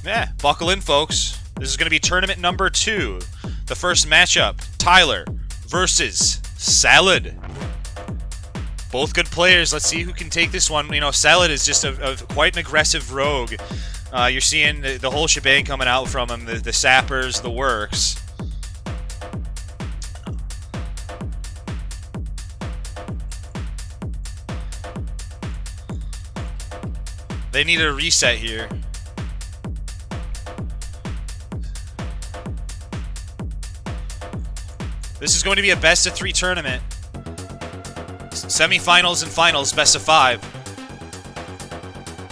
Yeah, buckle in, folks. This is going to be tournament number 2. The first matchup, Tyler versus Salad. Both good players. Let's see who can take this one. You know, Salad is just quite an aggressive rogue. You're seeing the whole shebang coming out from him, the sappers, the works. They need a reset here. This is going to be a best-of-3 tournament. Semifinals and finals, best-of-5.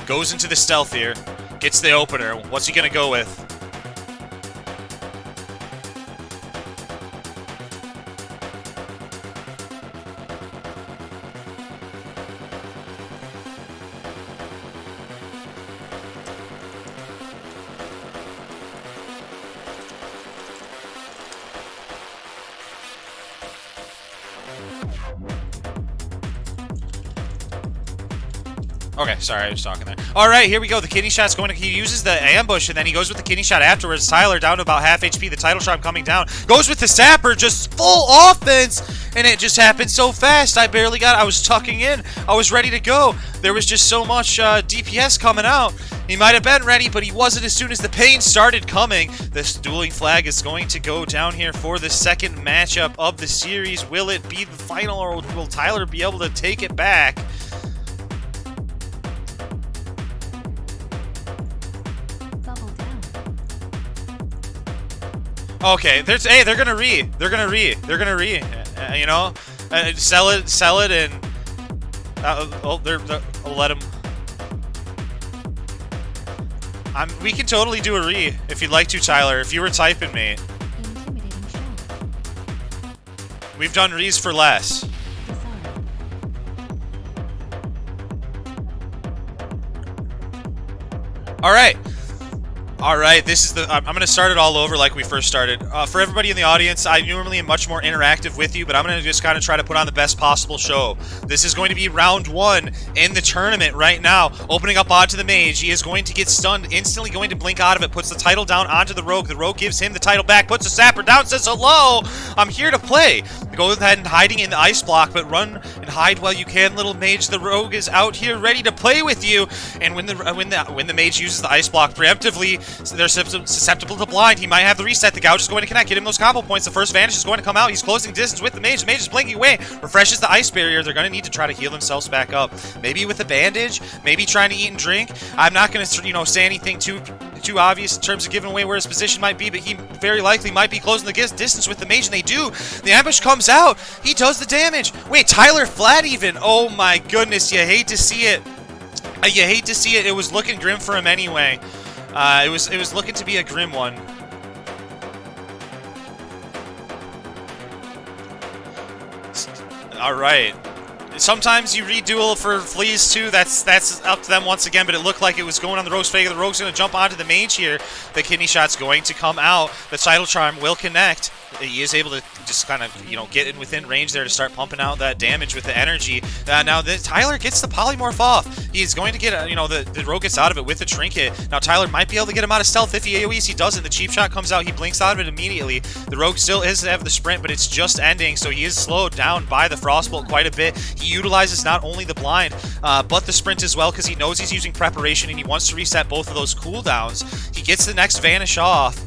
Goes into the stealth here. Gets the opener. What's he going to go with? Okay, sorry, I was talking there. All right, here we go. The kidney shot's going to... He uses the ambush, and then he goes with the kidney shot afterwards. Tyler down to about half HP. The title shot coming down. Goes with the sapper, just full offense, and it just happened so fast. I barely got... I was tucking in. I was ready to go. There was just so much DPS coming out. He might have been ready, but he wasn't as soon as the pain started coming. This dueling flag is going to go down here for the second matchup of the series. Will it be the final, or will Tyler be able to take it back? Okay, they're gonna re. You know, sell it, and I'll let him. We can totally do a re if you'd like to, Tyler. If you were typing me, we've done re's for less. All right, this is the... I'm going to start it all over like we first started. For everybody in the audience, I normally am much more interactive with you, but I'm going to just kind of try to put on the best possible show. This is going to be round 1 in the tournament right now. Opening up onto the mage. He is going to get stunned, instantly going to blink out of it, puts the title down onto the rogue. The rogue gives him the title back, puts the sapper down, says, hello, I'm here to play. Go ahead and hiding in the ice block, but run and hide while you can, little mage. The rogue is out here ready to play with you. And when the mage uses the ice block preemptively, they're susceptible to blind. He might have the reset. The gouge is going to connect, get him those combo points. The first vanish is going to come out. He's closing distance with the mage. The mage is blinking away. Refreshes the ice barrier. They're going to need to try to heal themselves back up. Maybe with a bandage. Maybe trying to eat and drink. I'm not going to, you know, say anything too obvious in terms of giving away where his position might be, but he very likely might be closing the distance with the mage, and they do. The ambush comes out. He does the damage. Wait, Tyler flat even. Oh my goodness, you hate to see it. You hate to see it. It was looking grim for him anyway. It was looking to be a grim one. All right. Sometimes you reduel for fleas too. That's up to them once again. But it looked like it was going on the rogue's favor. The rogue's going to jump onto the mage here. The kidney shot's going to come out. The title charm will connect. He is able to just kind of, you know, get in within range there to start pumping out that damage with the energy. Now Tyler gets the polymorph off. He's going to get, you know, the rogue gets out of it with the trinket. Now Tyler might be able to get him out of stealth if he AoEs. He doesn't. The cheap shot comes out. He blinks out of it immediately. The rogue still is to have the sprint, but it's just ending. So he is slowed down by the frostbolt quite a bit. He utilizes not only the blind, but the sprint as well, because he knows he's using preparation and he wants to reset both of those cooldowns. He gets the next vanish off.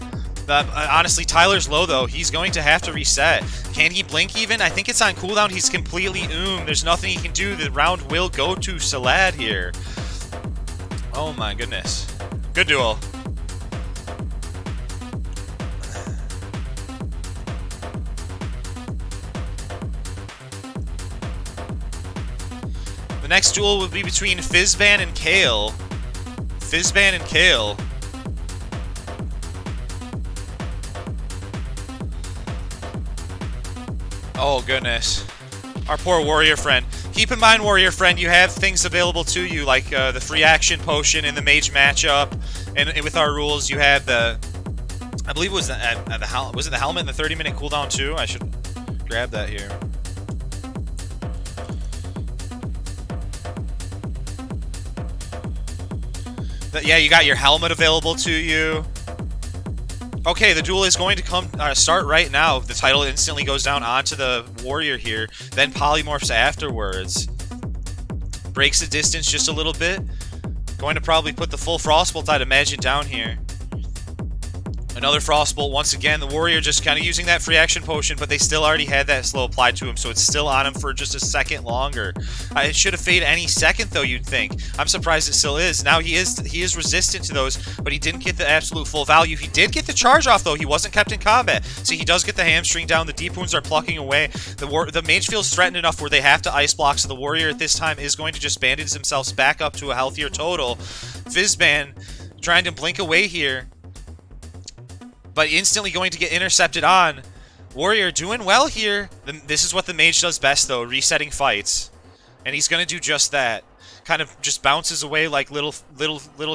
Honestly, Tyler's low, though. He's going to have to reset. Can he blink even? I think it's on cooldown. He's completely There's nothing he can do. The round will go to Salad here. Oh, my goodness. Good duel. The next duel will be between Fizzbin and Kael. Fizzbin and Kael. Oh, goodness. Our poor warrior friend. Keep in mind, warrior friend, you have things available to you, like the free action potion in the mage matchup. And with our rules, you have the... I believe it was was it the helmet and the 30-minute cooldown, too? I should grab that here. Yeah, you got your helmet available to you. Okay, the duel is going to start right now. The title instantly goes down onto the warrior here, then polymorphs afterwards. Breaks the distance just a little bit. Going to probably put the full Frostbolt, I'd imagine, down here. Another Frostbolt. Once again, the warrior just kind of using that free action potion, but they still already had that slow applied to him, so it's still on him for just a second longer. It should have faded any second, though, you'd think. I'm surprised it still is. Now he is resistant to those, but he didn't get the absolute full value. He did get the charge off, though. He wasn't kept in combat. See, he does get the hamstring down. The deep wounds are plucking away. The mage feels threatened enough where they have to ice block, so the warrior at this time is going to just bandage themselves back up to a healthier total. Fizzbin trying to blink away here, but instantly going to get intercepted on. Warrior doing well here. This is what the mage does best, though, resetting fights. And he's going to do just that. Kind of just bounces away like little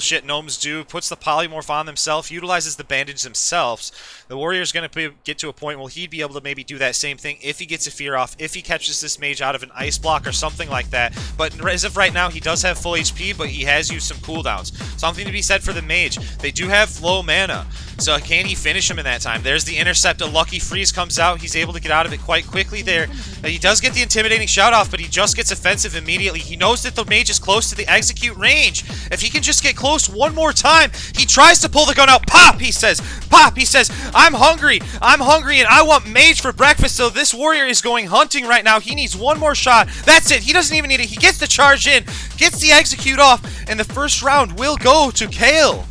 shit gnomes do. Puts the polymorph on themselves. Utilizes the bandage themselves. The warrior's going to get to a point where he'd be able to maybe do that same thing if he gets a fear off, if he catches this mage out of an ice block or something like that. But as of right now, he does have full HP, but he has used some cooldowns. Something to be said for the mage. They do have low mana. So can he finish him in that time? There's the intercept. A lucky freeze comes out. He's able to get out of it quite quickly there. He does get the intimidating shout off, but he just gets offensive immediately. He knows that the mage is close to the execute range. If he can just get close one more time, he tries to pull the gun out. Pop, he says. Pop, he says, I'm hungry, and I want mage for breakfast. So this warrior is going hunting right now. He needs one more shot. That's it. He doesn't even need it. He gets the charge in, gets the execute off, and the first round will go to Kael.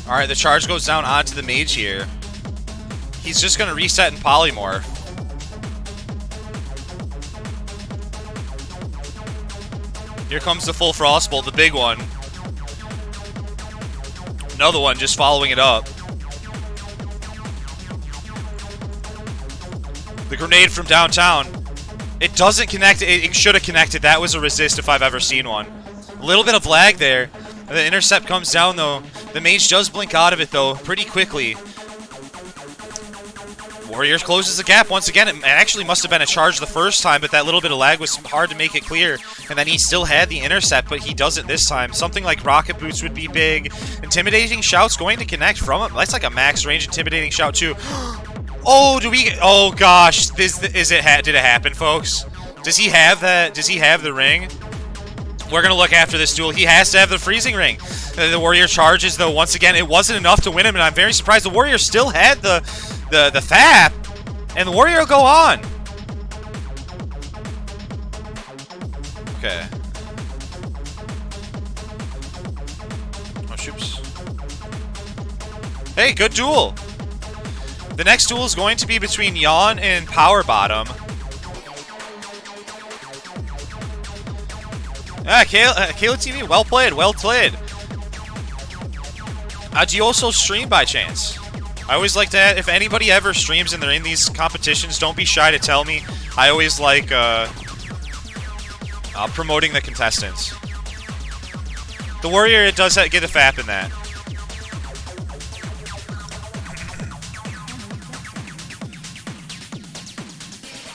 Alright, the charge goes down onto the mage here. He's just going to reset and polymorph. Here comes the full Frostbolt, the big one. Another one just following it up. The grenade from downtown. It doesn't connect. It should have connected. That was a resist if I've ever seen one. A little bit of lag there. The intercept comes down, though. The mage does blink out of it, though, pretty quickly. Warrior closes the gap once again. It actually must have been a charge the first time, but that little bit of lag was hard to make it clear. And then he still had the intercept, but he doesn't this time. Something like rocket boots would be big. Intimidating shout's going to connect from him. That's like a max range intimidating shout, too. Oh, do we... Oh, gosh. Did it happen, folks? Does he have that? Does he have the ring? We're going to look after this duel. He has to have the freezing ring. The warrior charges, though. Once again, it wasn't enough to win him, and I'm very surprised. The warrior still had the FAP, and the warrior will go on. Okay. Oh, shoops. Hey, good duel. The next duel is going to be between Yawn and Powerbottom. Kael TV, well played, well played. Do you also stream by chance? I always like to add, if anybody ever streams and they're in these competitions, don't be shy to tell me. I always like promoting the contestants. The warrior, it does get a FAP in that.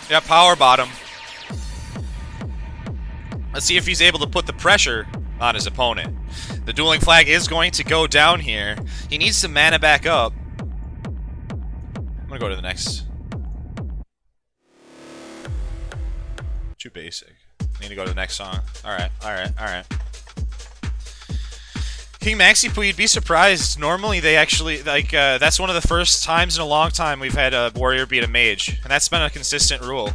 Yeah, Powerbottom. Let's see if he's able to put the pressure on his opponent. The dueling flag is going to go down here. He needs some mana back up. I'm going to go to the next. Too basic. I need to go to the next song. Alright, alright, alright. King Maxi, you'd be surprised. Normally they actually, like, that's one of the first times in a long time we've had a warrior beat a mage. And that's been a consistent rule.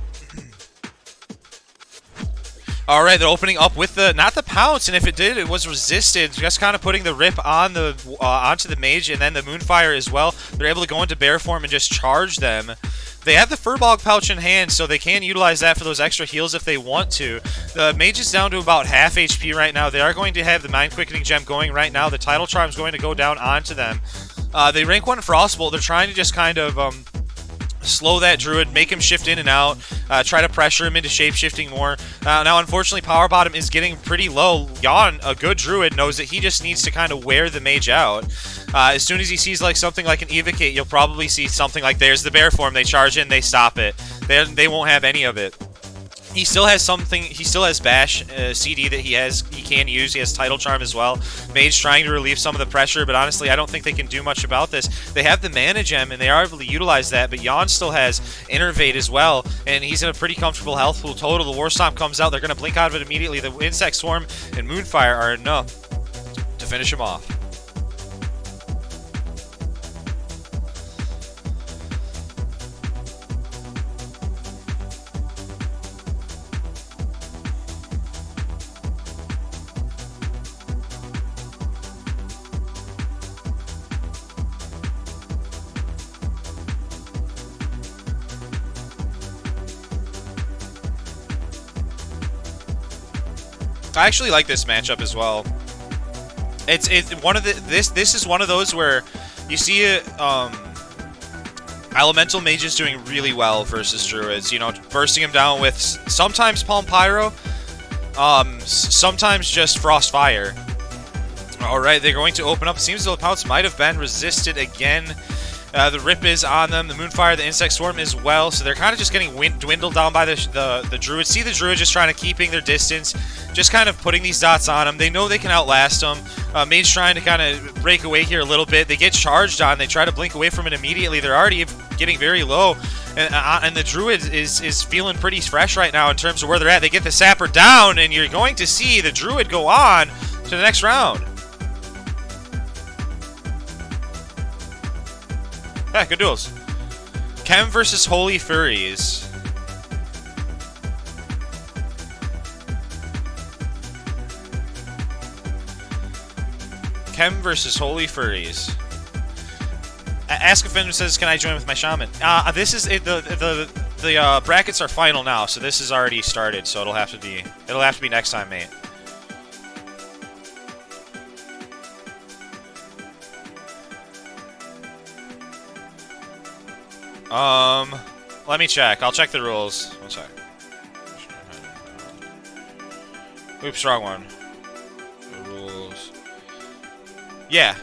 Alright, they're opening up with the, not the pounce, and if it did, it was resisted. Just kind of putting the rip on the onto the mage, and then the Moonfire as well. They're able to go into bear form and just charge them. They have the Furbog pouch in hand, so they can utilize that for those extra heals if they want to. The mage is down to about half HP right now. They are going to have the Mind Quickening Gem going right now. The Title Charm is going to go down onto them. They rank 1 Frostbolt. They're trying to just kind of slow that Druid, make him shift in and out, try to pressure him into shape-shifting more. Now, unfortunately, Powerbottom is getting pretty low. Yawn, a good Druid, knows that he just needs to kind of wear the mage out. As soon as he sees like something like an Evocate, you'll probably see something like there's the bear form. They charge in, they stop it. They won't have any of it. He still has something. He still has Bash CD that he can use. He has Tidal Charm as well. Mage trying to relieve some of the pressure, but honestly, I don't think they can do much about this. They have the Mana Gem, and they are able to utilize that, but Yawn still has Innervate as well, and he's in a pretty comfortable health pool total. The War Stomp comes out. They're going to blink out of it immediately. The Insect Swarm and Moonfire are enough to finish him off. I actually like this matchup as well. It's one of the this is one of those where you see it. Elemental mages doing really well versus druids. You know, bursting him down with sometimes Palm Pyro, sometimes just Frost Fire. All right, they're going to open up. It seems the pounce might have been resisted again. The Rip is on them, the Moonfire, the Insect Swarm as well, so they're kind of just getting dwindled down by the Druid. See the Druid just trying to keeping their distance, just kind of putting these dots on them. They know they can outlast them. Mage trying to kind of break away here a little bit. They get charged on. They try to blink away from it immediately. They're already getting very low, and the Druid is feeling pretty fresh right now in terms of where they're at. They get the Sapper down, and you're going to see the Druid go on to the next round. Yeah, good duels. Khem versus Holy Furries. Khem versus Holy Furries. Askafin says, "Can I join with my shaman?" This is it. The brackets are final now, so this is already started. So it'll have to be next time, mate. Let me check. I'll check the rules. One sec. Oops, wrong one. The rules. Yeah.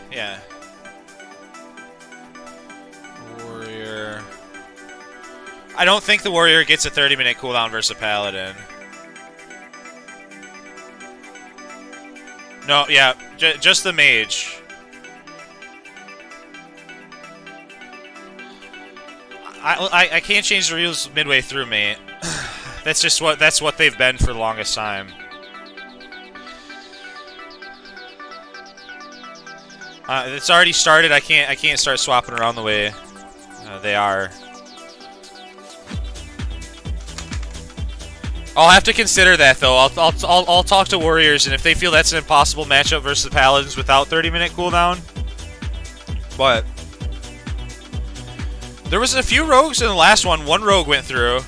Warrior. I don't think the Warrior gets a 30-minute cooldown versus a Paladin. No, yeah, just the Mage. I can't change the rules midway through, mate. That's what they've been for the longest time. It's already started. I can't start swapping around the way they are. I'll have to consider that though. I'll talk to Warriors, and if they feel that's an impossible matchup versus the Paladins without 30-minute cooldown, but. There was a few rogues in the last one. One rogue went through.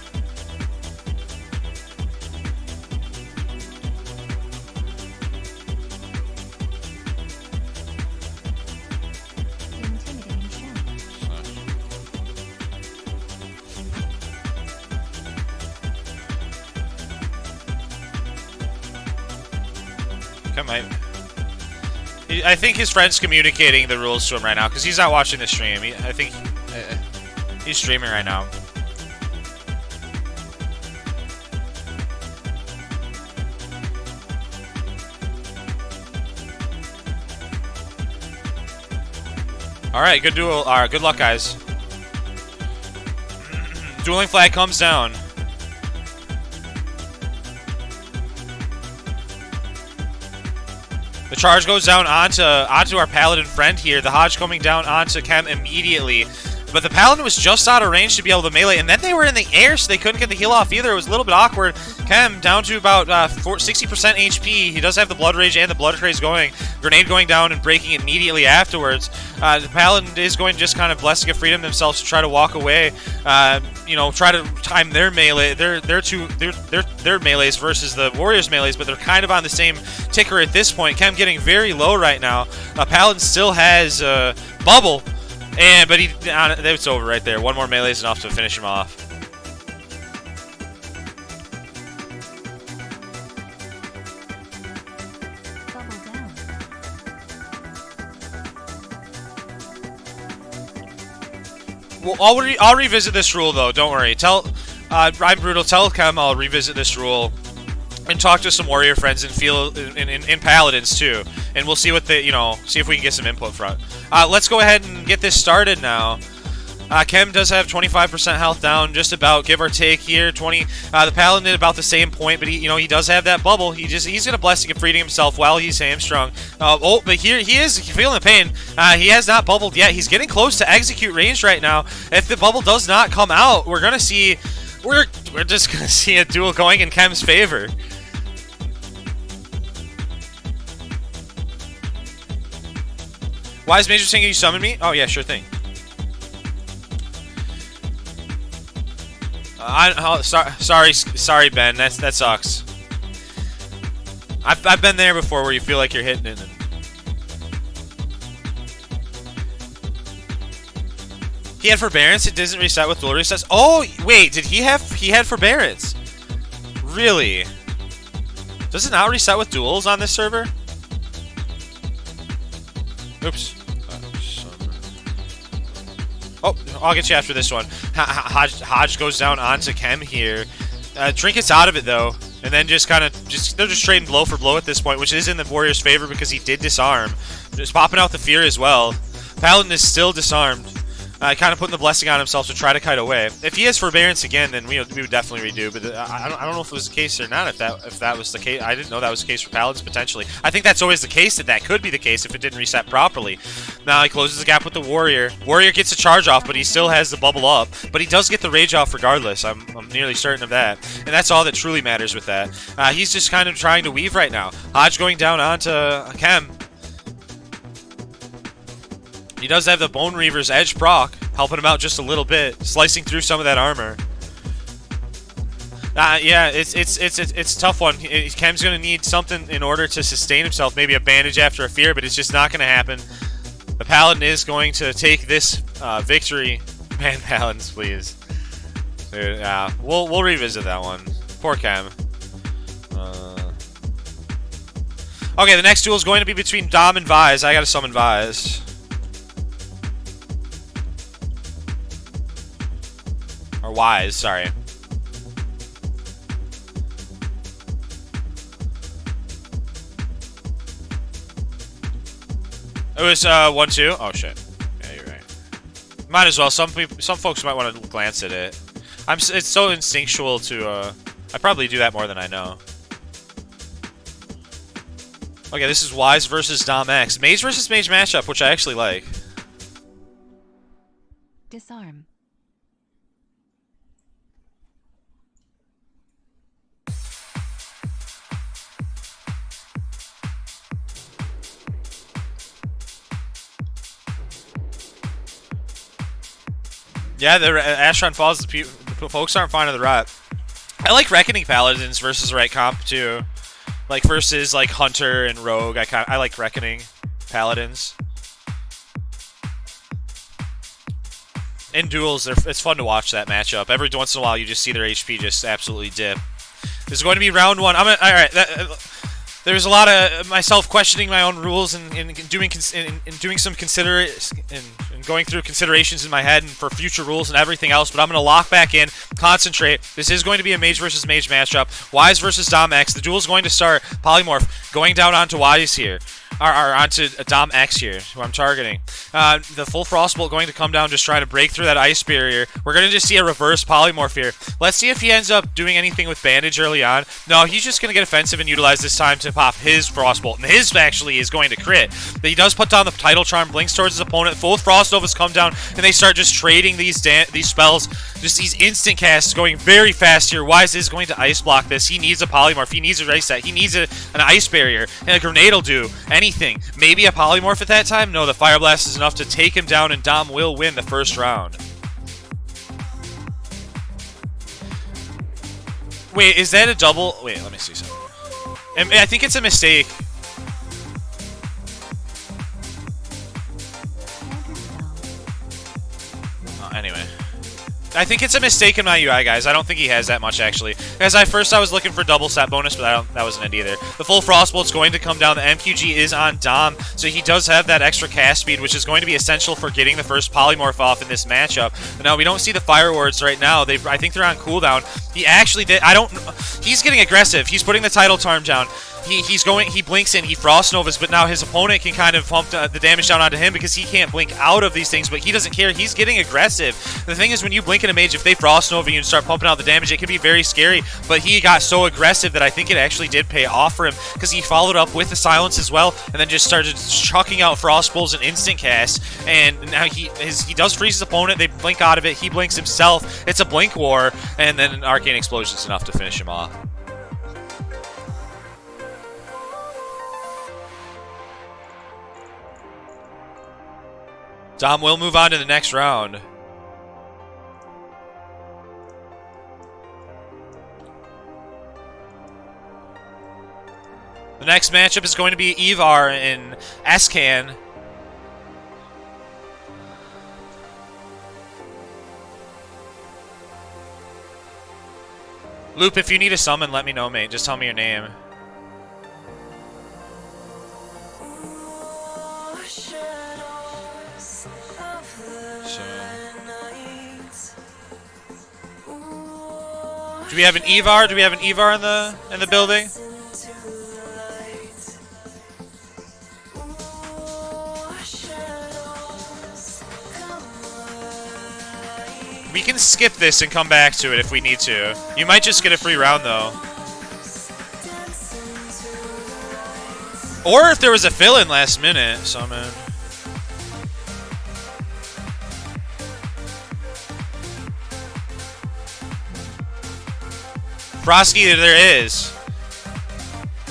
I think his friend's communicating the rules to him right now because he's not watching the stream. I think he's streaming right now. All right, good duel. All right, good luck, guys. Dueling flag comes down. The charge goes down onto our Paladin friend here. The Hodge coming down onto Khem immediately. But the Paladin was just out of range to be able to melee, and then they were in the air, so they couldn't get the heal off either. It was a little bit awkward. Khem down to about 60% HP. He does have the Blood Rage and the Blood Craze going. Grenade going down and breaking immediately afterwards. The Paladin is going to just kind of blessing of freedom themselves to try to walk away. You know, try to time their melee, their melees versus the Warriors' melees, but they're kind of on the same ticker at this point. Khem getting very low right now. Paladin still has Bubble. And but it's over right there. One more melee is enough to finish him off. Well, I'll revisit this rule though. Don't worry. I'm Brutal. Tell Khem I'll revisit this rule and talk to some warrior friends and feel in paladins too, and we'll see what see if we can get some input from it. Let's go ahead and get this started now. Khem does have 25% health down, just about, give or take here. The paladin at about the same point, but he does have that bubble. He's gonna blessing and freeing himself while he's hamstrung. But here he is feeling the pain. He has not bubbled yet. He's getting close to execute range right now. If the bubble does not come out, we're just gonna see a duel going in Khem's favor. Why is Major saying you summon me? Oh yeah, sure thing. Sorry, Ben. That sucks. I've been there before, where you feel like you're hitting it. He had forbearance. It doesn't reset with dual resets. Oh wait, he had forbearance? Really? Does it not reset with duels on this server? Oops. Oh, I'll get you after this one. Hodge goes down onto Khem here. Trinket's out of it though, and then they're just trading blow for blow at this point, which is in the Warrior's favor because he did disarm. Just popping out the fear as well. Paladin is still disarmed. Kind of putting the blessing on himself to try to kite away. If he has forbearance again, then we would definitely redo. But I don't know if it was the case or not. If that was the case, I didn't know that was the case for Paladins potentially. I think that's always the case. That could be the case if it didn't reset properly. Now he closes the gap with the Warrior. Warrior gets a charge off, but he still has the bubble up. But he does get the rage off regardless. I'm nearly certain of that. And that's all that truly matters with that. He's just kind of trying to weave right now. Hodge going down onto Khem. He does have the Bone Reaver's Edge proc, helping him out just a little bit, slicing through some of that armor. Yeah, it's a tough one. Khem's going to need something in order to sustain himself, maybe a bandage after a fear, but it's just not going to happen. The Paladin is going to take this victory. Man, Paladins, please. Dude, we'll revisit that one. Poor Khem. Okay, the next duel is going to be between Dom and Vise. I got to summon Vise. Or Wise, sorry. It was 1-2. Oh shit. Yeah, you're right. Might as well. Some folks might want to glance at it. It's so instinctual to. I probably do that more than I know. Okay, this is Wise versus Domaxe. Mage versus Mage matchup, which I actually like. Disarm. Yeah, the Astron Falls, the folks aren't fond of the rot. I like Reckoning Paladins versus the right comp too. Like versus like Hunter and Rogue. I like Reckoning Paladins. In duels, it's fun to watch that matchup. Every once in a while, you just see their HP just absolutely dip. This is going to be round one. All right. There's a lot of myself questioning my own rules and doing some going through considerations in my head and for future rules and everything else. But I'm going to lock back in, concentrate. This is going to be a Mage versus Mage matchup. Wise versus Domaxe. The duel is going to start. Polymorph going down onto Wise here. Or onto Domaxe here, who I'm targeting. The full Frostbolt going to come down, just trying to break through that ice barrier. We're going to just see a reverse Polymorph here. Let's see if he ends up doing anything with Bandage early on. No, he's just going to get offensive and utilize this time to pop his Frostbolt. And his actually is going to crit. But he does put down the Tidal Charm, blinks towards his opponent. Both Frost Novas come down, and they start just trading these spells. Just these instant casts going very fast here. Wise is going to ice block this. He needs a Polymorph. He needs a Ice Set. He needs an Ice Barrier. And a Grenade will do anything. Maybe a Polymorph at that time? No, the Fire Blast is enough to take him down, and Dom will win the first round. Wait, is that a double? Wait, let me see something. I think it's a mistake. I think it's a mistake in my UI, guys. I don't think he has that much, actually. As I was looking for double set bonus, but that wasn't it either. The full Frostbolt's going to come down. The MQG is on Dom, so he does have that extra cast speed, which is going to be essential for getting the first polymorph off in this matchup. But now, we don't see the Fire Wards right now. I think they're on cooldown. He actually did. He's getting aggressive. He's putting the Tidal Charm down. He blinks in, he Frost Novas, but now his opponent can kind of pump the damage down onto him because he can't blink out of these things, but he doesn't care. He's getting aggressive. The thing is, when you blink in a mage, if they Frost Nova you and start pumping out the damage, it can be very scary, but he got so aggressive that I think it actually did pay off for him because he followed up with the silence as well and then just started chucking out Frost Bowls and instant cast, and now he does freeze his opponent, they blink out of it, he blinks himself, it's a blink war, and then an Arcane Explosion is enough to finish him off. Dom will move on to the next round. The next matchup is going to be Ivar in Scankan. Loop, if you need a summon, let me know, mate. Just tell me your name. Do we have an Ivar? Do we have an Ivar in the building? We can skip this and come back to it if we need to. You might just get a free round though. Or if there was a fill-in last minute, summon. Frosky, there is.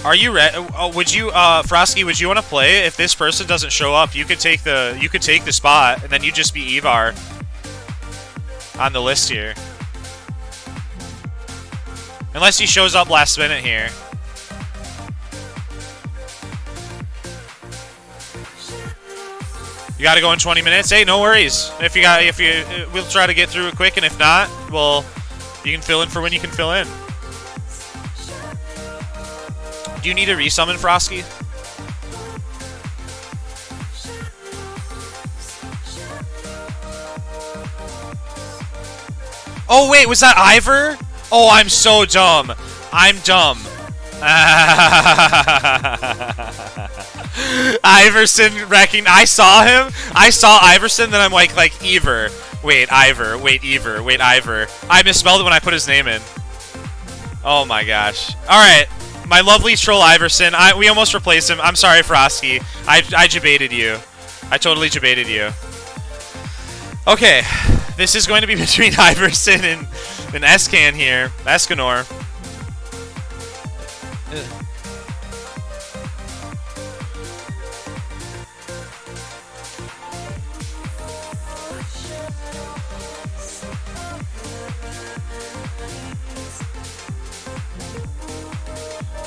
Are you ready? Would you, Frosky? Would you want to play? If this person doesn't show up, you could take the spot, and then you just be Ivar on the list here. Unless he shows up last minute here. You got to go in 20 minutes. Hey, no worries. We'll try to get through it quick, and if not, well, you can fill in for when you can fill in. Do you need a resummon, Frosky? Oh, wait, was that Ivor? Oh, I'm so dumb. I'm dumb. Ivarsson wrecking. I saw him. I saw Ivarsson, then I'm like Ivor. Wait, Ivor. Wait, Ivor. Wait, Ivor. I misspelled it when I put his name in. Oh my gosh. Alright. My lovely troll Ivarsson. We almost replaced him. I'm sorry, Frosky. I jebaited you. I totally jebaited you. Okay. This is going to be between Ivarsson and Scankan here. Escanor.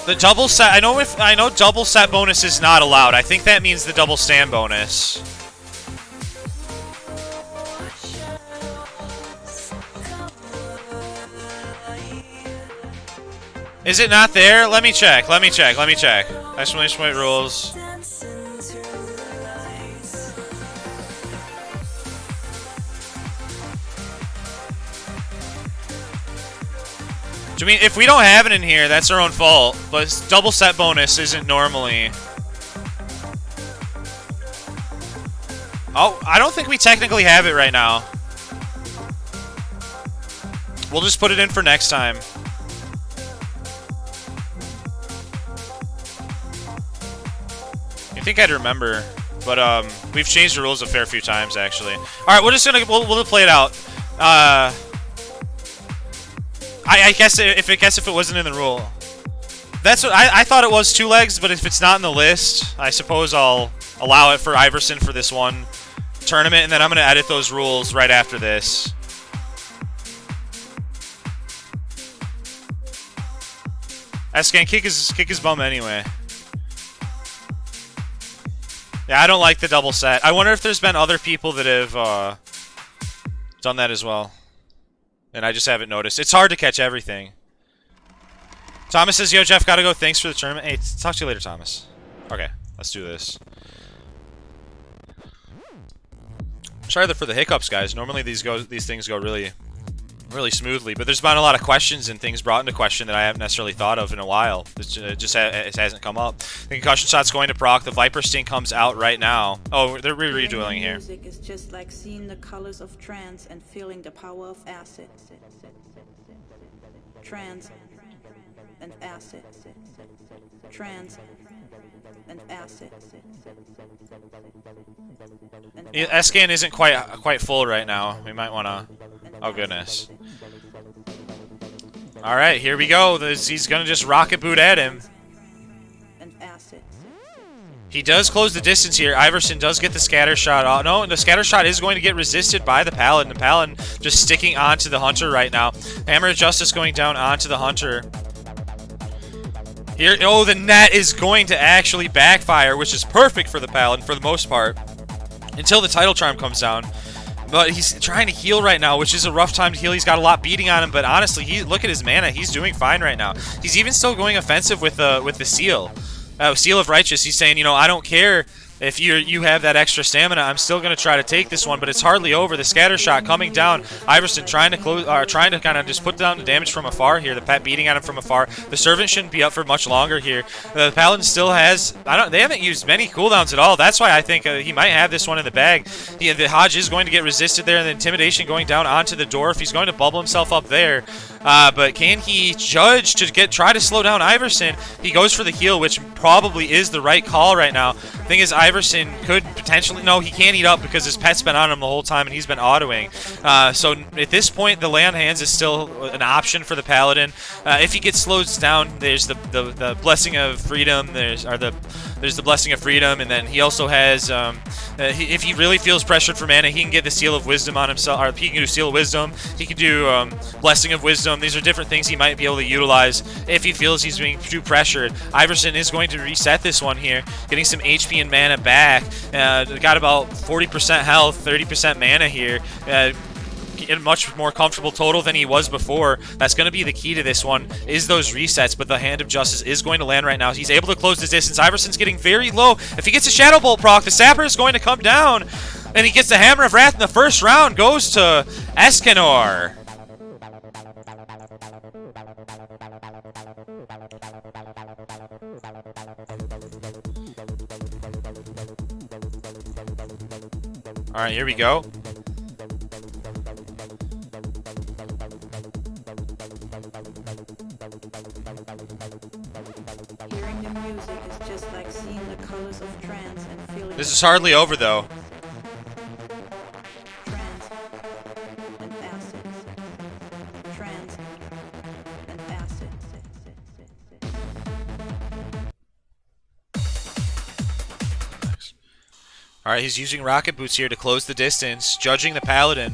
The double set, I know double set bonus is not allowed. I think that means the double stand bonus. Is it not there? Let me check. Let me check. Let me check. Exclamation point rules. I mean, if we don't have it in here, that's our own fault. But double set bonus isn't normally. Oh, I don't think we technically have it right now. We'll just put it in for next time. I think I'd remember, but we've changed the rules a fair few times actually. All right, we'll play it out. I guess if it wasn't in the rule, that's what I thought it was 2 legs. But if it's not in the list, I suppose I'll allow it for Ivarsson for this one tournament, and then I'm gonna edit those rules right after this. Scan kick his bum anyway. Yeah, I don't like the double set. I wonder if there's been other people that have done that as well. and I just haven't noticed. It's hard to catch everything. Thomas says, yo, Jeff, gotta go. Thanks for the tournament. Hey, talk to you later, Thomas. Okay, let's do this. Sorry for the hiccups, guys. Normally these things go really smoothly, but there's been a lot of questions and things brought into question that I haven't necessarily thought of in a while. It hasn't come up. The concussion shot's going to proc. The Viper Sting comes out right now. Oh, they're redoing here. Music is just like seeing the colors of trance and feeling the power of acid. Trance and acid. Trance and acid. Scan isn't quite full right now. We might want to... Oh, goodness. Alright, here we go. He's going to just rocket boot at him. He does close the distance here. Ivarsson does get the scatter shot off. No, the scatter shot is going to get resisted by the Paladin. The Paladin just sticking onto the Hunter right now. Hammer of Justice going down onto the Hunter. Here, oh, the net is going to actually backfire, which is perfect for the Paladin for the most part. Until the Tidal Charm comes down. But he's trying to heal right now, which is a rough time to heal. He's got a lot beating on him, but honestly, look at his mana. He's doing fine right now. He's even still going offensive with the Seal. Seal of Righteous. He's saying, you know, I don't care if you have that extra stamina. I'm still going to try to take this one, but it's hardly over. The scatter shot coming down. Ivarsson trying to kind of just put down the damage from afar here. The Pet beating at him from afar. The Servant shouldn't be up for much longer here. The Paladin still has... They haven't used many cooldowns at all. That's why I think he might have this one in the bag. The Hodge is going to get resisted there, and the Intimidation going down onto the Dwarf. He's going to bubble himself up there. But can he judge to try to slow down Ivarsson? He goes for the heal, which probably is the right call right now. Thing is, Ivarsson could potentially... No, he can't eat up because his pet's been on him the whole time and he's been autoing. So at this point, the lay on hands is still an option for the Paladin. If he gets slowed down, there's the Blessing of Freedom. There's the Blessing of Freedom, and then he also has... if he really feels pressured for mana, he can get the Seal of Wisdom on himself. Or he can do Seal of Wisdom. He can do Blessing of Wisdom. These are different things he might be able to utilize if he feels he's being too pressured. Ivarsson is going to reset this one here, getting some HP and mana back. Got about 40% health, 30% mana here. In a much more comfortable total than he was before. That's going to be the key to this one, is those resets, but the Hand of Justice is going to land right now. He's able to close the distance. Ivarsson's getting very low. If he gets a Shadow Bolt proc, the Sapper is going to come down, and he gets the Hammer of Wrath in the first round. Goes to Escanor. Alright, here we go. Hearing the music is just like seeing the colors of trance and feeling... This is hardly over, though. Trance and acid. Trance and acid. Alright, he's using Rocket Boots here to close the distance, judging the Paladin.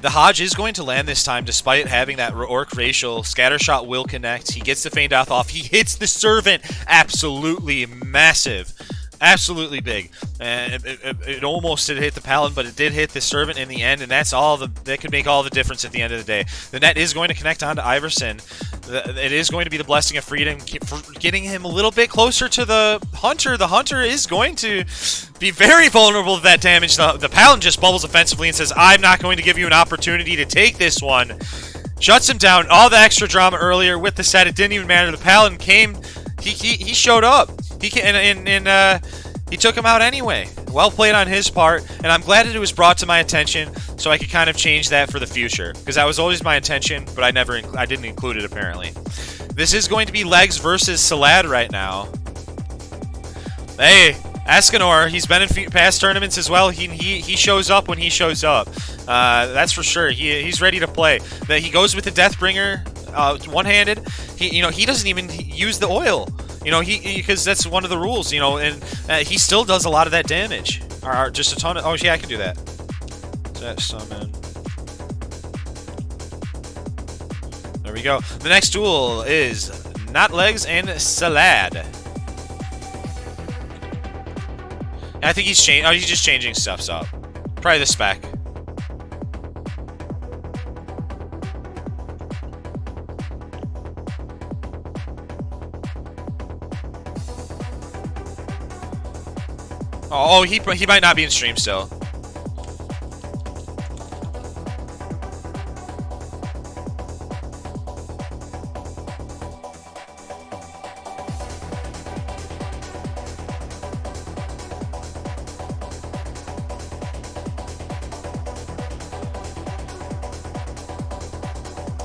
The Hodge is going to land this time, despite having that Orc Racial. Scattershot will connect. He gets the Feigned Death off. He hits the Servant. Absolutely massive. Absolutely big. And it almost did hit the Paladin, but it did hit the Servant in the end, and that's all that could make all the difference at the end of the day. The net is going to connect onto Ivarsson. It is going to be the Blessing of Freedom, getting him a little bit closer to the Hunter. The Hunter is going to be very vulnerable to that damage. The Paladin just bubbles offensively and says, I'm not going to give you an opportunity to take this one. Shuts him down. All the extra drama earlier with the set, it didn't even matter. The Paladin came, he showed up. He took him out anyway. Well played on his part, and I'm glad that it was brought to my attention so I could kind of change that for the future, because that was always my intention, but I didn't include it apparently. This is going to be Legs versus Salad right now. Hey, Escanor, he's been in past tournaments as well. He shows up when he shows up. That's for sure. He's ready to play. He goes with the Deathbringer, one-handed. He doesn't even use the oil. Because that's one of the rules, and he still does a lot of that damage. Or just a ton of... Oh, yeah, I can do that. Set summon. There we go. The next duel is Not Legs and Salad. And I think he's just changing stuff up. Probably the spec. Oh, he might not be in stream still.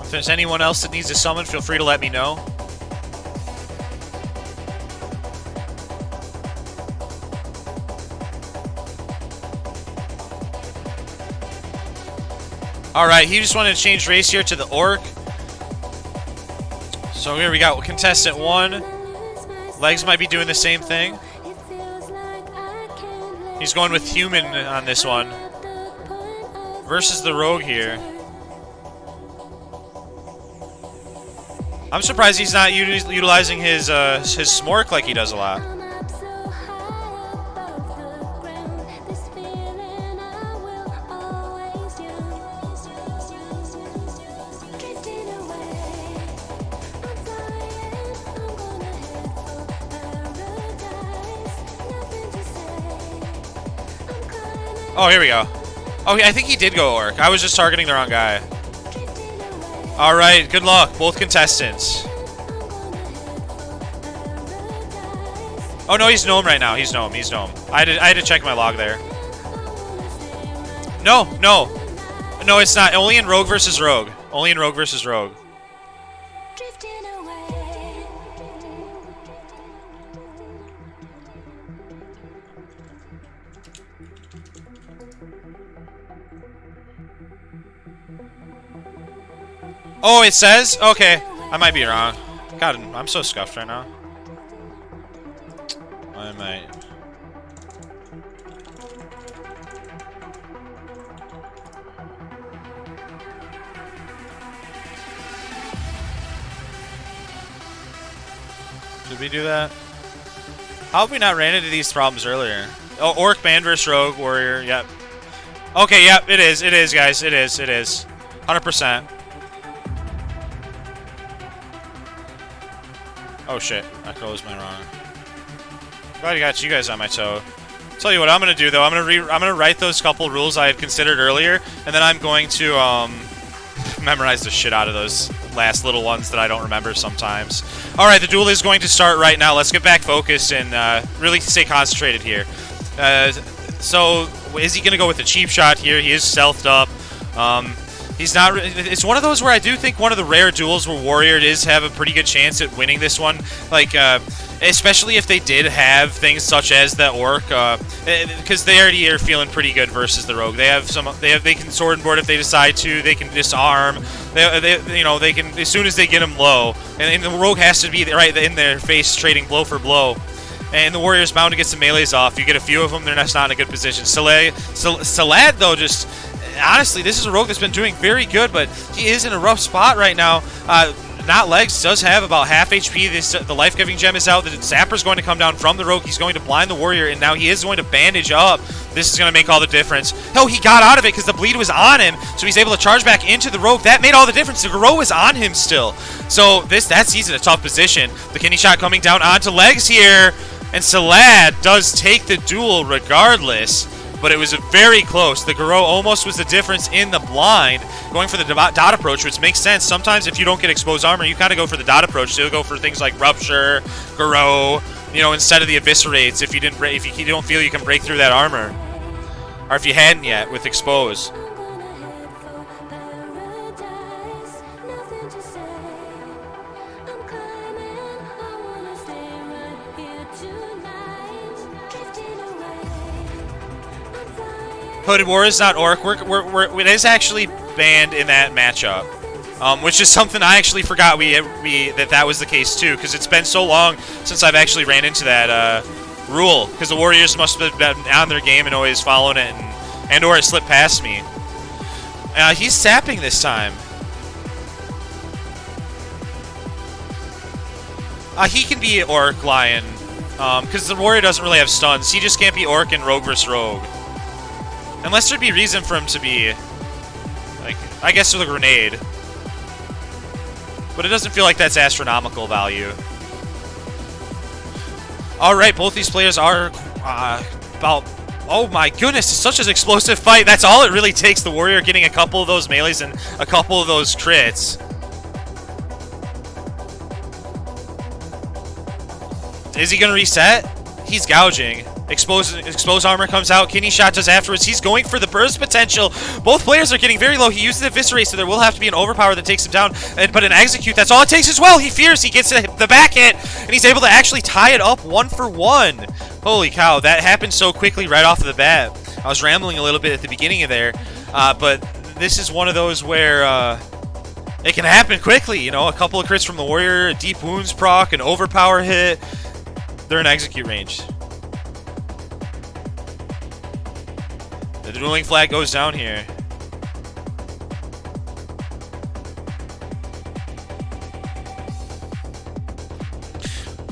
If there's anyone else that needs a summon, feel free to let me know. Alright, he just wanted to change race here to the Orc. So here we got contestant 1. Legs might be doing the same thing. He's going with human on this one. Versus the Rogue here. I'm surprised he's not utilizing his smork like he does a lot. Oh, here we go. Oh, I think he did go Orc. I was just targeting the wrong guy. Alright, good luck, both contestants. Oh no, he's Gnome right now. He's Gnome, he's Gnome. I had to check my log there. No, it's not. Only in Rogue versus Rogue. Only in Rogue versus Rogue. Oh, it says? Okay. I might be wrong. God, I'm so scuffed right now. I might. Did we do that? How have we not ran into these problems earlier? Oh, Orc, Man vs. Rogue, Warrior, yep. Okay, yep, it is, guys. It is. 100%. Oh shit, I closed my wrong. Glad I got you guys on my toe. Tell you what I'm gonna do though, I'm gonna write those couple rules I had considered earlier, and then I'm going to memorize the shit out of those last little ones that I don't remember sometimes. Alright, the duel is going to start right now. Let's get back focused and really stay concentrated here. So, is he gonna go with a cheap shot here? He is stealthed up. He's not. It's one of those where I do think one of the rare duels where Warrior does have a pretty good chance at winning this one. Like, especially if they did have things such as the Orc, because they already are feeling pretty good versus the Rogue. They have some. They can sword and board if they decide to. They can disarm. They can as soon as they get them low. And the Rogue has to be right in their face, trading blow for blow. And the Warrior's bound to get some melees off. You get a few of them, they're not in a good position. Salad though, just. Honestly, this is a Rogue that's been doing very good, but he is in a rough spot right now. Not Legs does have about half HP. The life-giving gem is out. The Zapper's going to come down from the Rogue. He's going to blind the Warrior, and now he is going to bandage up. This is going to make all the difference. Oh, he got out of it because the bleed was on him, so he's able to charge back into the Rogue. That made all the difference. The Garou was on him still. So that's he's in a tough position. The kidney shot coming down onto Legs here, and Salad does take the duel regardless. But it was very close. The Garou almost was the difference in the blind, going for the dot approach, which makes sense. Sometimes if you don't get exposed armor, you kind of go for the dot approach. So you'll go for things like Rupture, Garou, instead of the Eviscerates if you don't feel you can break through that armor. Or if you hadn't yet with Expose. Hooded War is not Orc. It is actually banned in that matchup, which is something I actually forgot that was the case too, because it's been so long since I've actually ran into that rule. Because the Warriors must have been on their game and always following it, or it slipped past me. He's sapping this time. He can be Orc Lion, because the Warrior doesn't really have stuns. He just can't be Orc in Rogue vs. Rogue. Unless there'd be reason for him to be, like, I guess with a grenade. But it doesn't feel like that's astronomical value. Alright, both these players are about... Oh my goodness, it's such an explosive fight. That's all it really takes. The warrior getting a couple of those melees and a couple of those crits. Is he going to reset? He's gouging. Exposed armor comes out. Kidney shot does afterwards. He's going for the burst potential. Both players are getting very low. He uses the eviscerate, so there will have to be an overpower that takes him down. But an execute, that's all it takes as well. He fears. He gets the back hit, and he's able to actually tie it up 1-for-1. Holy cow, that happened so quickly right off the bat. I was rambling a little bit at the beginning of there, but this is one of those where it can happen quickly. You know, a couple of crits from the warrior, a deep wounds proc, an overpower hit. They're in execute range. The dueling flag goes down here.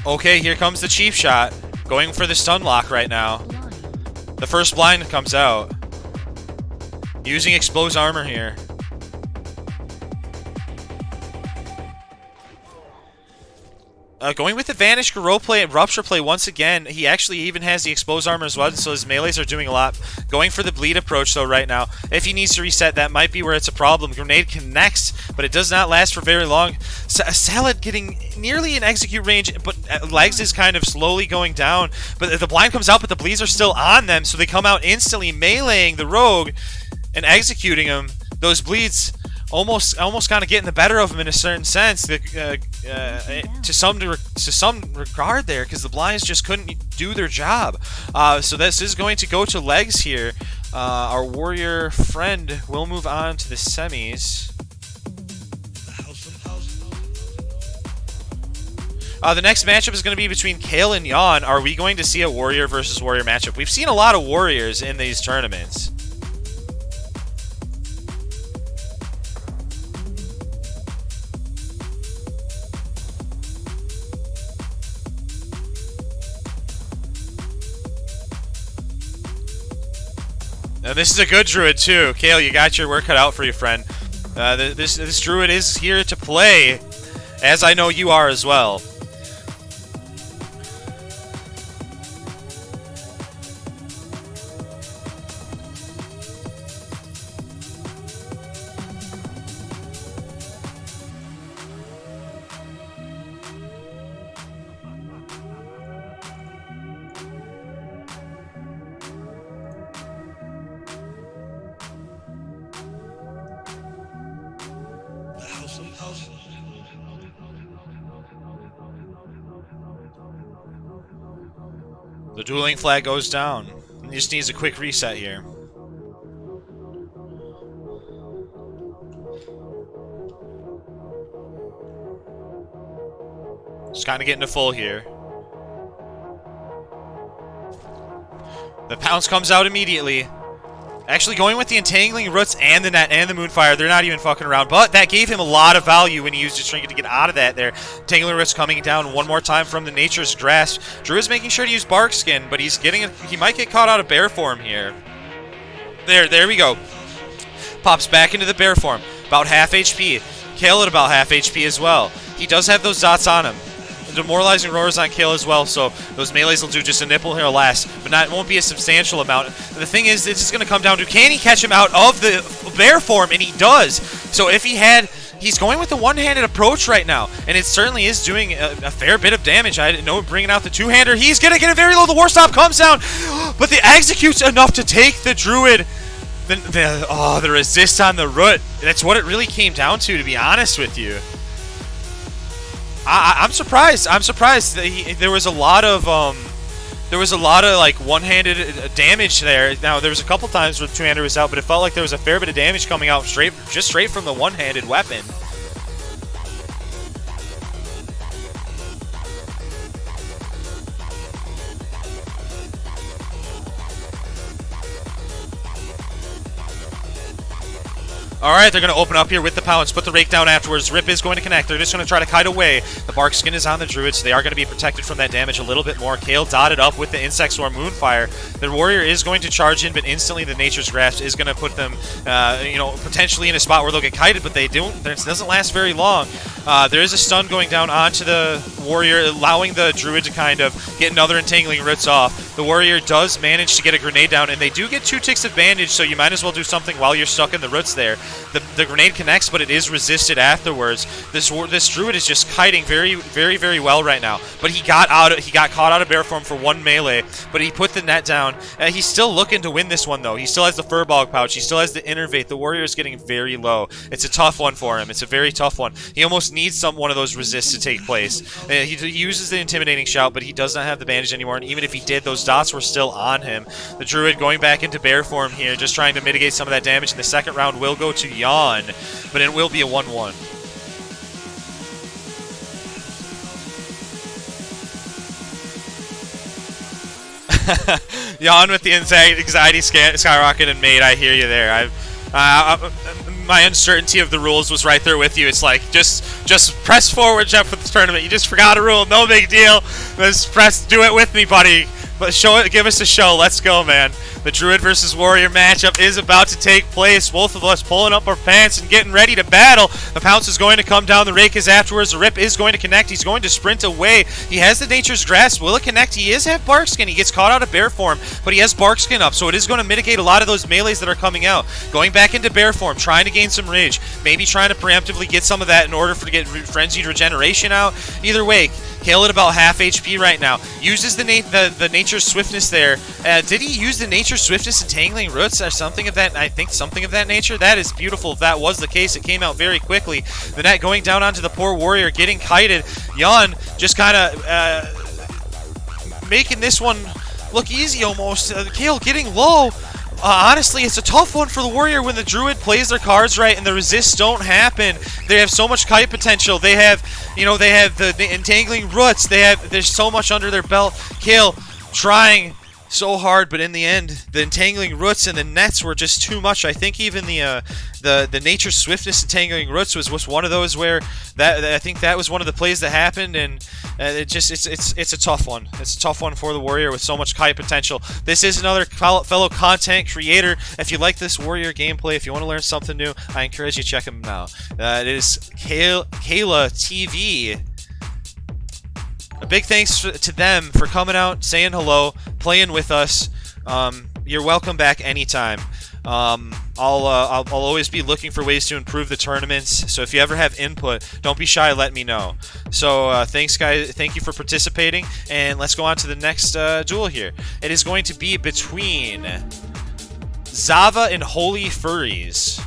Okay, here comes the cheap shot. Going for the stun lock right now. The first blind comes out. Using exposed armor here. Going with the Vanish Garou play and Rupture play once again. He actually even has the exposed armor as well, so his melees are doing a lot. Going for the bleed approach though right now. If he needs to reset, that might be where it's a problem. Grenade connects, but it does not last for very long. Salad getting nearly in execute range, but Legs is kind of slowly going down. But the blind comes out, but the bleeds are still on them, so they come out instantly meleeing the rogue and executing him. Those bleeds almost kind of getting the better of him in a certain sense, to some regard there, because the blinds just couldn't do their job. So this is going to go to Legs here. Our warrior friend will move on to the semis. The next matchup is going to be between Kael and Yawn. Are we going to see a warrior versus warrior matchup? We've seen a lot of warriors in these tournaments. And this is a good druid too. Kael, you got your work cut out for you, friend. This druid is here to play, as I know you are as well. The dueling flag goes down. He just needs a quick reset here. Just kind of getting to full here. The pounce comes out immediately. Actually going with the Entangling Roots and the Net and the Moonfire. They're not even fucking around. But that gave him a lot of value when he used his trinket to get out of that there. Entangling Roots coming down one more time from the Nature's Grasp. Drew is making sure to use Bark Skin, but he's getting he might get caught out of bear form here. There we go. Pops back into the bear form. About half HP. Kael at about half HP as well. He does have those dots on him. Demoralizing roars on Kael as well, so those melees will do just a nipple here less, but it won't be a substantial amount. The thing is, it's just going to come down to, can he catch him out of the bear form? And he does. So if he's going with the one-handed approach right now, and it certainly is doing a fair bit of damage. I didn't know bringing out the two-hander. He's going to get it very low. The War Stop comes down, but the execute's enough to take the druid. The resist on the root. That's what it really came down to be honest with you. I'm surprised. I'm surprised that there was a lot of like one-handed damage there. Now there was a couple times where the two-hander was out, but it felt like there was a fair bit of damage coming out straight from the one-handed weapon. Alright, they're going to open up here with the pounce, put the rake down afterwards. Rip is going to connect. They're just going to try to kite away. The Bark Skin is on the druid, so they are going to be protected from that damage a little bit more. Kael dotted up with the Insect Swarm Moonfire. The warrior is going to charge in, but instantly the Nature's Grasp is going to put them, potentially in a spot where they'll get kited, but they don't. It doesn't last very long. There is a stun going down onto the warrior, allowing the druid to kind of get another Entangling Roots off. The warrior does manage to get a grenade down, and they do get 2 ticks of bandage, so you might as well do something while you're stuck in the roots there. The grenade connects, but it is resisted afterwards. This druid is just kiting very, very, very well right now. But he got caught out of bear form for 1 melee, but he put the net down. He's still looking to win this one, though. He still has the Furbog pouch. He still has the Innervate. The warrior is getting very low. It's a tough one for him. It's a very tough one. He almost needs one of those resists to take place. He uses the Intimidating Shout, but he does not have the bandage anymore, and even if he did, those dots were still on him. The druid going back into bear form here, just trying to mitigate some of that damage, and the second round will go to Yawn, but it will be a 1-1. Yawn with the anxiety skyrocket and mate. I hear you there. My uncertainty of the rules was right there with you. It's like, just press forward, Jeff, with the tournament. You just forgot a rule. No big deal. Do it with me, buddy. But give us a show. Let's go, man. The Druid versus Warrior matchup is about to take place. Both of us pulling up our pants and getting ready to battle. The Pounce is going to come down. The Rake is afterwards. The Rip is going to connect. He's going to sprint away. He has the Nature's Grasp. Will it connect? He is have Barkskin. He gets caught out of bear form, but he has Barkskin up, so it is going to mitigate a lot of those melees that are coming out. Going back into bear form, trying to gain some rage. Maybe trying to preemptively get some of that in order to get Frenzied Regeneration out. Either way, Kael at about half HP right now. Uses the Nature's Swiftness there. Did he use the Nature's Swiftness and Tangling Roots or something of that? I think something of that nature. That is beautiful. If that was the case, it came out very quickly. The net going down onto the poor warrior, getting kited. Yawn just kind of making this one look easy almost. Kael getting low. Honestly, it's a tough one for the warrior when the druid plays their cards right and the resists don't happen. They have so much kite potential. They have, they have the entangling roots. There's so much under their belt. Kael trying so hard, but in the end, the entangling roots and the nets were just too much. I think even the Nature's Swiftness entangling roots was one of those where I think that was one of the plays that happened, and it's a tough one. It's a tough one for the warrior with so much kite potential. This is another fellow content creator. If you like this warrior gameplay, if you want to learn something new, I encourage you to check him out. It is Kayla TV. A big thanks to them for coming out, saying hello, playing with us. You're welcome back anytime. I'll always be looking for ways to improve the tournaments. So if you ever have input, don't be shy. Let me know. So thanks, guys. Thank you for participating, and let's go on to the next duel here. It is going to be between Zabba and Holy Furries.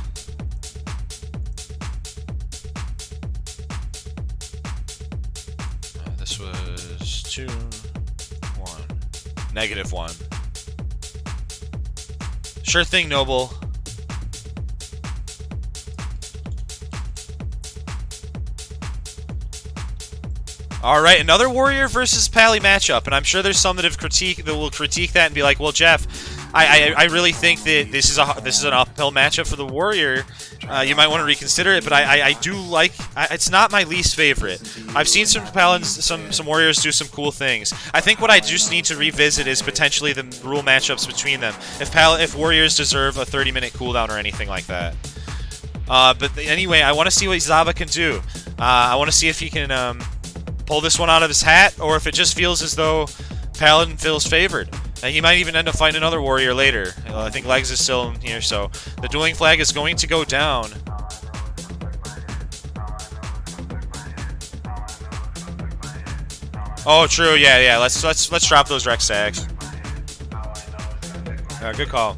This was 2-1. -1. Sure thing, Noble. Alright, another Warrior versus Pally matchup, and I'm sure there's some that will critique that and be like, well, Jeff, I really think that this is an uphill matchup for the Warrior. You might want to reconsider it, but I do like. It's not my least favorite. I've seen some Paladins, some Warriors do some cool things. I think what I just need to revisit is potentially the rule matchups between them. If Warriors deserve a 30-minute cooldown or anything like that. But anyway, I want to see what Zabba can do. I want to see if he can pull this one out of his hat, or if it just feels as though Paladin feels favored. He might even end up fighting another warrior later. I think Legs is still in here, so the dueling flag is going to go down. Oh, true. Yeah. Let's drop those Rex Sags. Good call.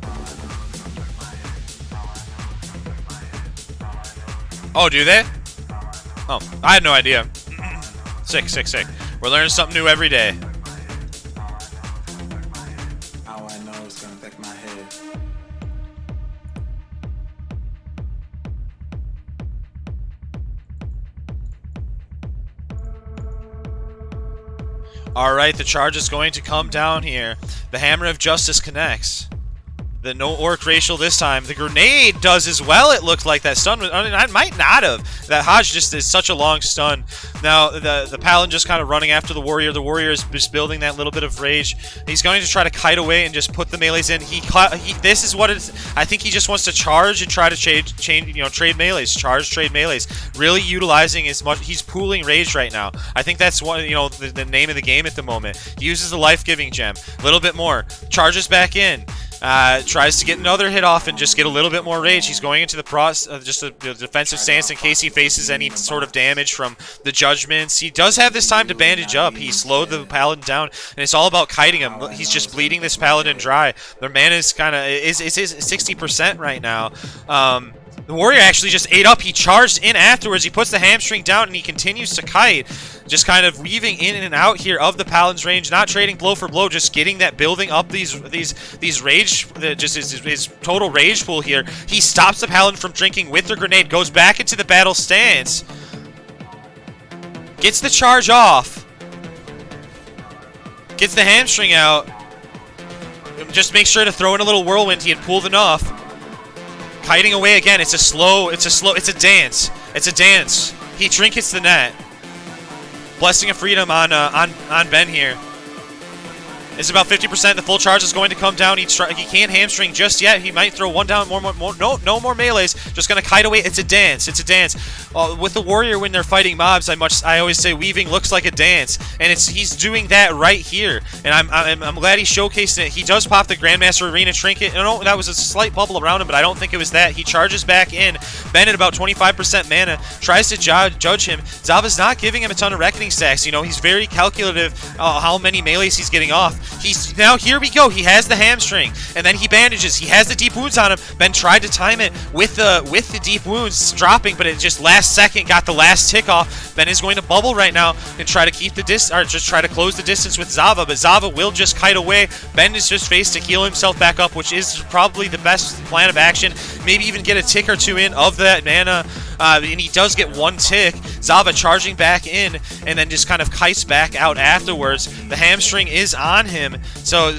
Oh, do they? Oh, I had no idea. Sick. We're learning something new every day. Alright, the charge is going to come down here. The Hammer of Justice connects. The no orc racial this time. The grenade does as well, it looked like. That stun, I mean, I might not have. That Hodge just is such a long stun. Now, the Paladin just kind of running after the Warrior. The Warrior is just building that little bit of rage. He's going to try to kite away and just put the melees in. This is what it's. I think he just wants to charge and try to trade melees. Charge, trade melees. Really utilizing as much. He's pooling rage right now. I think that's what, the name of the game at the moment. He uses the life-giving gem. A little bit more. Charges back in. Tries to get another hit off and just get a little bit more rage. He's going into the defensive stance in case he faces any sort of damage from the judgments. He does have this time to bandage up. He slowed the Paladin down, and it's all about kiting him. He's just bleeding this Paladin dry. Their mana is kind of is 60% right now. The Warrior actually just ate up. He charged in afterwards. He puts the hamstring down, and he continues to kite. Just kind of weaving in and out here of the Paladin's range, not trading blow for blow, just getting that, building up these rage, just his total rage pool here. He stops the Paladin from drinking with the grenade, goes back into the battle stance, gets the charge off, gets the hamstring out, just make sure to throw in a little whirlwind. He had pooled enough. Kiting away again. It's a dance. It's a dance. He trinkets the net. Blessing of Freedom on Ben here. It's about 50%. The full charge is going to come down. He can't hamstring just yet. He might throw one down. No more melees. Just going to kite away. It's a dance. It's a dance. With the Warrior, when they're fighting mobs, I always say weaving looks like a dance, and he's doing that right here. And I'm glad he's showcasing it. He does pop the Grandmaster Arena trinket. No, that was a slight bubble around him, but I don't think it was that. He charges back in. Ben at about 25% mana tries to judge him. Zabba's not giving him a ton of reckoning stacks. He's very calculative how many melees he's getting off. Now here we go. He has the hamstring, and then he bandages. He has the deep wounds on him. Ben tried to time it with the deep wounds dropping, but it just last second got the last tick off. Ben is going to bubble right now and try to keep the just try to close the distance with Zabba, but Zabba will just kite away. Ben is just faced to heal himself back up, which is probably the best plan of action. Maybe even get a tick or two in of that mana. And he does get one tick. Zabba charging back in, and then just kind of kites back out afterwards. The hamstring is on him. So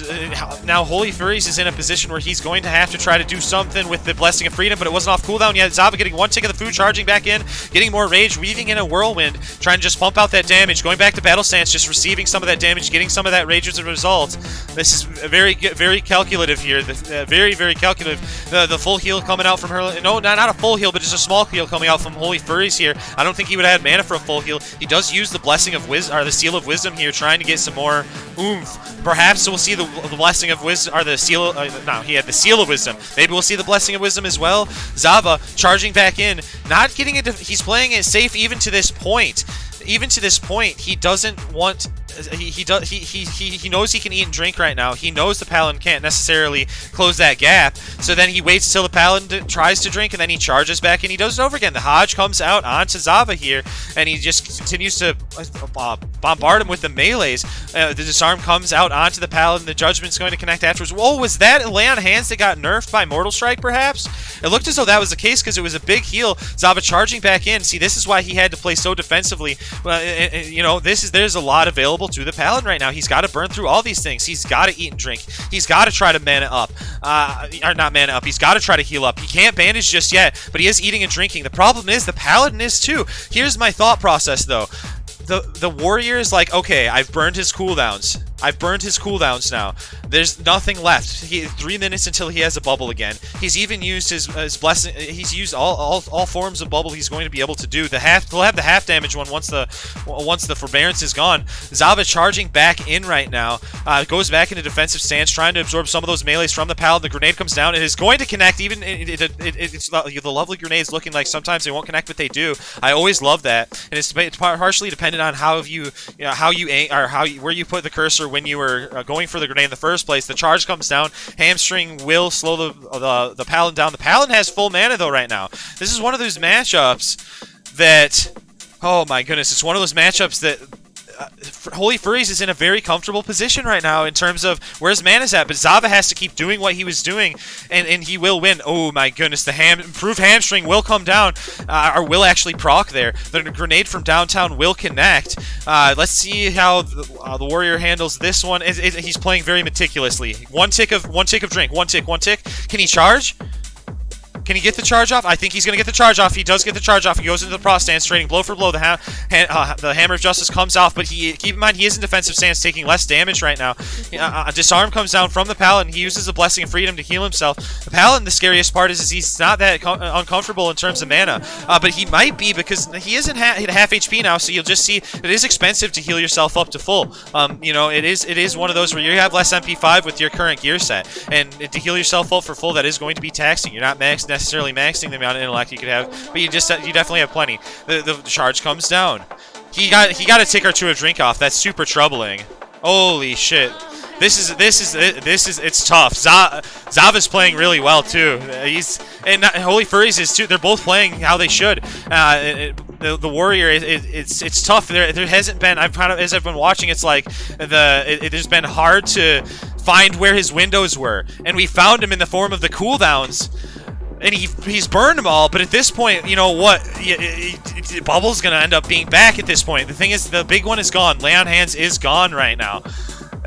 now Holy Furries is in a position where he's going to have to try to do something with the Blessing of Freedom, but it wasn't off cooldown yet. Zabba getting one tick of the food, charging back in, getting more rage, weaving in a whirlwind, trying to just pump out that damage, going back to battle stance, just receiving some of that damage, getting some of that rage as a result. This is very calculative here. Very calculative. The full heal coming out from her. No, not a full heal, but just a small heal coming out from Holy Furries here. I don't think he would have had mana for a full heal. He does use the Blessing of Wisdom, or the Seal of Wisdom here, trying to get some more oomph. Perhaps we'll see the Blessing of Wisdom, or the Seal. No, he had the Seal of Wisdom. Maybe we'll see the Blessing of Wisdom as well. Zabba charging back in, not getting it. He's playing it safe even to this point. Even to this point, he doesn't want. He knows he can eat and drink right now. He knows the Paladin can't necessarily close that gap. So then he waits until the Paladin tries to drink, and then he charges back, and he does it over again. The Hodge comes out onto Zabba here, and he just continues to bombard him with the melees. The disarm comes out onto the Paladin. The Judgment's going to connect afterwards. Whoa, was that a lay on hands that got nerfed by Mortal Strike, perhaps? It looked as though that was the case because it was a big heal. Zabba charging back in. See, this is why he had to play so defensively. There's a lot available to the Paladin right now. He's got to burn through all these things. He's got to eat and drink. He's got to try to mana up. Or not mana up. He's got to try to heal up. He can't bandage just yet, but he is eating and drinking. The problem is the Paladin is too. Here's my thought process, though. The Warrior is like, okay, I've burned his cooldowns. I've burned his cooldowns now. There's nothing left. 3 minutes until he has a bubble again. He's even used his blessing. He's used all forms of bubble he's going to be able to do. He'll have the half damage one once the forbearance is gone. Zabba charging back in right now. Goes back into defensive stance, trying to absorb some of those melees from the Paladin. The grenade comes down. It is going to connect. Even it's the lovely grenades looking like sometimes they won't connect, but they do. I always love that, and it's partially dependent on how you aim, or where you put the cursor when you were going for the grenade in the first place. The charge comes down. Hamstring will slow the Paladin down. The Paladin has full mana though right now. This is one of those matchups that, oh my goodness, it's one of those matchups that Holy Furries is in a very comfortable position right now in terms of where his mana's at, but Zabba has to keep doing what he was doing, and he will win. Oh my goodness, the improved hamstring will come down, or will actually proc there. The grenade from downtown will connect. Let's see how the Warrior handles this one. He's playing very meticulously. One tick of drink. One tick. Can he charge? Can he get the charge off? I think he's going to get the charge off. He does get the charge off. He goes into the pro stance, trading blow for blow. The Hammer of Justice comes off, but keep in mind, he is in defensive stance, taking less damage right now. Disarm comes down from the Paladin. He uses the Blessing of Freedom to heal himself. The Paladin, the scariest part is he's not that uncomfortable in terms of mana, but he might be because he isn't at half HP now, so you'll just see it is expensive to heal yourself up to full. You know, it is one of those where you have less MP5 with your current gear set, and to heal yourself up for full, that is going to be taxing. You're not necessarily maxing the amount of intellect you could have, but you definitely have plenty. The charge comes down. He got a tick or two of drink off. That's super troubling. Holy shit. This is it's tough. Zabba's playing really well too. Holy Furries is too. They're both playing how they should. The Warrior, it's tough. There hasn't been. As I've been watching, it's like it has been hard to find where his windows were, and we found him in the form of the cooldowns. And he's burned them all, but at this point, you know what? Bubble's going to end up being back at this point. The thing is, the big one is gone. Lay on Hands is gone right now.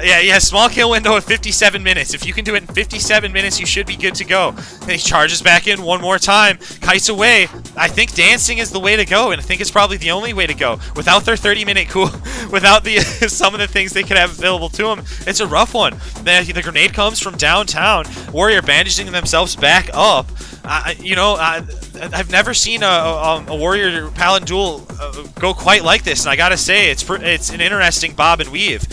Yeah, small kill window of 57 minutes. If you can do it in 57 minutes, you should be good to go. And he charges back in one more time. Kites away. I think dancing is the way to go, and I think it's probably the only way to go. Without their 30-minute cool, without some of the things they could have available to them, it's a rough one. The grenade comes from downtown. Warrior bandaging themselves back up. I've never seen a Warrior Paladin duel go quite like this, and I gotta say, it's an interesting bob and weave.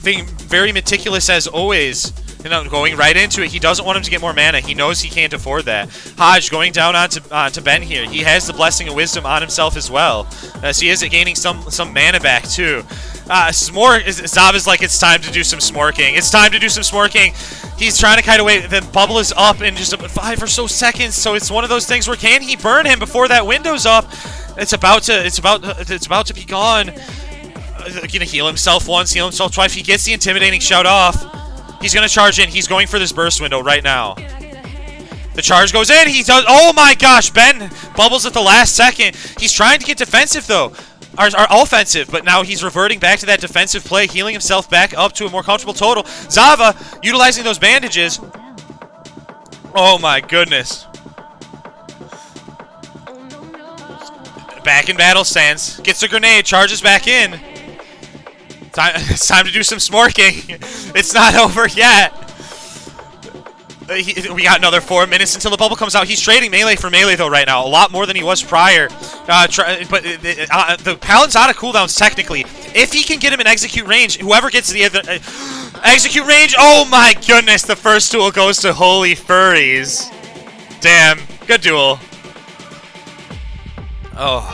Being very meticulous as always, going right into it. He doesn't want him to get more mana. He knows he can't afford that. Hodge going down onto Ben here. He has the Blessing of Wisdom on himself as well, so he is gaining some mana back too. Zabba's like, it's time to do some smorking. It's time to do some smorking. He's trying to kite away. The bubble is up in just 5 or so seconds. So it's one of those things where can he burn him before that window's up? It's about to be gone. Gonna heal himself once, heal himself twice. He gets the intimidating shout off. He's gonna charge in. He's going for this burst window right now. The charge goes in. He does. Oh my gosh! Ben bubbles at the last second. He's trying to get defensive though. Or offensive, but now he's reverting back to that defensive play, healing himself back up to a more comfortable total. Zabba utilizing those bandages. Oh my goodness. Back in battle stance. Gets the grenade, charges back in. It's time to do some smorking. It's not over yet. We got another 4 minutes until the bubble comes out. He's trading melee for melee, though, right now. A lot more than he was prior. But the Paladin's out of cooldowns, technically. If he can get him in execute range, whoever gets the other... execute range? Oh, my goodness. The first duel goes to Holy Furries. Damn. Good duel. Oh.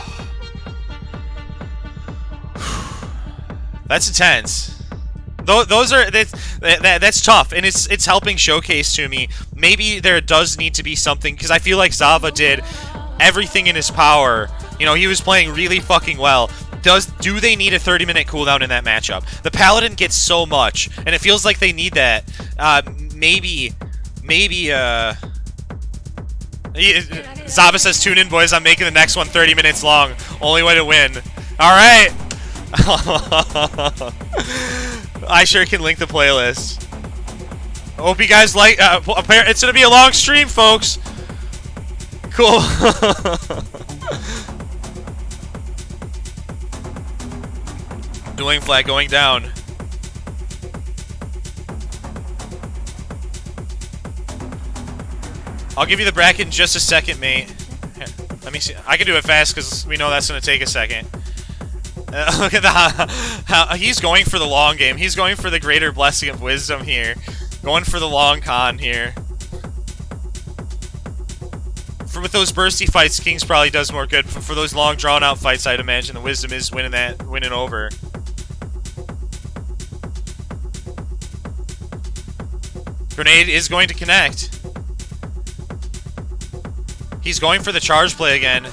That's intense. That's tough, and it's helping showcase to me. Maybe there does need to be something, because I feel like Zabba did everything in his power. You know, he was playing really fucking well. Do they need a 30-minute cooldown in that matchup? The Paladin gets so much, and it feels like they need that. Maybe. Zabba says, "Tune in, boys. I'm making the next one 30 minutes long. Only way to win." All right. I sure can link the playlist. Hope you guys like. It's gonna be a long stream, folks. Cool. Dueling flag going down. I'll give you the bracket in just a second, mate. Here, let me see. I can do it fast because we know that's gonna take a second. Look at he's going for the long game. He's going for the greater Blessing of Wisdom here. Going for the long con here. With those bursty fights, Kings probably does more good. For those long, drawn-out fights, I'd imagine the Wisdom is winning over. Grenade is going to connect. He's going for the charge play again.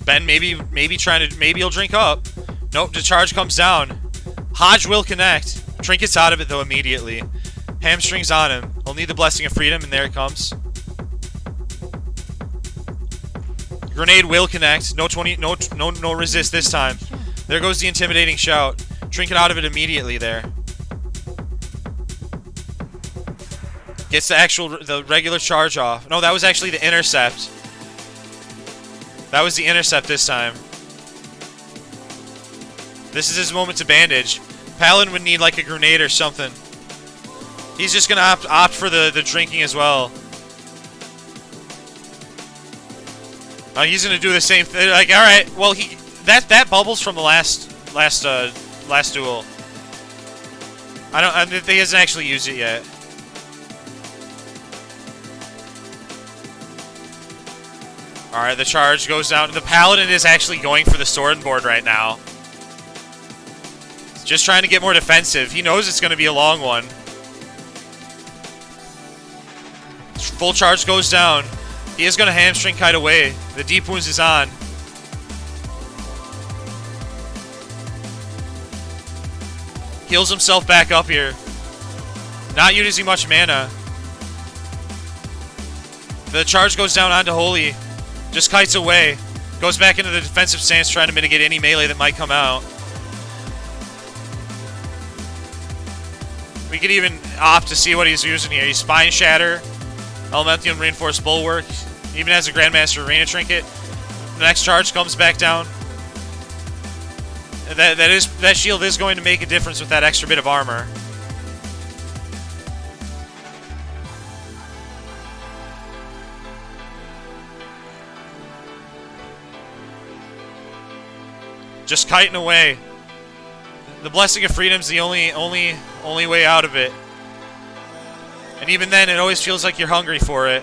Ben maybe he'll drink up. Nope, the charge comes down. Hodge will connect. Trinkets out of it though immediately. Hamstrings on him. He'll need the blessing of freedom, and there it comes. Grenade will connect. No resist this time. There goes the intimidating shout. Trinket out of it immediately there. Gets the regular charge off. No, that was actually the intercept. That was the intercept this time. This is his moment to bandage. Paladin would need like a grenade or something. He's just gonna opt for the drinking as well. He's gonna do the same thing. Like, all right, well that bubbles from the last duel. He hasn't actually used it yet. All right, the charge goes down. The Paladin is actually going for the sword board right now. Just trying to get more defensive. He knows it's going to be a long one. Full charge goes down. He is going to hamstring kite away. The deep wounds is on. Heals himself back up here. Not using much mana. The charge goes down onto Holy. Just kites away. Goes back into the defensive stance, trying to mitigate any melee that might come out. We could even opt to see what he's using here. He's Spine Shatter, Elementium Reinforced Bulwark, even has a Grandmaster Arena Trinket. The next charge comes back down. That shield is going to make a difference with that extra bit of armor. Just kiting away. The Blessing of Freedom's the only way out of it. And even then, it always feels like you're hungry for it.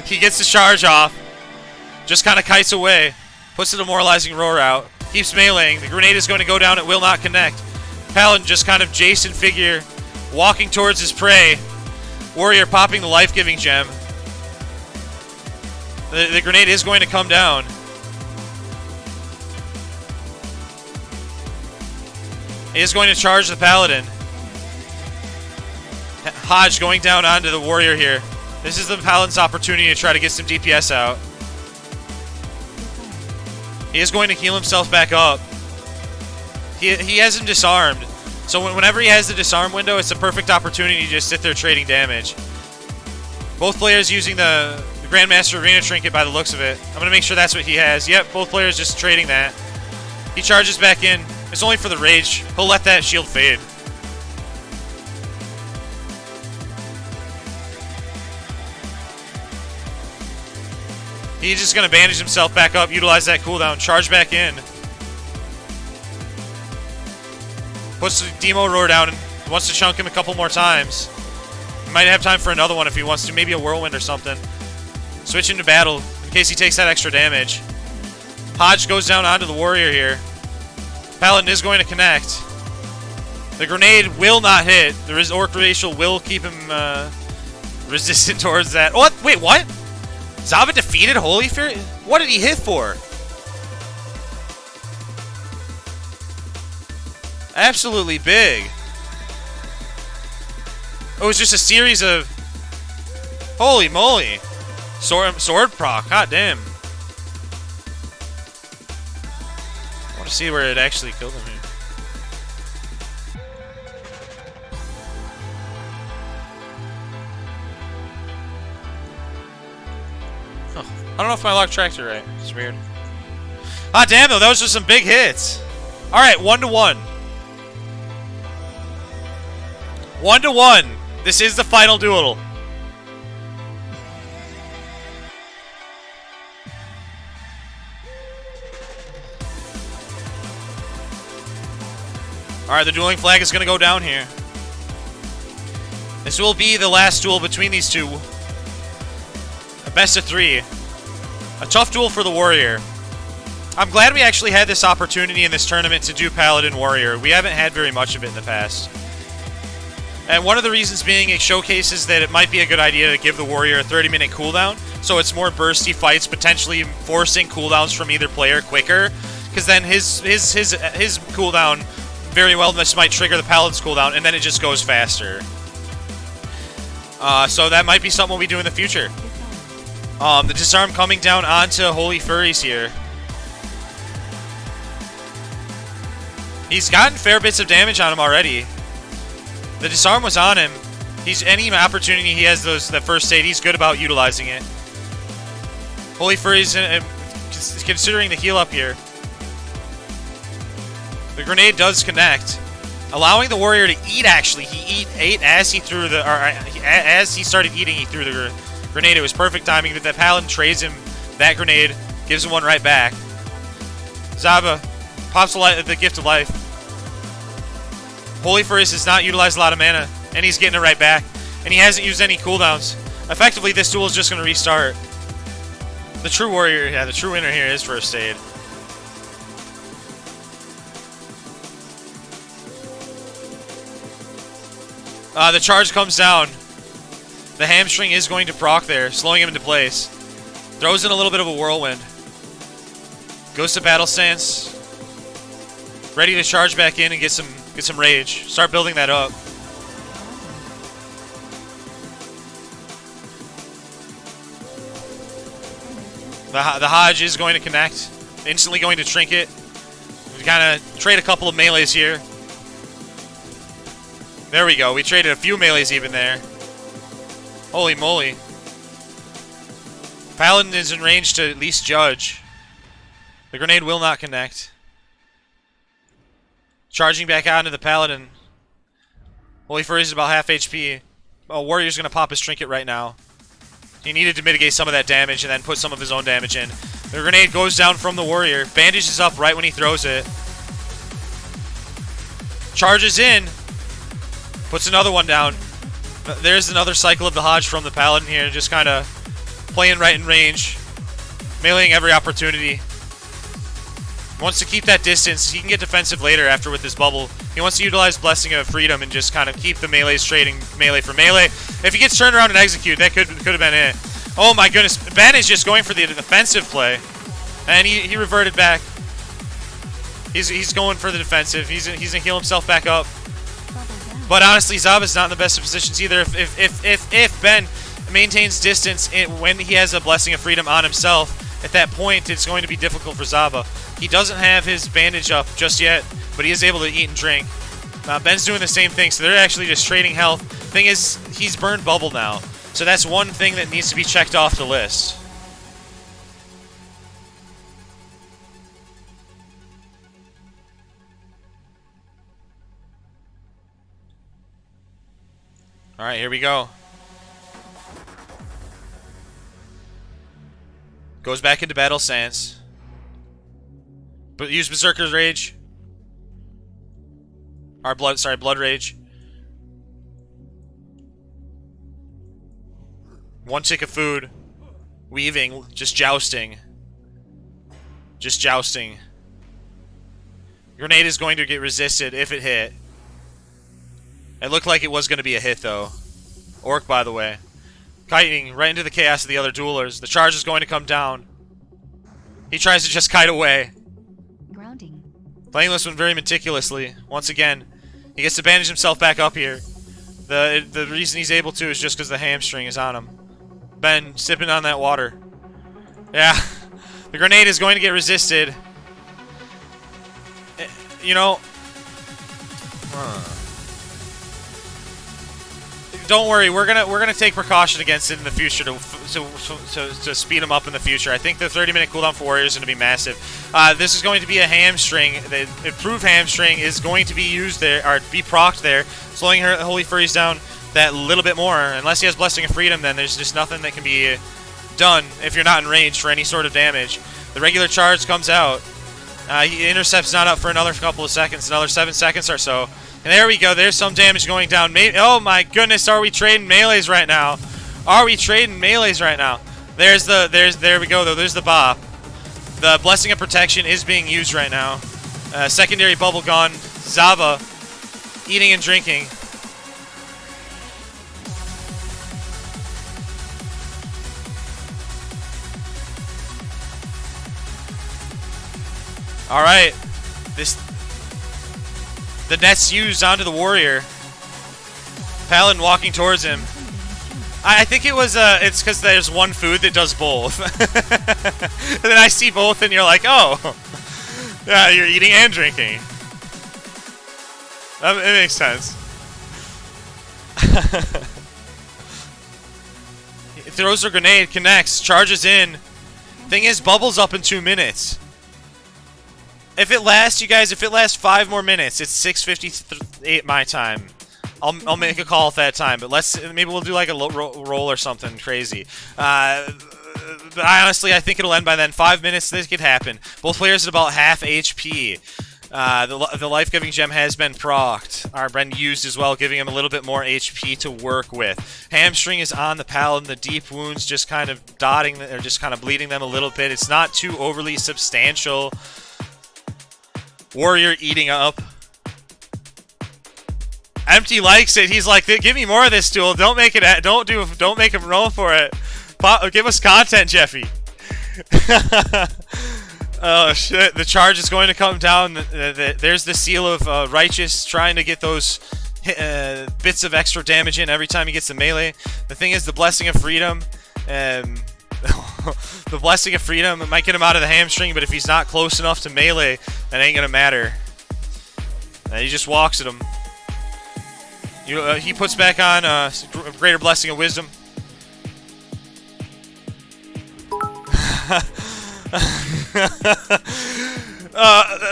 He gets the charge off. Just kind of kites away. Puts the demoralizing roar out. Keeps meleeing. The grenade is going to go down. It will not connect. Paladin just kind of Jason figure. Walking towards his prey. Warrior popping the life-giving gem. The grenade is going to come down. He is going to charge the Paladin. Hodge going down onto the Warrior here. This is the Paladin's opportunity to try to get some DPS out. He is going to heal himself back up. He has him disarmed. So whenever he has the disarm window, it's a perfect opportunity to just sit there trading damage. Both players using the Grandmaster Arena Trinket by the looks of it. I'm going to make sure that's what he has. Yep, both players just trading that. He charges back in. It's only for the rage. He'll let that shield fade. He's just going to bandage himself back up, utilize that cooldown, charge back in. Puts the Demo Roar down and wants to chunk him a couple more times. He might have time for another one if he wants to, maybe a Whirlwind or something. Switch into battle in case he takes that extra damage. Hodge goes down onto the Warrior here. Paladin is going to connect. The grenade will not hit. The Orc Racial will keep him resistant towards that. What? Wait, what? Zabba defeated Holy Fury? What did he hit for? Absolutely big. It was just a series of... Holy moly. Sword proc. God damn. I want to see where it actually killed him here. Oh, I don't know if I locked tractor right. It's weird. Ah, damn though, those were some big hits. All right, 1-1. 1-1. This is the final duel. Alright, the dueling flag is going to go down here. This will be the last duel between these two. A best of 3. A tough duel for the Warrior. I'm glad we actually had this opportunity in this tournament to do Paladin Warrior. We haven't had very much of it in the past. And one of the reasons being it showcases that it might be a good idea to give the warrior a 30-minute cooldown, so it's more bursty fights, potentially forcing cooldowns from either player quicker, because then his cooldown very well just might trigger the paladin's cooldown, and then it just goes faster. So that might be something we'll be doing in the future. The disarm coming down onto Holy Furries here. He's gotten fair bits of damage on him already. The disarm was on him. Any opportunity he has that first aid, he's good about utilizing it. Holy Furries considering the heal up here. The grenade does connect, allowing the warrior to eat. Actually, he ate as he threw as he started eating. He threw the grenade. It was perfect timing. But the paladin trades him that grenade, gives him one right back. Zabba pops the gift of life. Holy Furries has not utilized a lot of mana, and he's getting it right back. And he hasn't used any cooldowns. Effectively, this duel is just going to restart. The true warrior, yeah, the true winner here is first aid. The charge comes down. The hamstring is going to proc there, slowing him into place. Throws in a little bit of a whirlwind. Goes to battle stance. Ready to charge back in and get some rage. Start building that up. The Hodge is going to connect. Instantly going to trinket. We kind of trade a couple of melees here. There we go. We traded a few melees even there. Holy moly. Paladin is in range to at least judge. The grenade will not connect. Charging back out into the Paladin. Holy Furries is about half HP. Oh, Warrior's going to pop his trinket right now. He needed to mitigate some of that damage and then put some of his own damage in. The grenade goes down from the Warrior. Bandages up right when he throws it. Charges in. Puts another one down. There's another cycle of the Hodge from the Paladin here. Just kind of playing right in range. Meleeing every opportunity. Wants to keep that distance. He can get defensive later after with his bubble. He wants to utilize Blessing of Freedom and just kind of keep the melees trading melee for melee. If he gets turned around and execute, that could have been it. Oh my goodness. Ben is just going for the defensive play. And he reverted back. He's going for the defensive. He's going to heal himself back up. But honestly, Zabba's not in the best of positions either. If Ben maintains distance when he has a Blessing of Freedom on himself, at that point, it's going to be difficult for Zabba. He doesn't have his bandage up just yet, but he is able to eat and drink. Ben's doing the same thing, so they're actually just trading health. Thing is, he's burned bubble now, so that's one thing that needs to be checked off the list. Alright, here we go. Goes back into battle stance. But use Berserker's Rage. Blood Rage. One tick of food. Weaving. Just jousting. Just jousting. Grenade is going to get resisted if it hit. It looked like it was going to be a hit, though. Orc, by the way. Kiting right into the chaos of the other duelers. The charge is going to come down. He tries to just kite away. Grounding. Playing this one very meticulously. Once again, he gets to bandage himself back up here. The reason he's able to is just because the hamstring is on him. Ben sipping on that water. Yeah. The grenade is going to get resisted. You know... Don't worry, we're gonna take precaution against it in the future to speed them up in the future. I think the 30-minute cooldown for Warrior is going to be massive. This is going to be a hamstring. The improved hamstring is going to be used there, or be procced there, slowing her Holy Furries down that little bit more. Unless he has Blessing of Freedom, then there's just nothing that can be done if you're not in range for any sort of damage. The regular charge comes out. He intercepts not up for another couple of seconds, another 7 seconds or so. And there we go. There's some damage going down. Oh my goodness, are we trading melees right now? Are we trading melees right now? There we go though. There's the bop. The Blessing of Protection is being used right now. Secondary bubble gone. Zabba eating and drinking. Alright. The net's used onto the warrior. Paladin walking towards him. I think it was, it's because there's one food that does both. And then I see both and you're like, oh. Yeah, you're eating and drinking. It makes sense. He throws a grenade, connects, charges in. Thing is, bubbles up in 2 minutes. If it lasts, you guys, if it lasts 5 more minutes, it's 6:58 my time. I'll make a call at that time, but maybe we'll do like a roll or something crazy. But honestly, I think it'll end by then. 5 minutes, this could happen. Both players at about half HP. The life-giving gem has been procced, or been used as well, giving him a little bit more HP to work with. Hamstring is on the Paladin. The deep wounds just kind of dotting, or just kind of bleeding them a little bit. It's not too overly substantial. Warrior eating up. Empty likes it. He's like, give me more of this duel. Don't make it. Don't make him roll for it. Give us content, Jeffy. Oh shit! The charge is going to come down. There's the seal of righteous, trying to get those bits of extra damage in every time he gets the melee. The thing is, the blessing of freedom. The blessing of freedom might get him out of the hamstring, but if he's not close enough to melee, that ain't gonna matter. He just walks at him. He puts back on greater blessing of wisdom.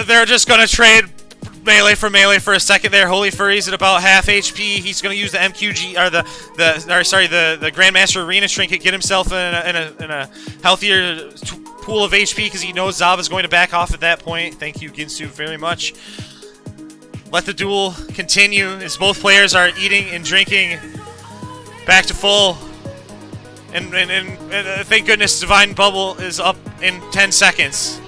They're just gonna trade melee for a second there. Holy Furries at about half HP. He's gonna use the MQG or the Grandmaster Arena Trinket, get himself in a healthier pool of HP because he knows Zabba's going to back off at that point. Thank you, Ginsu, very much. Let the duel continue as both players are eating and drinking back to full. And thank goodness Divine Bubble is up in 10 seconds.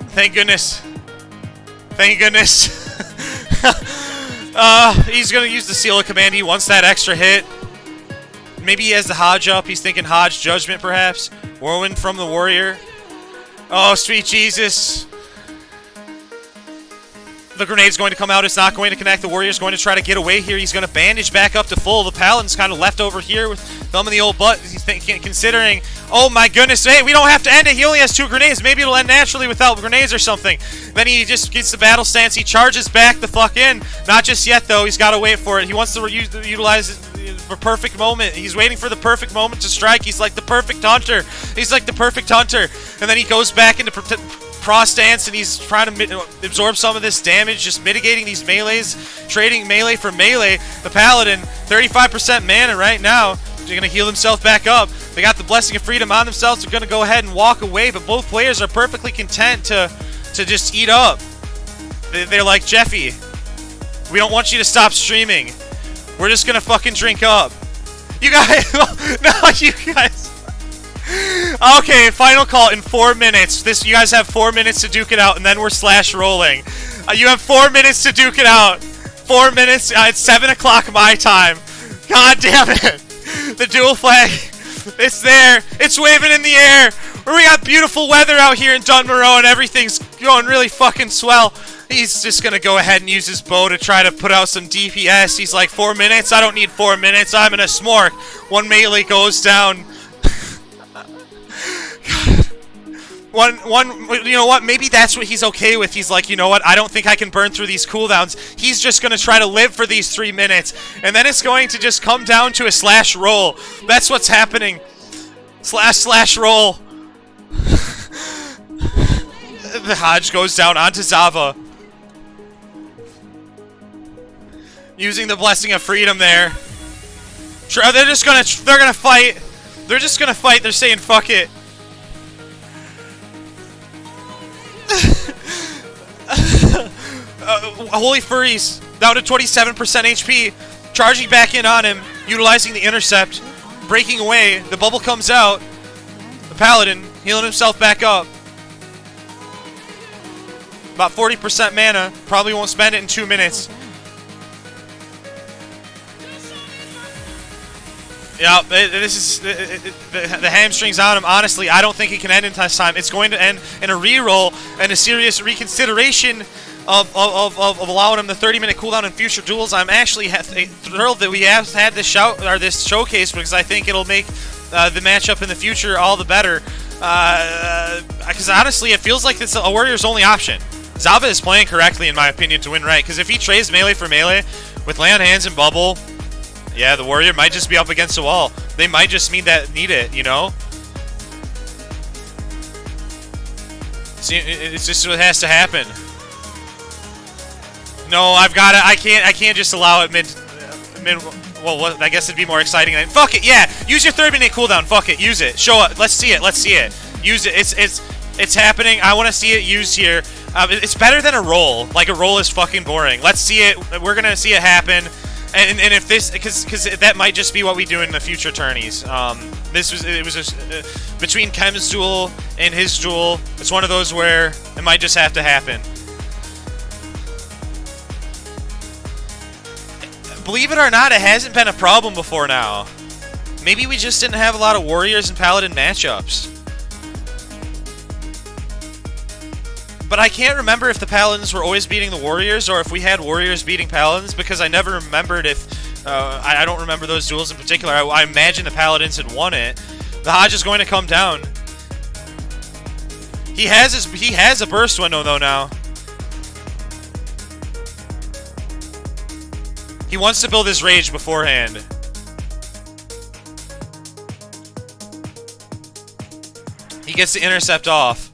Thank goodness. Thank goodness. He's going to use the Seal of Command. He wants that extra hit. Maybe he has the Hodge up. He's thinking Hodge Judgment, perhaps. Whirlwind from the Warrior. Oh, sweet Jesus. The grenade's going to come out. It's not going to connect. The Warrior's going to try to get away here. He's going to bandage back up to full. The Paladin's kind of left over here with thumb in the old butt. He's considering, oh my goodness, hey, we don't have to end it. He only has 2 grenades. Maybe it'll end naturally without grenades or something. Then he just gets the battle stance. He charges back the fuck in. Not just yet, though. He's got to wait for it. He wants to utilize it for perfect moment. He's waiting for the perfect moment to strike. He's like the perfect hunter. He's like the perfect hunter. And then he goes back into Pro stance, and he's trying to absorb some of this damage, just mitigating these melees, trading melee for melee. The Paladin, 35% mana right now. They're going to heal himself back up. They got the Blessing of Freedom on themselves. They're going to go ahead and walk away, but both players are perfectly content to just eat up. They're like, Jeffy, we don't want you to stop streaming. We're just going to fucking drink up. You guys, no, you guys. Okay, final call in 4 minutes. You guys have 4 minutes to duke it out, and then we're slash rolling. You have 4 minutes to duke it out. 4 minutes. It's 7 o'clock my time. God damn it! The dual flag. It's there. It's waving in the air. We got beautiful weather out here in Dunmorrow, and everything's going really fucking swell. He's just gonna go ahead and use his bow to try to put out some DPS. He's like, 4 minutes. I don't need 4 minutes. I'm in a smork. One melee goes down. You know what? Maybe that's what he's okay with. He's like, you know what? I don't think I can burn through these cooldowns. He's just going to try to live for these 3 minutes. And then it's going to just come down to a slash roll. That's what's happening. Slash roll. The Hodge goes down onto Zabba. Using the Blessing of Freedom there. They're gonna fight. They're just gonna fight. They're saying fuck it. Holy Furries down to 27% HP, charging back in on him, utilizing the intercept, breaking away. The bubble comes out. The Paladin healing himself back up. About 40% mana. Probably won't spend it in 2 minutes. Yeah, this is the hamstrings on him. Honestly, I don't think it can end in this time. It's going to end in a reroll and a serious reconsideration of allowing him the 30-minute cooldown in future duels. I'm actually thrilled that we have had this this showcase because I think it'll make the matchup in the future all the better. Because honestly, it feels like it's a Warrior's only option. Zabba is playing correctly, in my opinion, to win right. Because if he trades melee for melee with lay on hands and bubble, yeah, the Warrior might just be up against the wall. They might just need it, you know? See, it's just what has to happen. No, I've got it. I can't just allow it mid. Well, I guess it'd be more exciting than. Fuck it, yeah. Use your 30-minute cooldown. Fuck it, use it. Show it. Let's see it. Let's see it. Use it. It's happening. I want to see it used here. It's better than a roll. Like a roll is fucking boring. Let's see it. We're gonna see it happen. And if this, because that might just be what we do in the future tourneys. It was between Khem's duel and his duel. It's one of those where it might just have to happen. Believe it or not, it hasn't been a problem before now. Maybe we just didn't have a lot of Warriors and Paladin matchups. But I can't remember if the Paladins were always beating the Warriors or if we had Warriors beating Paladins, because I never remembered if... I don't remember those duels in particular. I imagine the Paladins had won it. The Hodge is going to come down. He has a burst window though now. He wants to build his rage beforehand. He gets the intercept off.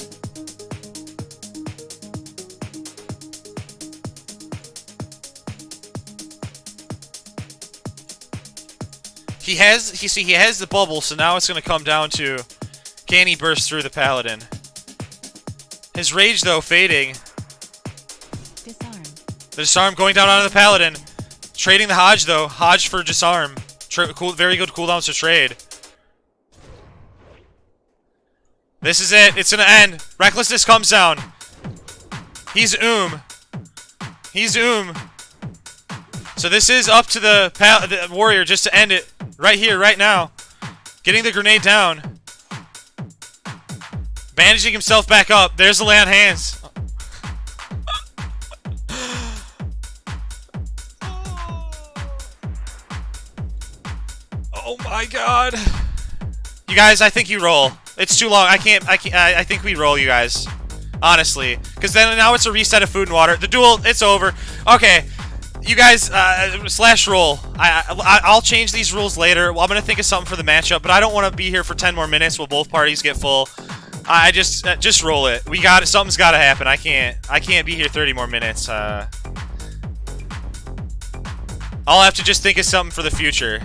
He has the bubble, so now it's going to come down to, can he burst through the Paladin? His rage, though, fading. Disarm. The disarm going down onto the Paladin. Trading the Hodge, though. Hodge for disarm. Very good cooldowns to trade. This is it. It's going to end. Recklessness comes down. He's He's So this is up to the Warrior just to end it. Right here, right now. Getting the grenade down. Bandaging himself back up. There's the lay on hands. Oh my god. You guys, I think you roll. It's too long. I think we roll, you guys. Honestly. Because then now it's a reset of food and water. The duel, it's over. Okay. You guys, slash roll. I'll change these rules later. Well, I'm going to think of something for the matchup, but I don't want to be here for 10 more minutes while both parties get full. I just roll it. We got it. Something's got to happen. I can't be here 30 more minutes. I'll have to just think of something for the future.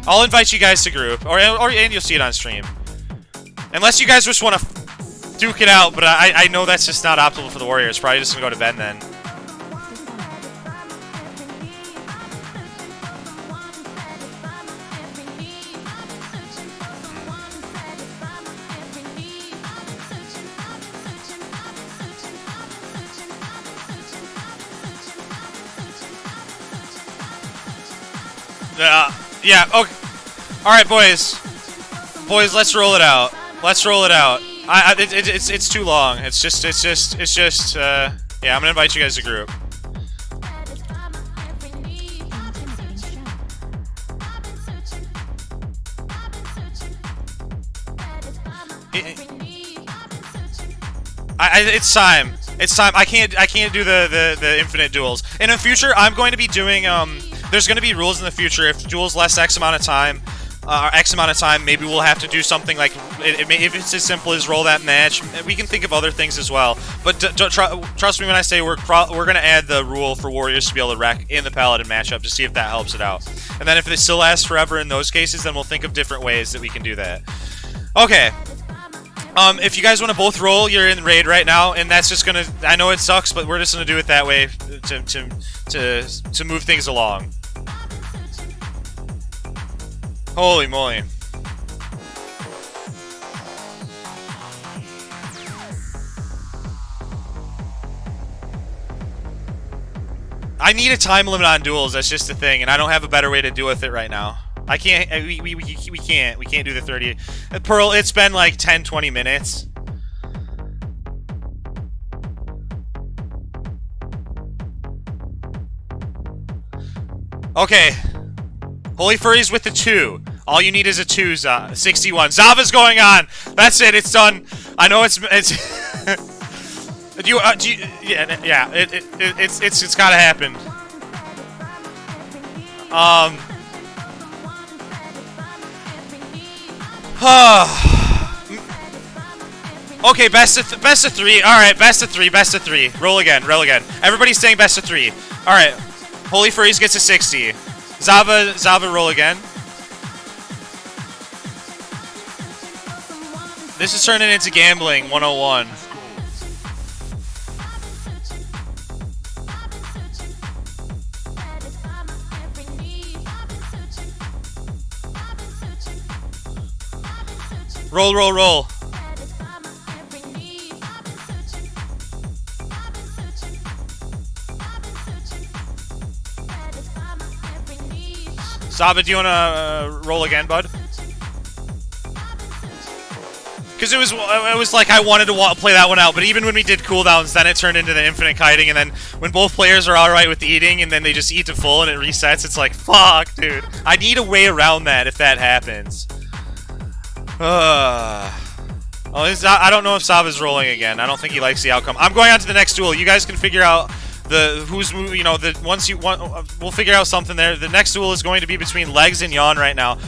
I'll invite you guys to group, and you'll see it on stream. Unless you guys just want to duke it out, but I know that's just not optimal for the Warriors. Probably just going to go to bed then. Yeah, okay. Alright, boys. Boys, let's roll it out. Let's roll it out. It's too long. It's just, yeah, I'm gonna invite you guys to group. It's time. It's time. I can't do the infinite duels. In the future, I'm going to be doing, there's going to be rules in the future. If duels last X amount of time, maybe we'll have to do something like, if it's as simple as roll that match. We can think of other things as well. But trust me when I say we're going to add the rule for Warriors to be able to wreck in the Paladin matchup to see if that helps it out. And then if it still lasts forever in those cases, then we'll think of different ways that we can do that. Okay. If you guys want to both roll, you're in raid right now, and that's just gonna. I know it sucks, but we're just gonna do it that way to move things along. Holy moly! I need a time limit on duels. That's just the thing, and I don't have a better way to deal with it right now. I can't. We can't. We can't do the 30. Pearl, it's been like 10, 20 minutes. Okay. Holy Furries with the 2. All you need is a 2, 61. Zabba's going on. That's it. It's done. I know it's do you, yeah, it's gotta happen. Okay, best of 3. All right, best of 3. Roll again. Everybody's saying best of 3. All right, Holy Furries gets a 60. Zabba, roll again. This is turning into gambling 101. Roll. Zabba, do you want to roll again, bud? Because it was like I wanted to play that one out, but even when we did cooldowns, then it turned into the infinite kiting, and then when both players are alright with eating, and then they just eat to full and it resets, it's like, fuck, dude. I need a way around that if that happens. I don't know if Zabba's rolling again. I don't think he likes the outcome. I'm going on to the next duel. You guys can figure out we'll figure out something there. The next duel is going to be between Legs and Yawn right now.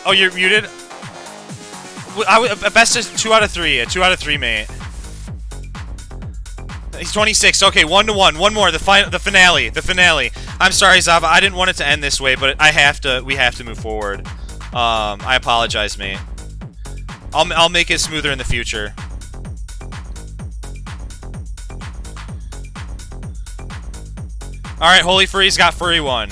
Oh, you're muted? Best is 2 out of 3. A 2 out of 3, mate. He's 26. Okay, 1-1. One more. The finale. I'm sorry, Zabba. I didn't want it to end this way, but we have to move forward. I apologize, mate. I'll make it smoother in the future. Alright, Holy Furry's got Furry 1.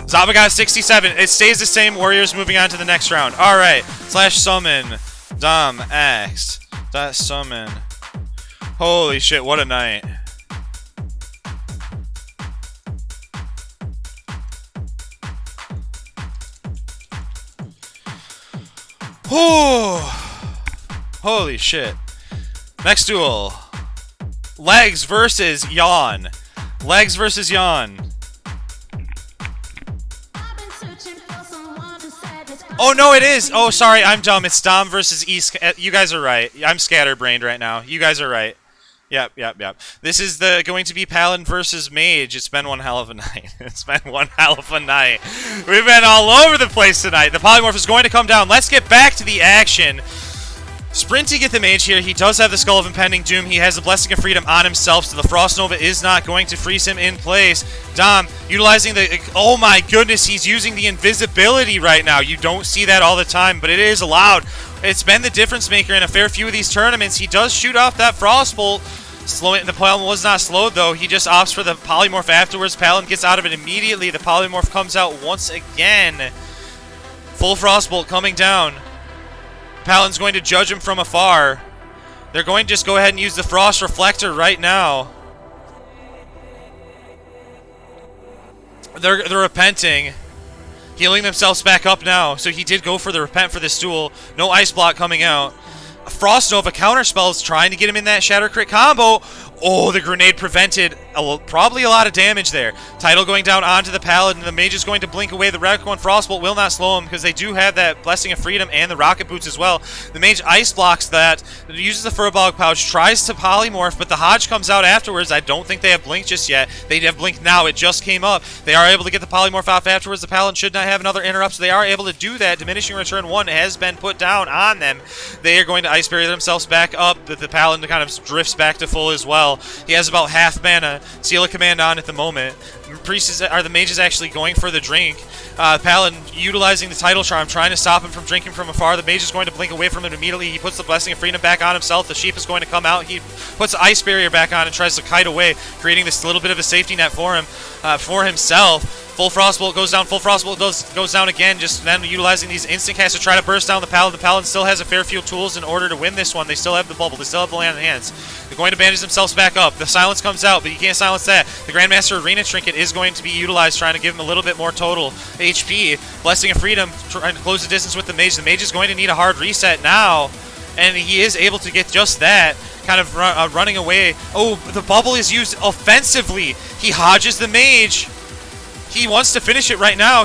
Zabba got 67. It stays the same. Warriors moving on to the next round. Alright. /summon. Domaxe. /summon. Holy shit, what a night. Whew. Holy shit. Next duel. Legs versus Yawn. Oh, no, it is. Oh, sorry, I'm dumb. It's Dom versus East. You guys are right. I'm scatterbrained right now. You guys are right. Yep. This is going to be Paladin versus Mage. It's been one hell of a night. We've been all over the place tonight. The Polymorph is going to come down. Let's get back to the action. Sprinting at the Mage here. He does have the Skull of Impending Doom. He has the Blessing of Freedom on himself, so the Frost Nova is not going to freeze him in place. Dom, utilizing the... Oh my goodness, he's using the invisibility right now. You don't see that all the time, but it is allowed. It's been the difference maker in a fair few of these tournaments. He does shoot off that Frostbolt. The Paladin was not slowed, though. He just opts for the Polymorph afterwards. Paladin gets out of it immediately. The Polymorph comes out once again. Full Frostbolt coming down. Paladin's going to judge him from afar. They're going to just go ahead and use the Frost Reflector right now. They're repenting. Healing themselves back up now. So he did go for the repent for this duel. No Ice Block coming out. A Frost Nova counterspell is trying to get him in that Shatter Crit combo. Oh, the grenade prevented probably a lot of damage there. Tidal going down onto the Paladin. The Mage is going to blink away. The Radical and Frostbolt will not slow him because they do have that Blessing of Freedom and the Rocket Boots as well. The Mage ice blocks that. Uses the Furbog Pouch. Tries to polymorph, but the Hodge comes out afterwards. I don't think they have blink just yet. They have blink now. It just came up. They are able to get the polymorph off afterwards. The Paladin should not have another interrupt, so they are able to do that. Diminishing Return 1 has been put down on them. They are going to Ice Barrier themselves back up. The Paladin kind of drifts back to full as well. He has about half mana. Seal of Command on at the moment. The mages actually going for the drink. Paladin utilizing the Tidal Charm, trying to stop him from drinking from afar. The mage is going to blink away from him immediately. He puts the Blessing of Freedom back on himself. The sheep is going to come out. He puts the Ice Barrier back on and tries to kite away, creating this little bit of a safety net for him, for himself. Full Frostbolt goes down. Full Frostbolt goes down again. Just then utilizing these instant casts to try to burst down the Paladin. The Paladin still has a fair few tools in order to win this one. They still have the bubble. They still have the land in hands. They're going to bandage themselves back up. The silence comes out, but you can't silence that. The Grandmaster Arena Trinket is going to be utilized, trying to give him a little bit more total HP. Blessing of Freedom, trying to close the distance with the Mage. The Mage is going to need a hard reset now, and he is able to get just that. Kind of running away. Oh, the bubble is used offensively. He hodges the Mage. He wants to finish it right now.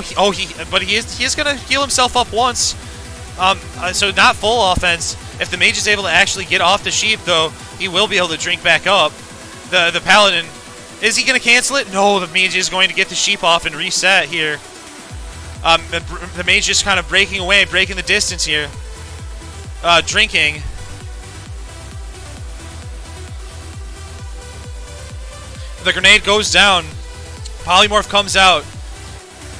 But he is going to heal himself up once. So not full offense. If the Mage is able to actually get off the sheep, though, he will be able to drink back up. The Paladin, is he going to cancel it? No, the Mage is going to get the sheep off and reset here. The Mage just kind of breaking away, breaking the distance here. Drinking. The grenade goes down. Polymorph comes out.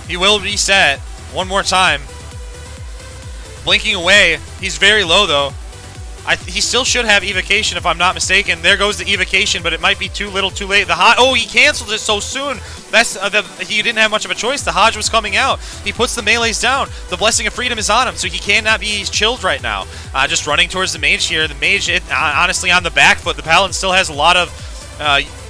He will reset one more time. Blinking away. He's very low, though. He still should have evocation, if I'm not mistaken. There goes the evocation, but it might be too little, too late. Oh, he canceled it so soon. That's he didn't have much of a choice. The Hodge was coming out. He puts the melees down. The Blessing of Freedom is on him, so he cannot be chilled right now. Just running towards the Mage here. The Mage, honestly, on the back foot. The Paladin still has a lot of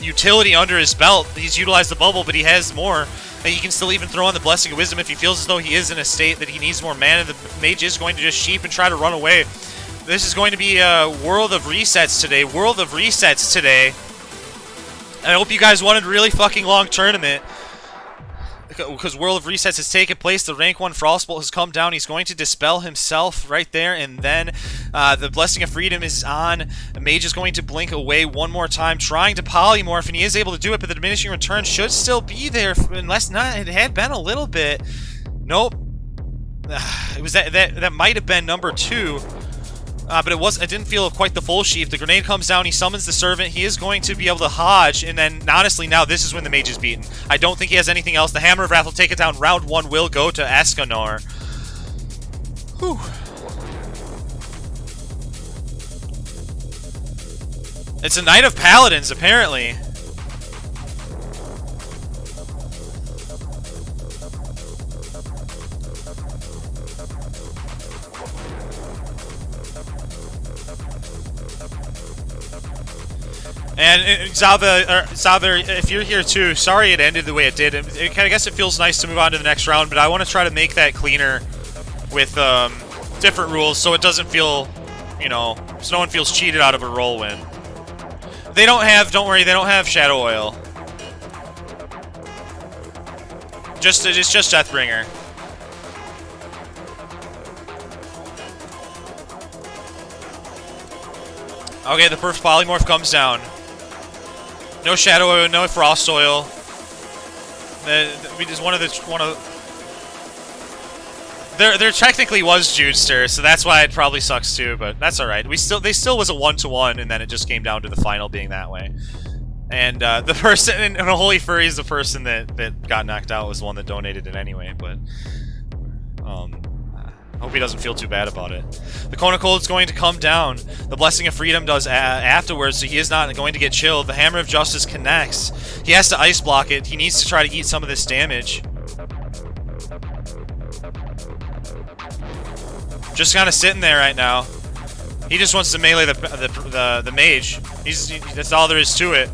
utility under his belt. He's utilized the bubble, but he has more. He can still even throw on the Blessing of Wisdom if he feels as though he is in a state that he needs more mana. The Mage is going to just sheep and try to run away. This is going to be a World of Resets today. World of Resets today. I hope you guys wanted a really fucking long tournament, because World of Resets has taken place. The rank 1 Frostbolt has come down. He's going to dispel himself right there, and then the Blessing of Freedom is on. The Mage is going to blink away one more time, trying to polymorph, and he is able to do it, but the diminishing return should still be there, unless not. It had been a little bit. Nope. It was that might have been number 2. But it didn't feel quite the full sheep. The grenade comes down. He summons the Servant. He is going to be able to hodge. And then, honestly, now this is when the Mage is beaten. I don't think he has anything else. The Hammer of Wrath will take it down. Round 1 will go to Escanor. Whew. It's a Knight of Paladins, apparently. And Zabba, if you're here too, sorry it ended the way it did. I guess it feels nice to move on to the next round, but I want to try to make that cleaner with different rules so it doesn't feel, so no one feels cheated out of a roll win. Don't worry, they don't have Shadow Oil. It's just Deathbringer. Okay, the first polymorph comes down. No Shadow Oil, no Frost Oil. We just one of there technically was Judester, so that's why it probably sucks too. But that's all right. They still was a 1-to-1, and then it just came down to the final being that way. And the person in Holy Furries, the person that got knocked out was the one that donated it anyway. But hope he doesn't feel too bad about it. The Cone of Cold is going to come down. The Blessing of Freedom does afterwards, so he is not going to get chilled. The Hammer of Justice connects. He has to ice block it. He needs to try to eat some of this damage. Just kind of sitting there right now. He just wants to melee the Mage. That's all there is to it.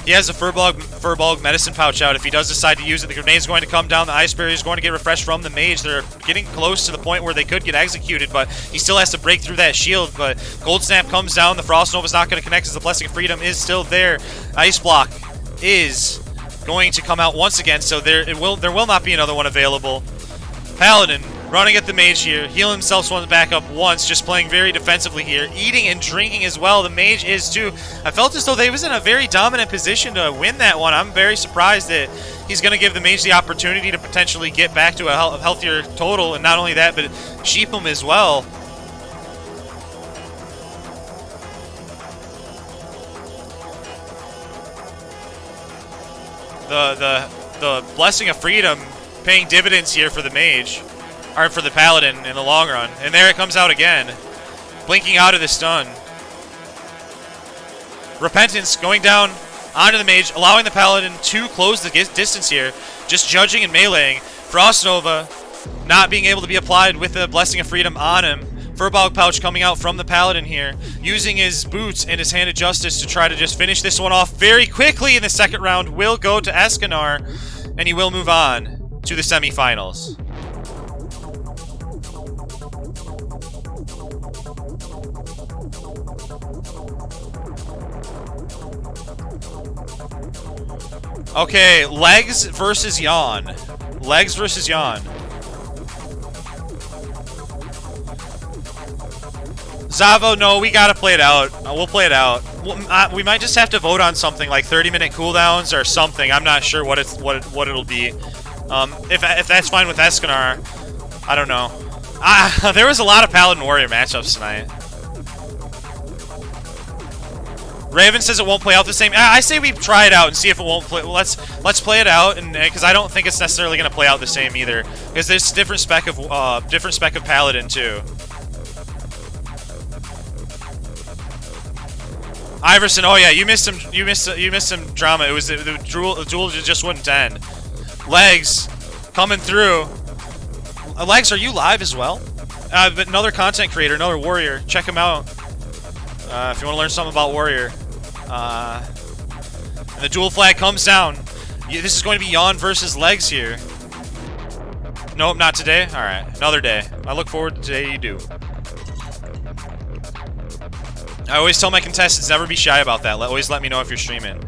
He has a Furbolg medicine pouch out. If he does decide to use it, the grenade is going to come down. The Ice Barrier is going to get refreshed from the Mage. They're getting close to the point where they could get executed, but he still has to break through that shield. But Gold Snap comes down. The Frost Nova is not going to connect as the Blessing of Freedom is still there. Ice Block is going to come out once again, so there will not be another one available. Paladin running at the Mage here, healing himself back up once, just playing very defensively here, eating and drinking as well. The Mage is too. I felt as though they was in a very dominant position to win that one. I'm very surprised that he's going to give the Mage the opportunity to potentially get back to a healthier total, and not only that, but sheep him as well. The Blessing of Freedom paying dividends here for the Mage. Or for the Paladin in the long run. And there it comes out again. Blinking out of the stun. Repentance going down onto the mage, allowing the paladin to close the distance here. Just judging and meleeing. Frost Nova not being able to be applied with the Blessing of Freedom on him. Furbog Pouch coming out from the paladin here, using his boots and his Hand of Justice to try to just finish this one off very quickly in the second round. Will go to Escanar, and he will move on to the semifinals. Okay, Legs versus Yawn. Legs versus Yawn. Zavo, no, we gotta play it out. We'll play it out. We might just have to vote on something like 30-minute cooldowns or something. I'm not sure what it'll be. If that's fine with Escanar, I don't know. There was a lot of Paladin Warrior matchups tonight. Raven says it won't play out the same. I say we try it out and see if it won't play. Well, let's play it out, and because I don't think it's necessarily going to play out the same either, because there's different spec of Paladin too. Ivarsson, oh yeah, you missed some drama. It was the duel just wouldn't end. Legs coming through. Legs, are you live as well? But another content creator, another warrior. Check him out. If you want to learn something about Warrior. And the dual flag comes down. This is going to be Yawn versus Legs here. Nope, not today. Alright, another day. I look forward to the day you do. I always tell my contestants, never be shy about that. Always let me know if you're streaming.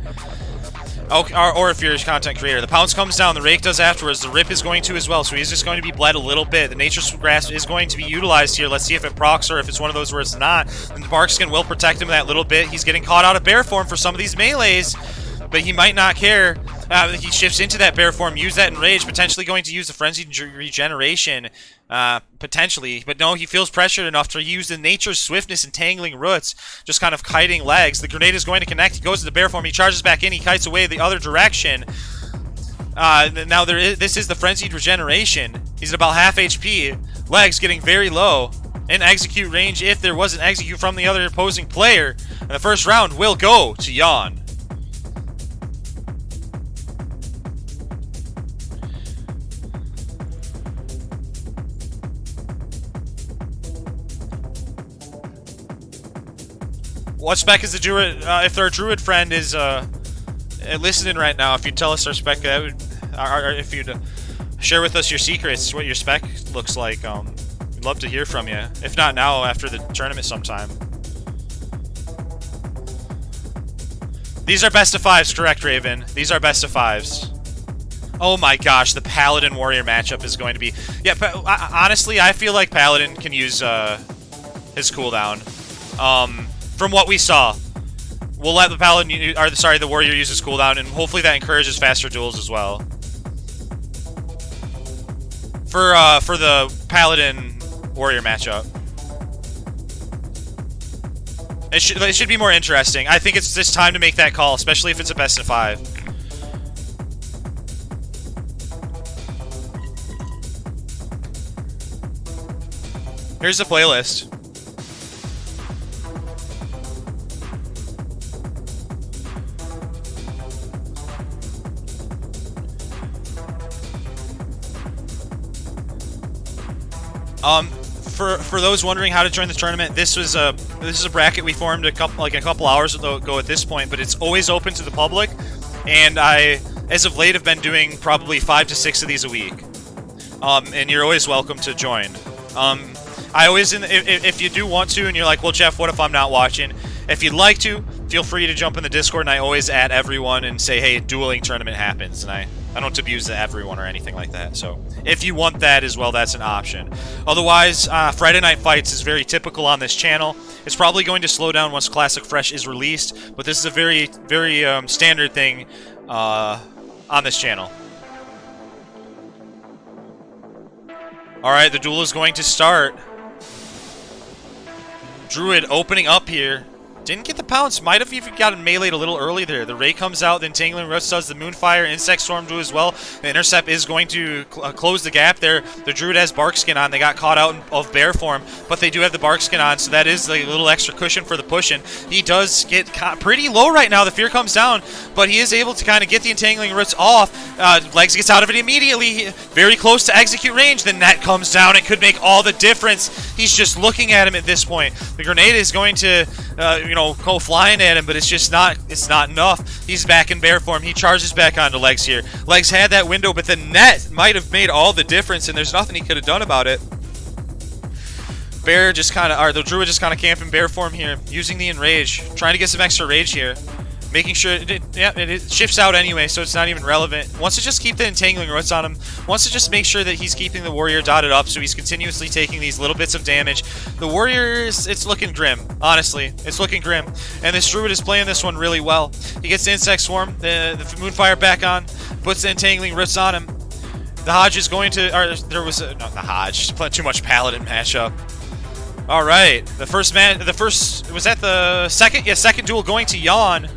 Or if you're a content creator. The pounce comes down, the rake does afterwards, the rip is going to as well, so he's just going to be bled a little bit. The Nature's Grasp is going to be utilized here. Let's see if it procs or if it's one of those where it's not. And the Barkskin will protect him that little bit. He's getting caught out of bear form for some of these melees, but he might not care. He shifts into that bear form, use that enrage, potentially going to use the Frenzied Regeneration, potentially. But no, he feels pressured enough to use the Nature's Swiftness and Tangling Roots, just kind of kiting Legs. The grenade is going to connect. He goes to the bear form, he charges back in, he kites away the other direction. Now this is the Frenzied Regeneration. He's at about half HP. Legs getting very low in execute range if there was an execute from the other opposing player. And the first round will go to Yawn. What spec is the Druid? If our Druid friend is listening right now, if you tell us our spec, that would, or if you'd share with us your secrets, what your spec looks like, we'd love to hear from you. If not now, after the tournament sometime. These are best of fives, correct, Raven? These are best of fives. Oh my gosh, the Paladin Warrior matchup is going to be... Yeah, honestly, I feel like Paladin can use his cooldown. From what we saw, we'll let the Paladin, or sorry, the Warrior use his cooldown, and hopefully that encourages faster duels as well. For the Paladin Warrior matchup, it should be more interesting. I think it's this time to make that call, especially if it's a best of 5. Here's the playlist. For those wondering how to join the tournament, this is a bracket we formed a couple hours ago at this point, but it's always open to the public, and I, as of late, have been doing probably 5 to 6 of these a week. And you're always welcome to join. I always, if you do want to, and you're like, well, Jeff, what if I'm not watching? If you'd like to, feel free to jump in the Discord, and I always add everyone and say, hey, dueling tournament happens, and I don't abuse everyone or anything like that. So if you want that as well, that's an option. Otherwise, Friday Night Fights is very typical on this channel. It's probably going to slow down once Classic Fresh is released, but this is a very, very standard thing on this channel. Alright, the duel is going to start. Druid opening up here. Didn't get the pounce. Might have even gotten meleeed a little early there. The Ray comes out, the Entangling Roots does, the Moonfire, Insect Storm do as well. The Intercept is going to close the gap there. The Druid has Bark Skin on. They got caught out of bear form, but they do have the Bark Skin on, so that is a little extra cushion for the pushing. He does get pretty low right now. The Fear comes down, but he is able to kind of get the Entangling Roots off. Legs gets out of it immediately. Very close to execute range. The net comes down. It could make all the difference. He's just looking at him at this point. The grenade is going to go flying at him, but it's not enough. He's back in bear form. He charges back onto Legs here. Legs had that window, but the net might have made all the difference, and there's nothing he could have done about it. Bear just kind of, or the Druid just kind of camping bear form here, using the Enrage, trying to get some extra rage here. Making sure, it shifts out anyway, so it's not even relevant. Wants to just keep the Entangling Roots on him. Wants to just make sure that he's keeping the Warrior dotted up, so he's continuously taking these little bits of damage. The Warrior, it's looking grim, honestly. It's looking grim. And this Druid is playing this one really well. He gets the Insect Swarm, the Moonfire back on, puts the Entangling Roots on him. The Hodge is going to, or there was, not the Hodge, playing too much Paladin matchup. Alright, the first, was that the second? Yeah, second duel going to Yawn.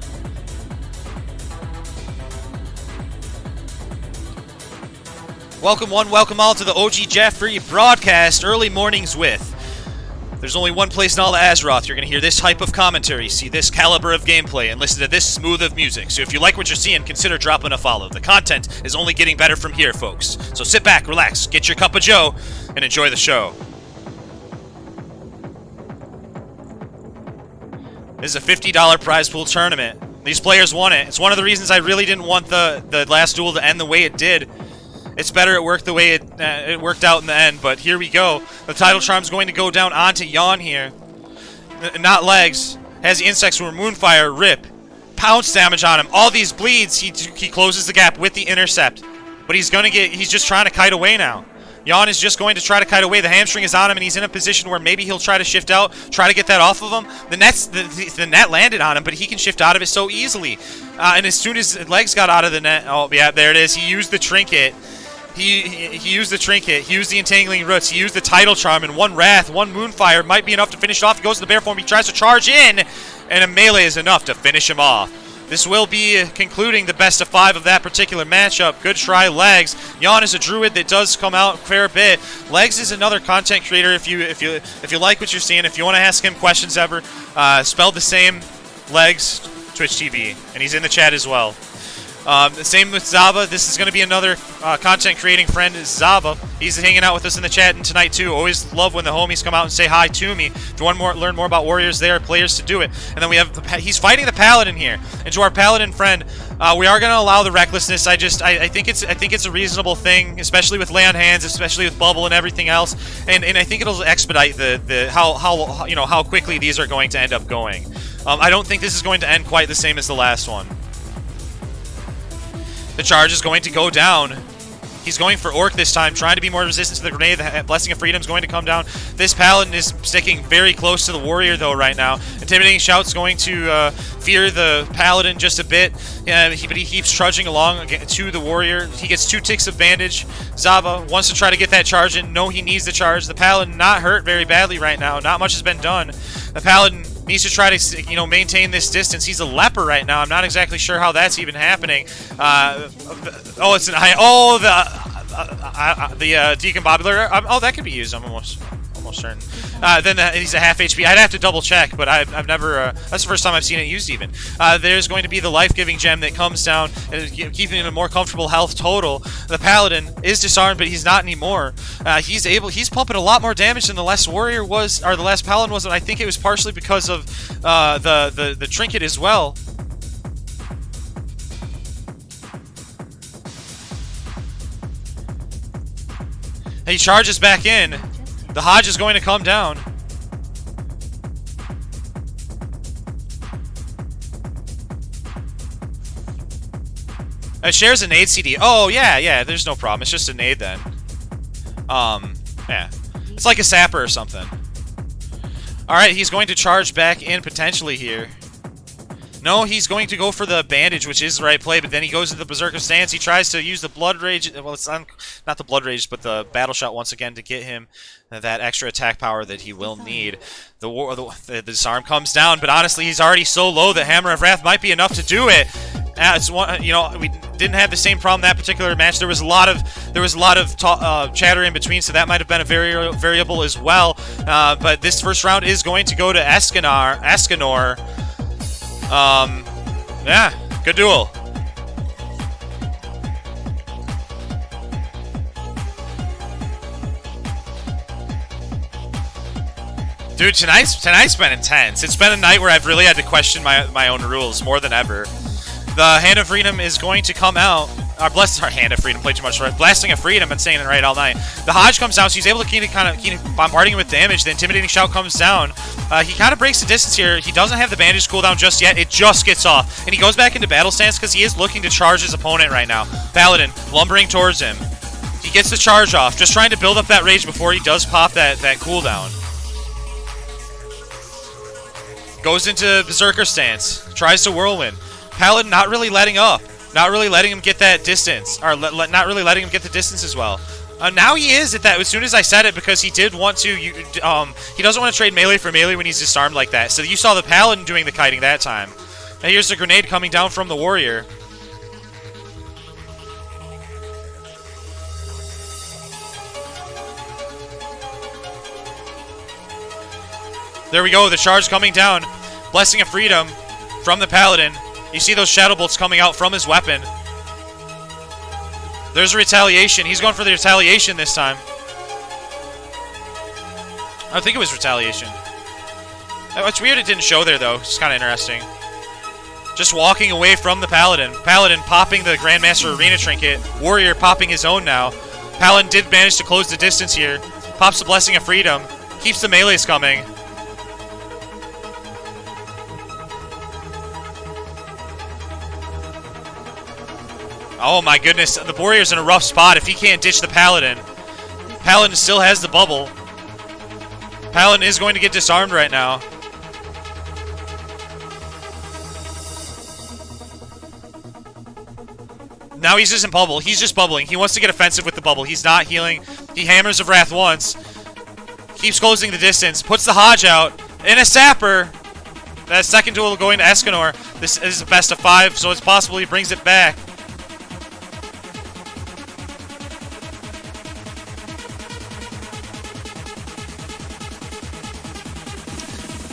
Welcome one, welcome all to the OG Jeffrey broadcast, early mornings with. There's only one place in all of Azeroth you're going to hear this type of commentary, see this caliber of gameplay, and listen to this smooth of music. So if you like what you're seeing, consider dropping a follow. The content is only getting better from here, folks. So sit back, relax, get your cup of joe, and enjoy the show. This is a $50 prize pool tournament. These players won it. It's one of the reasons I really didn't want the last duel to end the way it did. It's better it worked the way it worked out in the end, but here we go. The Tidal Charm's going to go down onto Yawn here. Not Legs. Has the Insect Swarm, Moonfire, Rip. Pounce damage on him. All these bleeds, he closes the gap with the Intercept. But he's just trying to kite away now. Yawn is just going to try to kite away. The Hamstring is on him, and he's in a position where maybe he'll try to shift out, try to get that off of him. The net landed on him, but he can shift out of it so easily. And as soon as Legs got out of the net, oh yeah, there it is. He used the Trinket. He used the Trinket, he used the Entangling Roots, he used the Tidal Charm, and one Wrath, one Moonfire might be enough to finish it off. He goes to the bear form, he tries to charge in, and a melee is enough to finish him off. This will be concluding the best of 5 of that particular matchup. Good try, Legs. Yawn is a Druid that does come out a fair bit. Legs is another content creator. If you like what you're seeing, if you want to ask him questions ever, spelled the same, Legs, Twitch TV, and he's in the chat as well. The same with Zabba. This is going to be another content creating friend, is Zabba. He's hanging out with us in the chat and tonight too. Always love when the homies come out and say hi to me. If you want to learn more about Warriors, there are players to do it. And then we have he's fighting the Paladin here. And to our Paladin friend, we are going to allow the recklessness. I think it's a reasonable thing, especially with lay on hands, especially with bubble and everything else. And I think it'll expedite how quickly these are going to end up going. I don't think this is going to end quite the same as the last one. The charge is going to go down. He's going for Orc this time, trying to be more resistant to the grenade. The Blessing of Freedom is going to come down. This Paladin is sticking very close to the Warrior, though, right now. Intimidating Shout's going to fear the Paladin just a bit, but he keeps trudging along to the Warrior. He gets 2 ticks of bandage. Zabba wants to try to get that charge in. No, he needs the charge. The Paladin not hurt very badly right now. Not much has been done. The Paladin needs to try to, maintain this distance. He's a leper right now. I'm not exactly sure how that's even happening. It's an eye. Oh, the decombobulator. Oh, that could be used. I'm almost certain. Then he's a half HP. I'd have to double check, but I've never. That's the first time I've seen it used even. There's going to be the life-giving gem that comes down, keeping him a more comfortable health total. The Paladin is disarmed, but he's not anymore. He's pumping a lot more damage than the last Warrior was, or the last Paladin was, and I think it was partially because of the Trinket as well. He charges back in. The Hodge is going to come down. It shares a nade CD. Oh, yeah, there's no problem. It's just a nade then. Yeah. It's like a sapper or something. Alright, he's going to charge back in potentially here. No, he's going to go for the bandage, which is the right play, but then he goes into the Berserker stance. He tries to use the Blood Rage. Well, it's not the Blood Rage, but the Battle Shot once again to get him that extra attack power that he will need. The disarm comes down, but honestly, he's already so low that Hammer of Wrath might be enough to do it. It's one, you know, we didn't have the same problem that particular match. There was a lot of chatter in between, so that might have been a variable as well. But this first round is going to go to Escanor. Yeah, good duel. Dude, tonight's been intense. It's been a night where I've really had to question my own rules more than ever. The Hand of Freedom is going to come out. Our Hand of Freedom, played too much right. Blasting of Freedom, been saying it right all night. The Hodge comes down, so he's able to keep bombarding him with damage. The Intimidating Shout comes down. He kind of breaks the distance here. He doesn't have the bandage cooldown just yet. It just gets off. And he goes back into battle stance because he is looking to charge his opponent right now. Paladin, lumbering towards him. He gets the charge off, just trying to build up that rage before he does pop that cooldown. Goes into Berserker stance. Tries to Whirlwind. Paladin not really letting up. Not really letting him get that distance. Or not really letting him get the distance as well. Now he is at that as soon as I said it, because he did want to, he doesn't want to trade melee for melee when he's disarmed like that. So you saw the Paladin doing the kiting that time. Now here's the grenade coming down from the Warrior. There we go, the charge coming down. Blessing of Freedom from the Paladin. You see those Shadow Bolts coming out from his weapon. There's a retaliation. He's going for the retaliation this time. I think it was retaliation. It's weird it didn't show there, though. It's kind of interesting. Just walking away from the Paladin. Paladin popping the Grandmaster Arena Trinket. Warrior popping his own now. Paladin did manage to close the distance here. Pops the Blessing of Freedom. Keeps the melees coming. Oh my goodness, the Warrior's in a rough spot if he can't ditch the Paladin. Paladin still has the bubble. Paladin is going to get disarmed right now. Now he's just in bubble. He's just bubbling. He wants to get offensive with the bubble. He's not healing. He hammers of Wrath once. Keeps closing the distance. Puts the Hodge out. And a Sapper. That second duel going to Escanor. This is a best of 5, so it's possible he brings it back.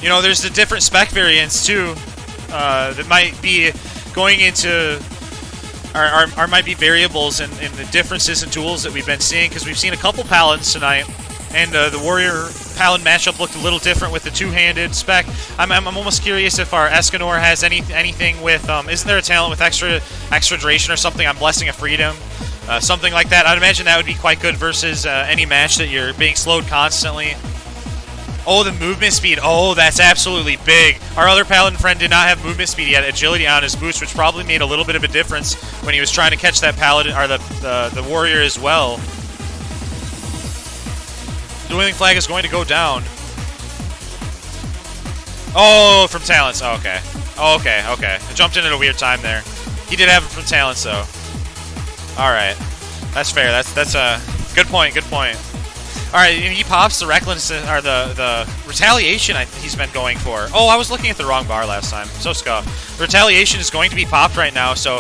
You know, there's the different spec variants, too, that might be going into, or might be variables in the differences in tools that we've been seeing, because we've seen a couple Paladins tonight, and the Warrior-Paladin matchup looked a little different with the two-handed spec. I'm almost curious if our Escanor has anything with, isn't there a talent with extra duration or something on Blessing of Freedom? Something like that. I'd imagine that would be quite good versus any match that you're being slowed constantly. Oh, the movement speed. Oh, that's absolutely big. Our other Paladin friend did not have movement speed. He had agility on his boots, which probably made a little bit of a difference when he was trying to catch that Paladin, or the Warrior as well. Dueling Flag is going to go down. Oh, from talents. Oh, okay. Oh, okay, okay. I jumped in at a weird time there. He did have it from talents, though. Alright. That's fair. That's a good point, good point. Alright, he pops the reckless, or the retaliation he's been going for. Oh, I was looking at the wrong bar last time. So scuffed. The retaliation is going to be popped right now, so,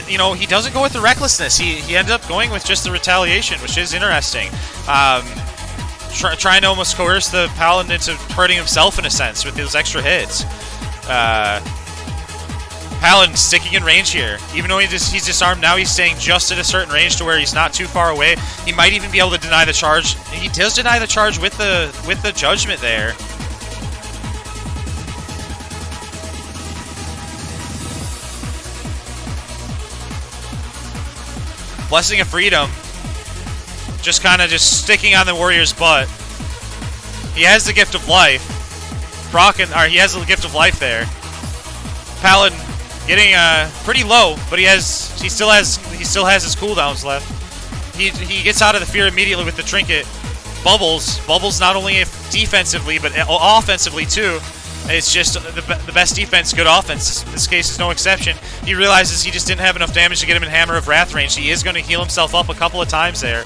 you know, he doesn't go with the recklessness. He ended up going with just the retaliation, which is interesting. Trying to almost coerce the Paladin into hurting himself in a sense with those extra hits. Paladin sticking in range here. Even though he's disarmed, now he's staying just at a certain range to where he's not too far away. He might even be able to deny the charge. He does deny the charge with the judgment there. Blessing of Freedom. Just kind of sticking on the Warrior's butt. He has the Gift of Life. He has the Gift of Life there. Paladin getting pretty low, but he still has his cooldowns left. He gets out of the fear immediately with the trinket. Bubbles not only defensively but offensively too. It's just the best defense, good offense. This case is no exception. He realizes he just didn't have enough damage to get him in Hammer of Wrath range. He is going to heal himself up a couple of times there.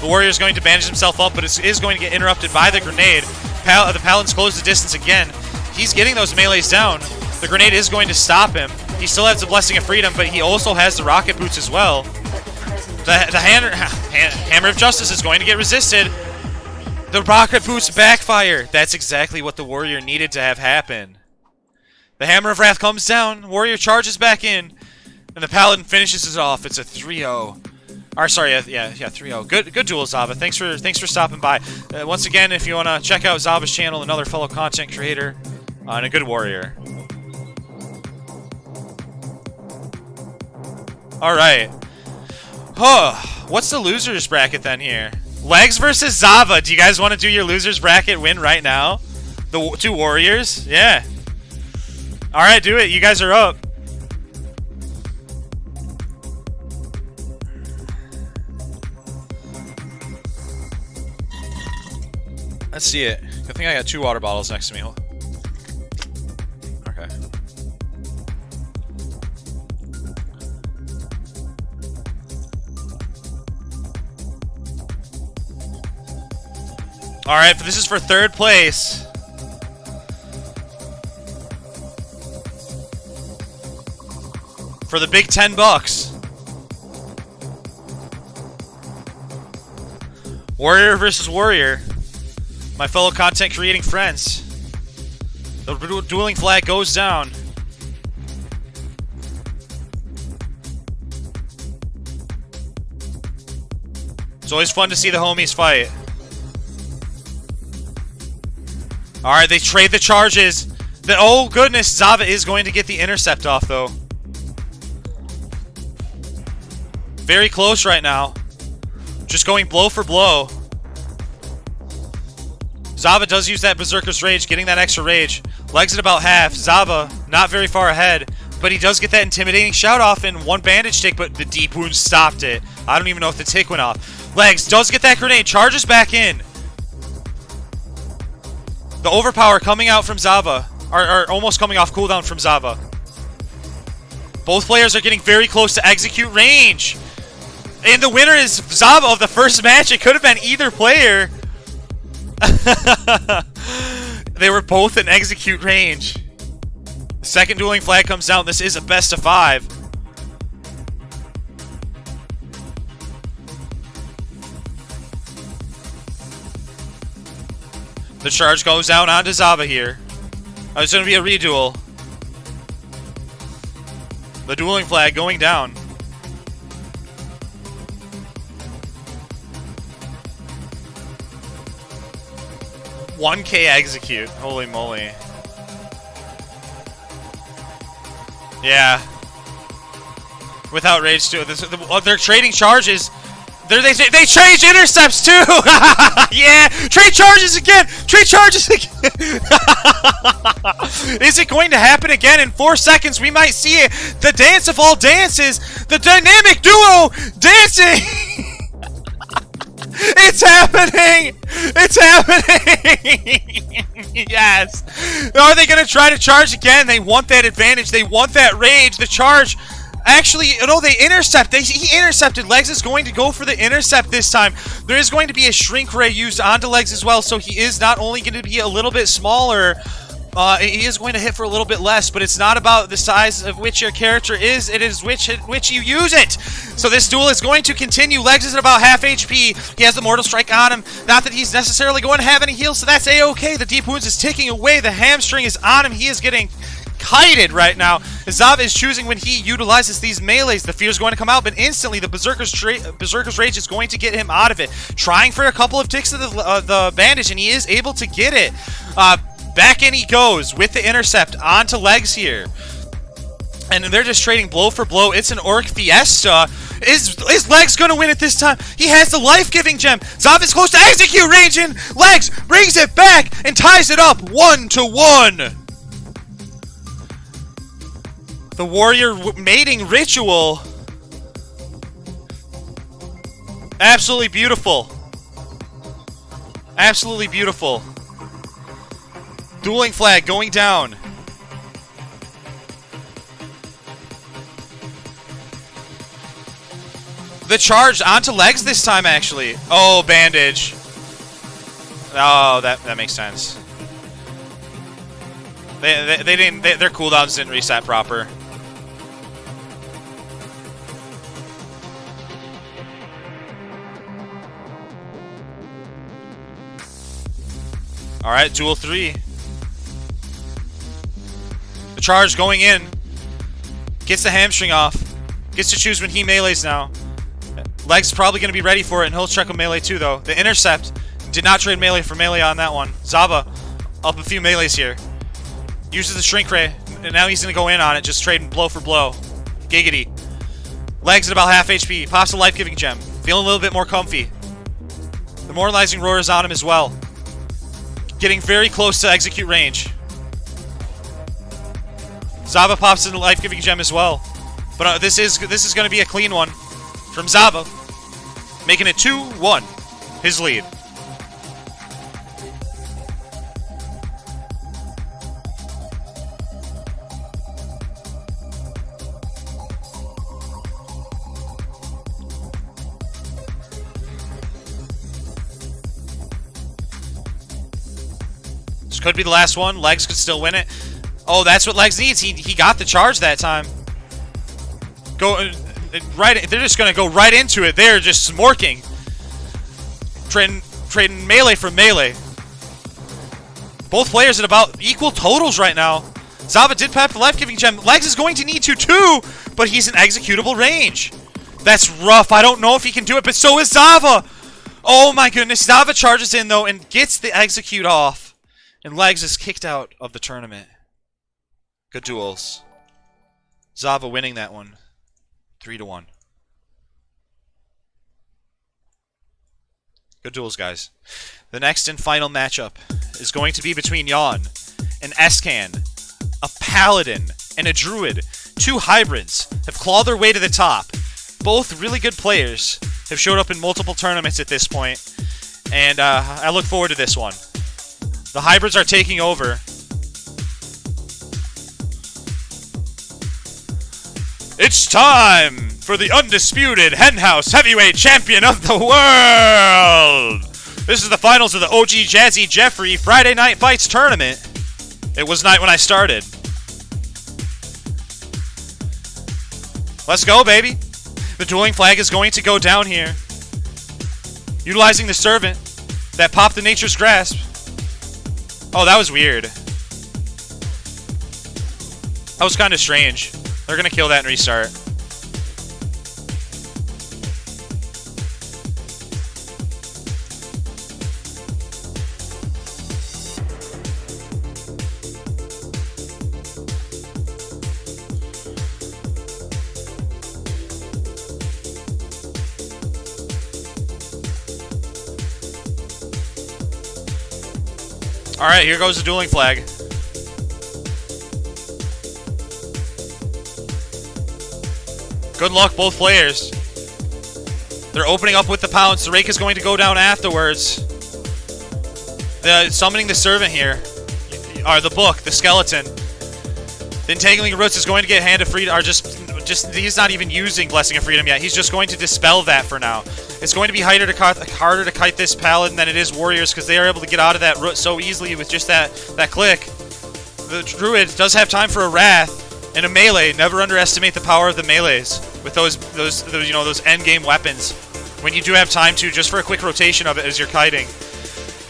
The Warrior is going to bandage himself up, but it is going to get interrupted by the grenade. The Paladins close the distance again. He's getting those melees down. The grenade is going to stop him. He still has the Blessing of Freedom, but he also has the Rocket Boots as well. The Hammer of Justice is going to get resisted. The Rocket Boots backfire. That's exactly what the Warrior needed to have happen. The Hammer of Wrath comes down. Warrior charges back in. And the Paladin finishes it off. It's a 3-0. Or sorry, yeah, 3-0. Good duel, Zabba. Thanks for stopping by. Once again, if you want to check out Zabba's channel, another fellow content creator, and a good warrior. All right. What's the losers bracket then here? Legs versus Zabba. Do you guys want to do your losers bracket win right now? The two warriors? Yeah. All right, do it. You guys are up. Let's see it. I think I got 2 water bottles next to me. Okay. Alright, this is for 3rd place. For the big $10. Warrior versus warrior. My fellow content creating friends. The dueling flag goes down. It's always fun to see the homies fight. Alright, they trade the charges. Oh goodness, Zabba is going to get the intercept off though. Very close right now. Just going blow for blow. Zabba does use that Berserker's Rage, getting that extra rage. Legs at about half. Zabba, not very far ahead, but he does get that intimidating shout off in 1 bandage tick, but the deep wound stopped it. I don't even know if the tick went off. Legs does get that grenade, charges back in. The overpower coming out from Zabba, or almost coming off cooldown from Zabba. Both players are getting very close to execute range. And the winner is Zabba of the first match. It could have been either player. They were both in execute range. The second dueling flag comes down. This is a best of 5. The charge goes down onto Zabba here. It's going to be a reduel. The dueling flag going down. $1K execute. Holy moly. Yeah. Without rage too. They're trading charges. They trade intercepts too. Yeah. Trade charges again. Trade charges again. Is it going to happen again in 4 seconds? We might see it. The dance of all dances. The dynamic duo dancing. It's happening! It's happening! Yes! Are they going to try to charge again? They want that advantage. They want that rage. The charge... Actually, no, they intercept. He intercepted. Legs is going to go for the intercept this time. There is going to be a shrink ray used onto Legs as well, so he is not only going to be a little bit smaller... he is going to hit for a little bit less, but it's not about the size of which your character is, it is which you use it. So this duel is going to continue. Legs is at about half HP. He has the Mortal Strike on him. Not that he's necessarily going to have any heals, so that's a-okay. The Deep Wounds is ticking away. The hamstring is on him. He is getting kited right now. Zabba is choosing when he utilizes these melees. The fear is going to come out, but instantly the Berserker's Rage is going to get him out of it. Trying for a couple of ticks of the bandage, and he is able to get it. Back in he goes with the intercept onto Legs here. And they're just trading blow for blow. It's an Orc Fiesta. Is Legs going to win it this time? He has the life-giving gem. Zabba is close to execute range, and Legs brings it back and ties it up 1-1. The warrior mating ritual. Absolutely beautiful. Absolutely beautiful. Dueling flag going down. The charge onto legs this time, actually. Oh, bandage. Oh, that makes sense. They didn't. Their cooldowns didn't reset proper. All right, duel 3. The charge going in. Gets the hamstring off. Gets to choose when he melees now. Leg's probably going to be ready for it, and he'll check a melee too, though. The intercept did not trade melee for melee on that one. Zabba up a few melees here. Uses the shrink ray, and now he's going to go in on it, just trading blow for blow. Giggity. Legs at about half HP. Pops a life-giving gem. Feeling a little bit more comfy. The moralizing roar is on him as well. Getting very close to execute range. Zabba pops in the life-giving gem as well. But this is going to be a clean one from Zabba. Making it 2-1. His lead. This could be the last one. Legs could still win it. Oh, that's what Legs needs. He got the charge that time. Right. They're just gonna go right into it. They're just smorking. Trading melee for melee. Both players at about equal totals right now. Zabba did pop the life-giving gem. Legs is going to need to too, but he's in executable range. That's rough. I don't know if he can do it, but so is Zabba. Oh my goodness. Zabba charges in though and gets the execute off. And Legs is kicked out of the tournament. Good duels. Zabba winning that one. 3-1. Good duels, guys. The next and final matchup is going to be between Yawn and Scankan. A Paladin and a Druid. Two hybrids have clawed their way to the top. Both really good players. Have showed up in multiple tournaments at this point. And I look forward to this one. The hybrids are taking over. It's time for the undisputed Henhouse Heavyweight Champion of the World! This is the finals of the OG Jazzy Jeffrey Friday Night Fights Tournament. It was night when I started. Let's go, baby. The dueling flag is going to go down here. Utilizing the servant that popped the Nature's Grasp. Oh, that was weird. That was kind of strange. They're going to kill that and restart. Alright, here goes the dueling flag. Good luck, both players. They're opening up with the pounce. The rake is going to go down afterwards. Summoning the servant here. Or the book, the skeleton. The entangling roots is going to get Hand of Freedom. Or just he's not even using Blessing of Freedom yet. He's just going to dispel that for now. It's going to be harder to kite this Paladin than it is Warriors because they are able to get out of that root so easily with just that click. The Druid does have time for a Wrath and a melee. Never underestimate the power of the melees with those end game weapons. When you do have time to, just for a quick rotation of it as you're kiting.